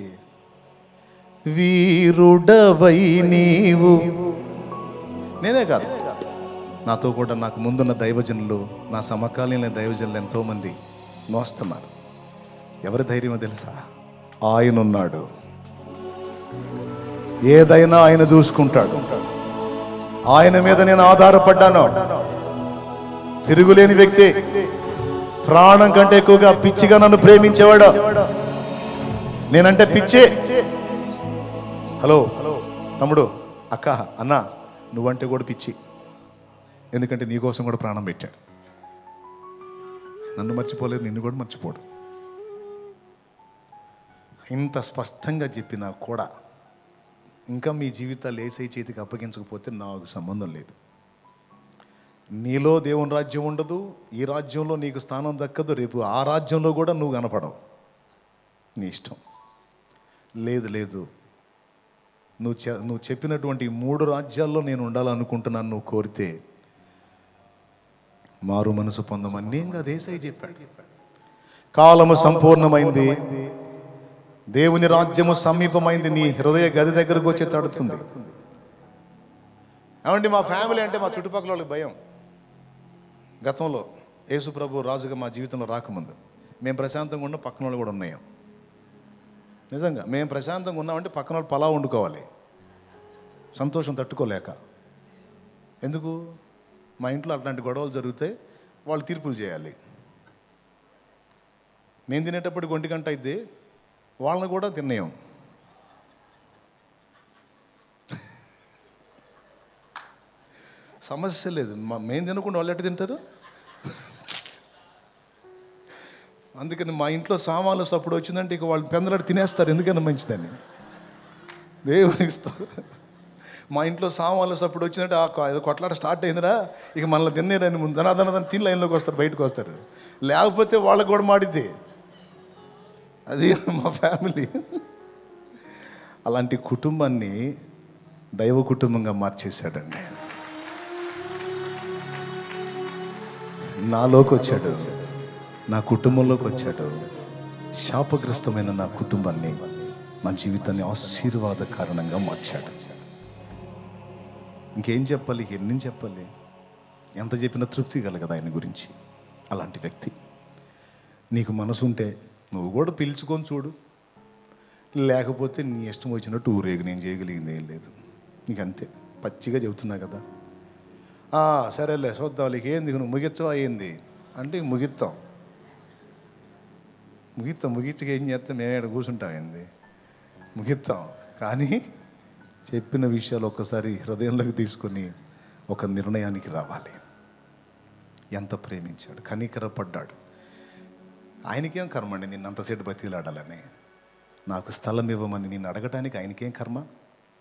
వీరుడవై నీవు. నేనే కాదు, నాతో కూడా నాకు ముందున్న దైవజనులు, నా సమకాలీన దైవజనులు ఎంతోమంది మోస్తున్నారు. ఎవరి ధైర్యమో తెలుసా? ఆయన ఉన్నాడు, ఏదైనా ఆయన చూసుకుంటాడు. ఆయన మీద నేను ఆధారపడ్డాను. తిరుగులేని వ్యక్తి, ప్రాణం కంటే ఎక్కువగా పిచ్చిగా నన్ను ప్రేమించేవాడు. నేనంటే పిచ్చే. హలో తమ్ముడు, అక్క, అన్న, నువ్వంటే కూడా పిచ్చి. ఎందుకంటే నీకోసం కూడా ప్రాణం పెట్టాడు. నన్ను మర్చిపోలేదు, నిన్ను కూడా మర్చిపోడు. ఇంత స్పష్టంగా చెప్పినా కూడా ఇంకా మీ జీవితాలు యేసయ్య చేతికి అప్పగించకపోతే నాకు సంబంధం లేదు. నీలో దేవుని రాజ్యం ఉండదు, ఈ రాజ్యంలో నీకు స్థానం దక్కదు, రేపు ఆ రాజ్యంలో కూడా నువ్వు కనపడవు. నీ ఇష్టం. లేదు, నువ్వు చెప్పినటువంటి 3 రాజ్యాల్లో నేను ఉండాలనుకుంటున్నాను. నువ్వు కోరితే మారు మనసు పొందమని నేను కాదు, యేసయ్య చెప్పాడు. కాలము సంపూర్ణమైంది, దేవుని రాజ్యము సమీపమైంది, నీ హృదయ గది దగ్గరకు వచ్చి తడుతుంది. ఏమండి, మా ఫ్యామిలీ అంటే మా చుట్టుపక్కల వాళ్ళకి భయం. గతంలో యేసు ప్రభు రాజుగా మా జీవితంలో రాకముందు మేము ప్రశాంతంగా ఉన్న పక్కన వాళ్ళు కూడా ఉన్నాం. నిజంగా మేము ప్రశాంతంగా ఉన్నామంటే పక్కన వాళ్ళు పలావ్ వండుకోవాలి, సంతోషం తట్టుకోలేక. ఎందుకు? మా ఇంట్లో అట్లాంటి గొడవలు జరిగితే వాళ్ళు తీర్పులు చేయాలి. మేము తినేటప్పటికి 1 గంట అయితే వాళ్ళని కూడా తిన్నాం. సమస్య లేదు, మేము తినకుండా వాళ్ళు ఎట్ట తింటారు? అందుకని మా ఇంట్లో సామాన్లు సప్పుడు వచ్చిందంటే ఇక వాళ్ళు పెందలాడి తినేస్తారు. ఎందుకన్నా మంచిదని దేవునికి ఇస్తారు. మా ఇంట్లో సామాన్లు సప్పుడు వచ్చిందంటే ఏదో కొట్లాట స్టార్ట్ అయిందిరా, ఇక మనల్ని తినేరని ముందు ధనాధన తిని లైన్లోకి వస్తారు, బయటకు వస్తారు. లేకపోతే వాళ్ళకు కూడా మాడిద్ది. అది మా ఫ్యామిలీ. అలాంటి కుటుంబాన్ని దైవ కుటుంబంగా మార్చేశాడండి. నాలోకి వచ్చాడు, నా కుటుంబంలోకి వచ్చాడు. శాపగ్రస్తమైన నా కుటుంబాన్ని, నా జీవితాన్ని ఆశీర్వాద కారణంగా మార్చాడు. ఇంకేం చెప్పాలి, ఎన్ని చెప్పాలి? ఎంత చెప్పినా తృప్తి కలగదు ఆయన గురించి. అలాంటి వ్యక్తి. నీకు మనసు ఉంటే నువ్వు కూడా పిలుచుకొని చూడు, లేకపోతే నీ ఇష్టం వచ్చినట్టు ఊరేగు. నేను చేయగలిగింది ఏం లేదు, నీకు అంతే. పచ్చిగా చెబుతున్నా కదా. సరేలే చూద్దాం, నీకు ఏంది, నువ్వు ముగిచ్చవా ఏంది అంటే ముగిస్తాం. ముగిచ్చగా ఏం చేస్తాం? మేము ఇక్కడ కూర్చుంటాం ఏంది? ముగిస్తాం. కానీ చెప్పిన విషయాలు ఒక్కసారి హృదయంలోకి తీసుకొని ఒక నిర్ణయానికి రావాలి. ఎంత ప్రేమించాడు, కనికరపడ్డాడు. ఆయనకేం కర్మ అండి నిన్ను అంతసేపు బతిలాడాలని? నాకు స్థలం ఇవ్వమని నిన్ను అడగటానికి ఆయనకేం కర్మ?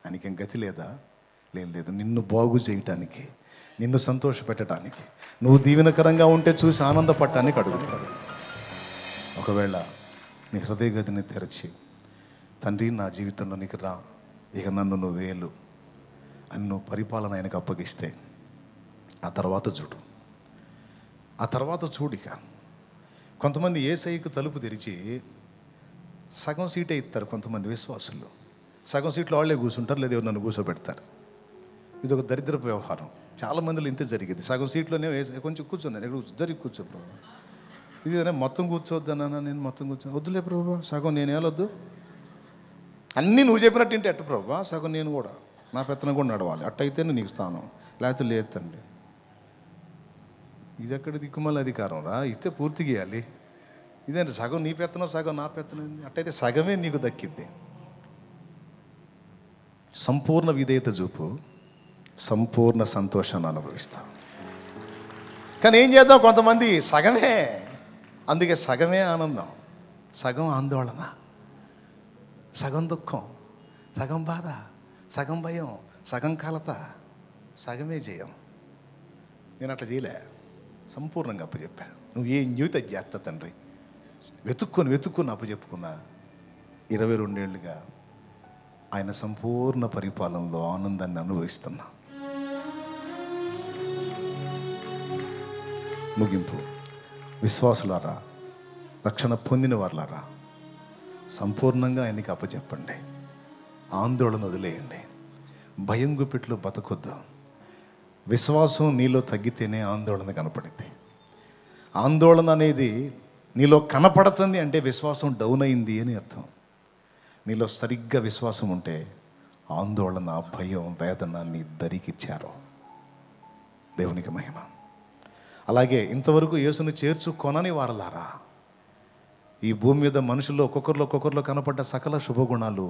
ఆయనకేం గతి లేదా? లేదు. నిన్ను బాగు చేయటానికి, నిన్ను సంతోషపెట్టడానికి, నువ్వు దీవెనకరంగా ఉంటే చూసి ఆనందపడటానికి అడుగుతాడు. ఒకవేళ నీ హృదయ గదిని తెరచి, తండ్రి నా జీవితంలో నీకు రా, ఇక నన్ను నువ్వు వేలు అని నువ్వు పరిపాలన ఆయనకు అప్పగిస్తే ఆ తర్వాత చూడు. ఇక కొంతమంది యేసయ్యకు తలుపు తెరిచి సగం సీటే ఇస్తారు. కొంతమంది విశ్వాసులు సగం సీట్లో వాళ్ళే కూర్చుంటారు, లేదా నన్ను కూర్చోబెడతారు. ఇది ఒక దరిద్రపు వ్యవహారం. చాలా మందిలో ఇంతే జరిగింది. సగం సీట్లోనే కొంచెం కూర్చున్నాను, ఎక్కడ జరిగి కూర్చో ప్రభు, ఇది మొత్తం కూర్చోవద్దన్నా, నేను మొత్తం వద్దులే ప్రభు, సగం నేను ఏలొద్దు, అన్నీ నువ్వు చెప్పినట్టు ఇంటే ఎట్ట ప్రభు, సగం నేను కూడా నా పెత్తనం కూడా నడవాలి, అట్టయితేనే నీకు స్థానం, లేకపోతే లేదు తండ్రి. ఇది ఎక్కడ దిక్కుమల అధికారం రా, ఇస్తే పూర్తిగా ఇవ్వాలి. ఇదేంటి సగం నీ పెత్తనం, సగం నా పెత్తనం, అట్టయితే సగమే నీకు దక్కిద్ది. సంపూర్ణ విధేయత చూపు, సంపూర్ణ సంతోషాన్ని అనుభవిస్తాం. కానీ ఏం చేద్దాం, కొంతమంది సగమే, అందుకే సగమే ఆనందం, సగం ఆందోళన, సగం దుఃఖం, సగం బాధ, సగం భయం, సగం కలత, సగమే జయం. నేను అట్లా చేయలే, సంపూర్ణంగా అప్పచెప్పా. నువ్వు ఏం జీవితం అది చేస్తా తండ్రి, వెతుక్కుని అప్పచెప్పుకున్నా. 22 ఏళ్ళుగా ఆయన సంపూర్ణ పరిపాలనలో ఆనందాన్ని అనుభవిస్తున్నా. ముగింపు. విశ్వాసులారా, రక్షణ పొందిన వారులారా, సంపూర్ణంగా ఆయనకి అప్పచెప్పండి. ఆందోళన వదిలేయండి, భయం గుప్పిట్లో బతకొద్దు. విశ్వాసం నీలో తగ్గితేనే ఆందోళన కనపడింది. ఆందోళన అనేది నీలో కనపడుతుంది అంటే విశ్వాసం డౌన్ అయింది అని అర్థం. నీలో సరిగ్గా విశ్వాసం ఉంటే ఆందోళన, భయం, వేదన నీ దరికిచ్చారు. దేవునికి మహిమ. అలాగే ఇంతవరకు యేసును చేర్చుకొనని వారలారా, ఈ భూమి మీద మనుషుల్లో ఒక్కొక్కరిలో కనపడ్డ సకల శుభగుణాలు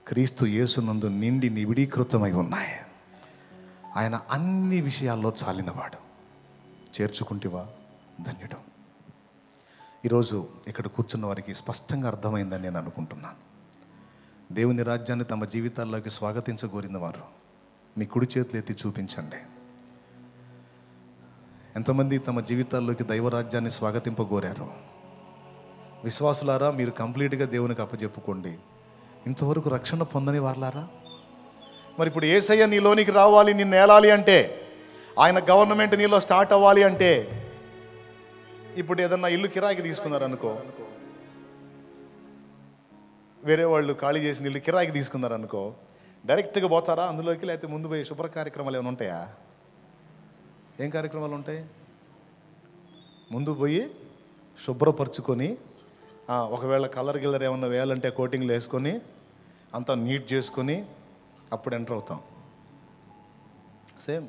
క్రీస్తు యేసునందు నిండి నిబిడీకృతమై ఉన్నాయి. ఆయన అన్ని విషయాల్లో చాలినవాడు. చేర్చుకుంటేవా ధన్యుడు. ఈరోజు ఇక్కడ కూర్చున్న వారికి స్పష్టంగా అర్థమైందని నేను అనుకుంటున్నాను. దేవుని రాజ్యాన్ని తమ జీవితాల్లోకి స్వాగతించగోరిన వారు మీ కుడి చేతులు ఎత్తి చూపించండి. ఎంతమంది తమ జీవితాల్లోకి దైవరాజ్యాన్ని స్వాగతింపగోరారు? విశ్వాసులారా, మీరు కంప్లీట్గా దేవునికి అప్పచెప్పుకోండి. ఇంతవరకు రక్షణ పొందని వారులారా, మరి ఇప్పుడు యేసయ్య నీలోనికి రావాలి, నిన్ను ఏలాలి అంటే, ఆయన గవర్నమెంట్ నీలో స్టార్ట్ అవ్వాలి అంటే, ఇప్పుడు ఏదన్నా ఇల్లు కిరాయికి తీసుకున్నారనుకో, వేరే వాళ్ళు ఖాళీ చేసిన ఇల్లు కిరాయికి తీసుకున్నారనుకో, డైరెక్ట్గా పోతారా అందులోకి, లేకపోతే ముందు పోయి శుభ్ర కార్యక్రమాలు ఏమైనా ఉంటాయా? ఏం కార్యక్రమాలు ఉంటాయి? ముందు పోయి శుభ్రపరచుకొని, ఒకవేళ కలర్ గిల్లర్ ఏమన్నా వేయాలంటే కోటింగ్లు వేసుకొని అంతా నీట్ చేసుకొని అప్పుడు ఎంటర్ అవుతాం. సేమ్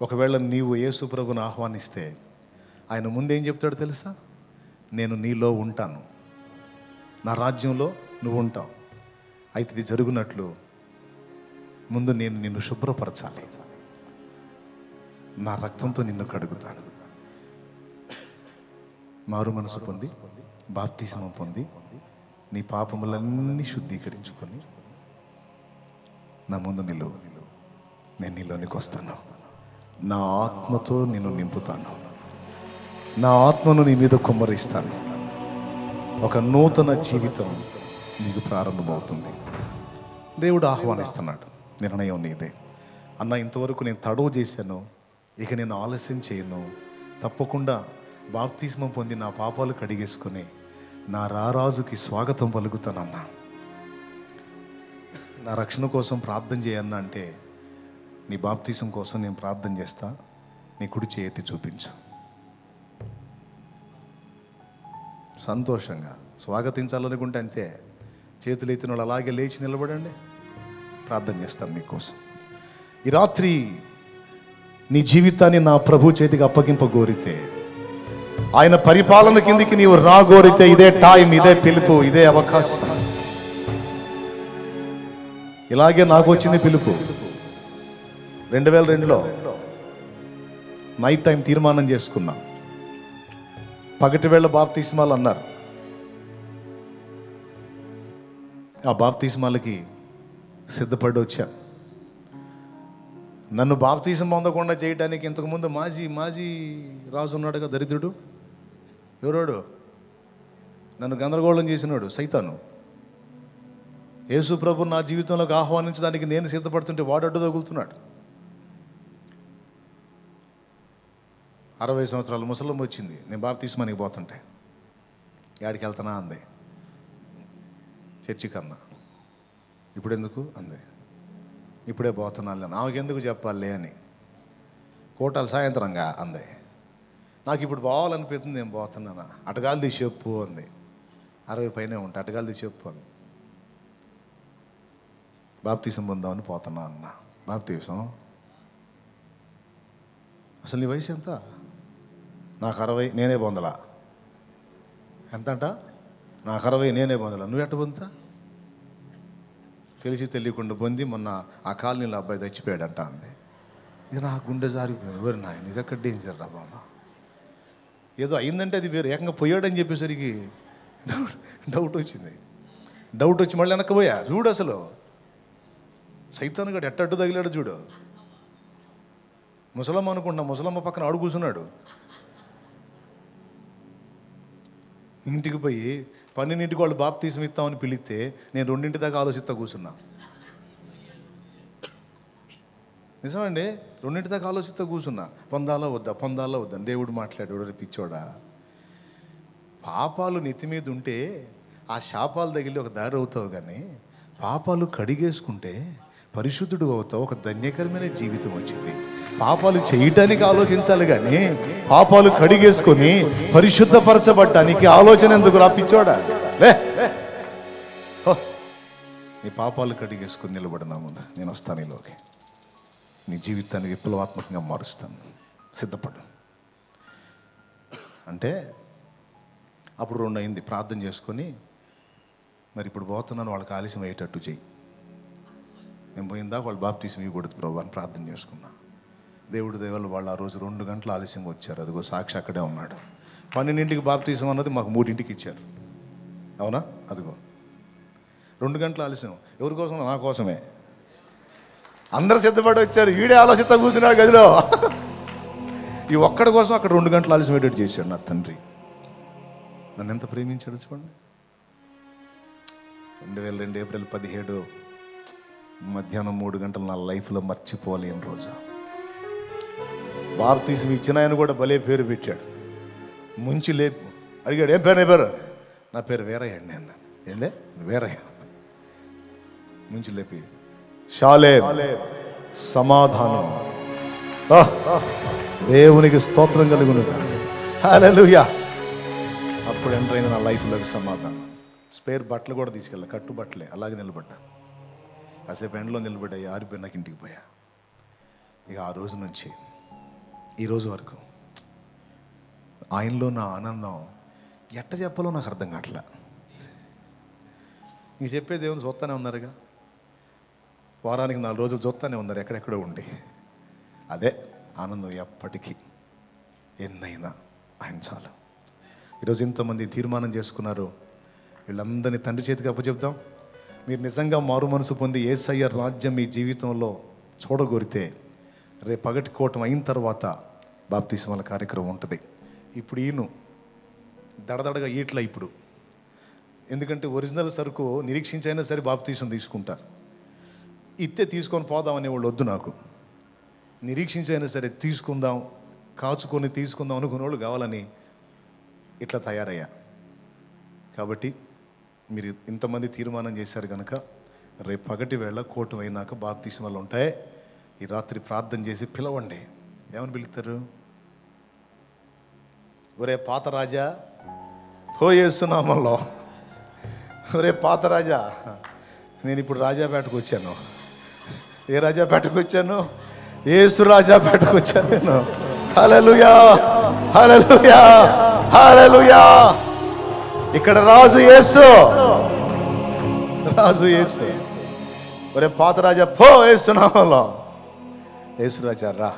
ఒకవేళ నీవు యేసు ప్రభువును ఆహ్వానిస్తే ఆయన ముందేం చెప్తాడో తెలుసా? నేను నీలో ఉంటాను, నా రాజ్యంలో నువ్వు ఉంటావు. అయితే ఇది జరుగునట్లు ముందు నేను నిన్ను శుభ్రపరచాలి, నా రక్తంతో నిన్ను కడుగుతాను. మారు మనసు పొంది బాప్తిస్మం పొంది నీ పాపములన్నీ శుద్ధీకరించుకొని నా ముందు నిలువు. నేను నీలోనికి వస్తాను, నా ఆత్మతో నిన్ను నింపుతాను, నా ఆత్మను నీ మీద కుమ్మరిస్తాను. ఒక నూతన జీవితం నీకు ప్రారంభమవుతుంది. దేవుడు ఆహ్వానిస్తున్నాడు. నిర్ణయం నీదే. అన్న, ఇంతవరకు నేను తడవు చేశాను, ఇక నేను ఆలస్యం చేయను. తప్పకుండా బాప్తిస్మం పొంది నా పాపాలు కడిగేసుకొని నా రారాజుకి స్వాగతం పలుకుతానన్నా. నా రక్షణ కోసం ప్రార్థన చేయన్నా అంటే నీ బాప్తిసం కోసం నేను ప్రార్థన చేస్తా. నీ కుడి చేతి చూపించు. సంతోషంగా స్వాగతించాలనుకుంటే అంతే. చేతులు ఎత్తిన వాళ్ళు అలాగే లేచి నిలబడండి. ప్రార్థన చేస్తాను మీకోసం. ఈ రాత్రి నీ జీవితాన్ని నా ప్రభు చేతికి అప్పగింపగోరితే, ఆయన పరిపాలన కిందికి నీవు రాగోరితే, ఇదే టైం, ఇదే పిలుపు, ఇదే అవకాశం. ఇలాగే నాకు వచ్చింది పిలుపు. 2002లో నైట్ టైం తీర్మానం చేసుకున్నా. పగటి వేళ బాప్తిస్మాలు అన్నారు. ఆ బాప్తిస్మాలకి సిద్ధపడి వచ్చా. నన్ను బాప్తిసం పొందకుండా చేయడానికి ఇంతకుముందు మాజీ రాజు ఉన్నాడుగా, దరిద్రుడు. ఎవరోడు? నన్ను గందరగోళం చేసినాడు, సైతాను. యేసు ప్రభు నా జీవితంలోకి ఆహ్వానించడానికి నేను సిద్ధపడుతుంటే వాడు అడ్డు తగులుతున్నాడు. 60 సంవత్సరాల ముసలం వచ్చింది. నేను బాప్తిస్మానికి పోతుంటే, యాడికి వెళ్తానా అందే. చర్చి కన్నా. ఇప్పుడు ఎందుకు అందే. ఇప్పుడే పోతున్నాను, నాకెందుకు చెప్పాలి అని. కోటాలు సాయంత్రంగా అందే. నాకు ఇప్పుడు పోవాలనిపిస్తుంది, నేను పోతున్నానా. అటగాలిది చెప్పు అంది. 60 పైనే ఉంటా. అటగాలిది చెప్పు అంది. బాప్తిసం పొందామని పోతున్నా అన్న. బాప్తిసం అసలు నీ వయసు ఎంత? నాకు 60, నేనే పొందలా. ఎంత అంట? నాకు 60, నేనే పొందలా. నువ్వు ఎట్ట పొందుతా? తెలిసి తెలియకుండా పొంది మొన్న ఆ కాలనీలో అబ్బాయి చచ్చిపోయాడంట అంది. ఇక నా గుండె జారిపోయింది. ఎవరు నాయన, ఇది ఎక్కడ డేంజర్ రా బాబా. ఏదో అయిందంటే అది వేరు, ఏకంగా పోయాడని చెప్పేసరికి డౌట్ వచ్చింది. డౌట్ వచ్చి మళ్ళీ వెనక్కిపోయా. చూడు అసలు సైతాన్ గడు ఎట్టట్టు తగిలాడు చూడు. ముసలమ్మ అనుకుంటున్నా, ముసలమ్మ పక్కన ఆడు కూర్చున్నాడు. ఇంటికి పోయి 12 వాళ్ళు బాప్తిసం ఇస్తామని పిలిస్తే నేను 2 దాకా ఆలోచిస్తా కూర్చున్నా. నిజమండి, 2 దాకా ఆలోచిస్తా కూర్చున్నా. పొందాలా వద్దా. దేవుడు మాట్లాడాడు, పిచ్చోడా. పాపాలు నెత్తి మీద ఉంటే ఆ శాపాలు తగిలి ఒక దారి అవుతావు, కానీ పాపాలు కడిగేసుకుంటే పరిశుద్ధుడు అవుతావు. ఒక ధన్యకరమైన జీవితం వచ్చింది. పాపాలు చేయటానికి ఆలోచించాలి, కానీ పాపాలు కడిగేసుకొని పరిశుద్ధపరచబడ్డానికి ఆలోచన ఎందుకు రాపిచ్చోడా? లే, నీ పాపాలు కడిగేసుకొని నిలబడినా ముందు నేను వస్తాను ఈలోకి. నీ జీవితాన్ని విప్లవాత్మకంగా మారుస్తాను, సిద్ధపడు అంటే. అప్పుడు 2 అయింది. ప్రార్థన చేసుకొని మరి ఇప్పుడు పోతున్నాను, వాళ్ళకి ఆలస్యం అయ్యేటట్టు చెయ్యి. నేను పోయిందా వాళ్ళు బాప్తిసం ఇవ్వకూడదు ప్రభు అని ప్రార్థన చేసుకున్నా. దేవుడి దేవాళ్ళు వాళ్ళు ఆ రోజు 2 గంటలు ఆలస్యంగా వచ్చారు. అదిగో సాక్షి అక్కడే ఉన్నాడు. 12ంటికి బాప్తిసం అన్నది మాకు 3ంటికి ఇచ్చారు. అవునా? అదిగో 2 గంటల ఆలస్యం. ఎవరి కోసం? నా కోసమే. అందరు సిద్ధపడి వచ్చారు. వీడే ఆలోచిస్తా కూర్చున్నాడు గదిలో. ఈ ఒక్కడి కోసం అక్కడ 2 గంటలు ఆలస్యం అయ్యేటట్టు చేశాడు నా తండ్రి. నన్ను ఎంత ప్రేమించాడు చూడండి. 2002 ఏప్రిల్ 17 మధ్యాహ్నం 3 గంటలు నా లైఫ్లో మర్చిపోలేని రోజు. బాప్తిసం ఇచ్చిన ఆయన కూడా భలే పేరు పెట్టాడు. ముంచి లేపు అడిగాడు, ఏం పేరు? నా పేరు వీరయ్య అండి అన్నాను. ఏందే వీరయ్య? ముంచి లేపి షాలేం, సమాధానం. దేవునికి స్తోత్రం కలుగును. హల్లెలూయా. అప్పుడు ఎంటర్ అయిన నా లైఫ్లోకి సమాధానం. స్పేర్ బట్టలు కూడా తీసుకెళ్ళా, కట్టు బట్టలే. అలాగే నిలబడ్డా. కాసేపు ఎండలో నిలబడ్డాయి, ఆరిపోయి నాకు ఇంటికి పోయా. ఇక ఆ రోజు నుంచి ఈ రోజు వరకు ఆయనలో నా ఆనందం ఎట్ట చెప్పాలో నాకు అర్థం కావట్లే. ఇంక చెప్పే దేవుని చూస్తూనే ఉన్నారుగా. వారానికి 4 రోజులు చూస్తూనే ఉన్నారు ఎక్కడెక్కడో ఉండి. అదే ఆనందం ఎప్పటికీ, ఎన్నైనా ఆయన చాలు. ఈరోజు ఇంతమంది తీర్మానం చేసుకున్నారు. వీళ్ళందరినీ తండ్రి చేతికి అప్పచెప్దాం. మీరు నిజంగా మారు మనసు పొంది యేసయ్య రాజ్యం మీ జీవితంలో చూడగోరితే రేపు పగటి కోటం అయిన తర్వాత బాప్తిస్మాల కార్యక్రమం ఉంటుంది. ఇప్పుడు ఈయన దడదడగా ఈట్లా ఇప్పుడు. ఎందుకంటే ఒరిజినల్ సరుకు నిరీక్షించైనా సరే బాప్తిసం తీసుకుంటారు. ఇత్తే తీసుకొని పోదామనే వాళ్ళు వద్దు నాకు. నిరీక్షించైనా సరే తీసుకుందాం, కాచుకొని తీసుకుందాం అనుకునే వాళ్ళు కావాలని ఇట్లా తయారయ్యా. కాబట్టి మీరు ఇంతమంది తీర్మానం చేశారు కనుక రేపు పగటి వేళ కోర్టు అయినాక బాప్తిస్మాలు ఉంటాయి. ఈ రాత్రి ప్రార్థన చేసి పిలవండి. ఏమని పిలుస్తారు? ఒరే పాత రాజా, యేసునామంలో, ఒరే పాత రాజా, నేను ఇప్పుడు రాజాపేటకు వచ్చాను. ఏ రాజాపేటకు వచ్చాను? యేసు రాజాపేటకు వచ్చాను నేను. హల్లెలూయా, హల్లెలూయా, హల్లెలూయా. ఇక్కడ రాజు యేసు, రాజు యేసు. ఒరే పాత రాజా, యేసునామంలో, యేసు రాజా రా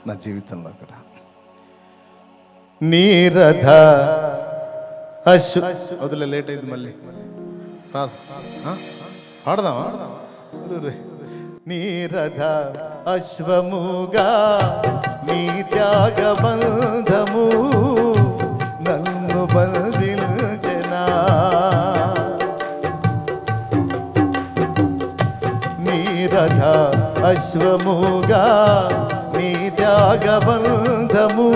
నా జీవితంలో రా. నీరథ వదిలే, లేట్ అయింది మళ్ళీ. పాడదామా? నీరథ అశ్వముగా నీ త్యాగబంధము నన్ను బంధించెనా. నీరథ అశ్వముగా నీ త్యాగబంధము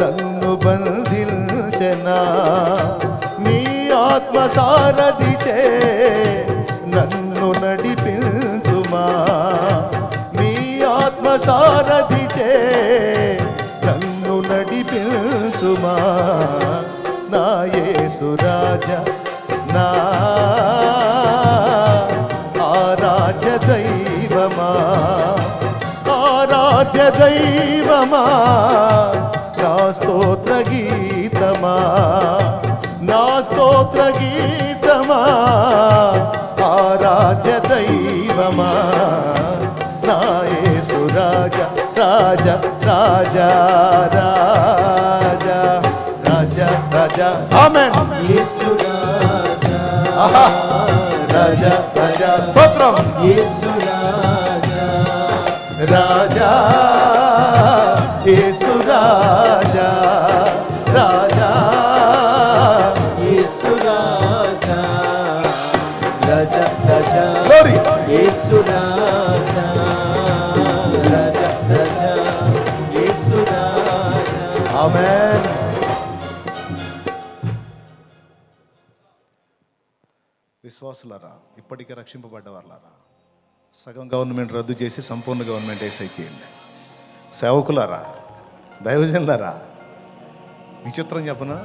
నన్ను బంధించెనా. నీ ఆత్మసారథిచే నన్ను నడిపించుమా. నీ ఆత్మసారథిచే నన్ను నడిపించుమా. నా యేసు రాజా, నా ఆరాధ్య దైవమా, ఆరాధ్య దైవమా, నా స్తోత్ర గీతమా, నా స్తోత్ర గీతమా, ఆరాధ్య దైవమా, నా యేసు రాజా, రాజా, రాజా, రాజా, రాజా, రాజా. ఆమేన్. యేసు రాజా, రాజా, రాజా. స్తోత్రం. యేసు రాజా, రాజా, యేసు రాజా, రాజా, యేసు రాజా, రాజా, రాజా, గ్లోరీ. యేసు రాజా, రాజా, రాజా, యేసు రాజా. ఆమేన్. విశ్వాసులారా, ఇప్పటికే రక్షింపబడ్డ వాళ్ళారా, సగం గవర్నమెంట్ రద్దు చేసి సంపూర్ణ గవర్నమెంట్ వేసేయండి. సేవకులారా, దైవజనులారా, విచిత్రం చెప్పనా?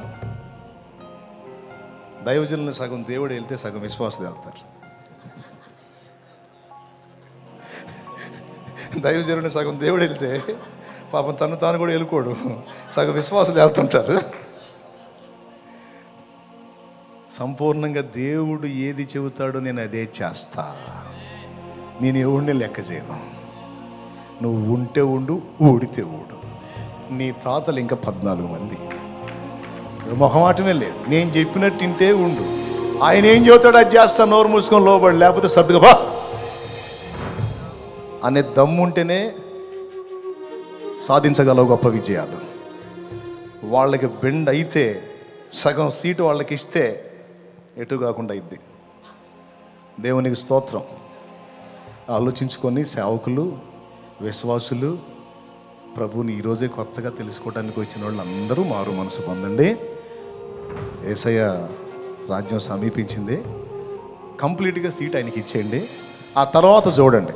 దైవజనులు సగం దేవుడు వెళ్తే సగం విశ్వాసులు వెళ్తారు. దైవజనుని సగం దేవుడు వెళ్తే పాపం తను తాను కూడా వెళ్ళుకోడు, సగం విశ్వాసులు వెళ్తుంటారు. సంపూర్ణంగా దేవుడు ఏది చెబుతాడో నేను అదే చేస్తా. నేను ఎవడిని లెక్క చేయను. నువ్వు ఉంటే ఉండు, ఊడితే ఊడు. నీ తాతలు ఇంకా 14 మంది. మొహమాటమే లేదు. నేను చెప్పినట్టు ఇంటే ఉండు. ఆయన ఏం చెబుతాడు అది చేస్తా. నోరు మూసుకొని లోబడి, లేకపోతే సర్దుగా అనే దమ్ముంటేనే సాధించగలవు గొప్ప విజయాలు. వాళ్ళకి బెండ్ అయితే, సగం సీటు వాళ్ళకి ఇస్తే ఎటు కాకుండా ఇద్ది. దేవునికి స్తోత్రం. ఆలోచించుకొని సేవకులు, విశ్వాసులు, ప్రభువుని ఈరోజే కొత్తగా తెలుసుకోవడానికి వచ్చిన వాళ్ళు అందరూ మారు మనసు పొందండి. యేసయ్య రాజ్యం సమీపించింది. కంప్లీట్గా సీట్ ఆయనకి ఇచ్చేయండి. ఆ తర్వాత చూడండి.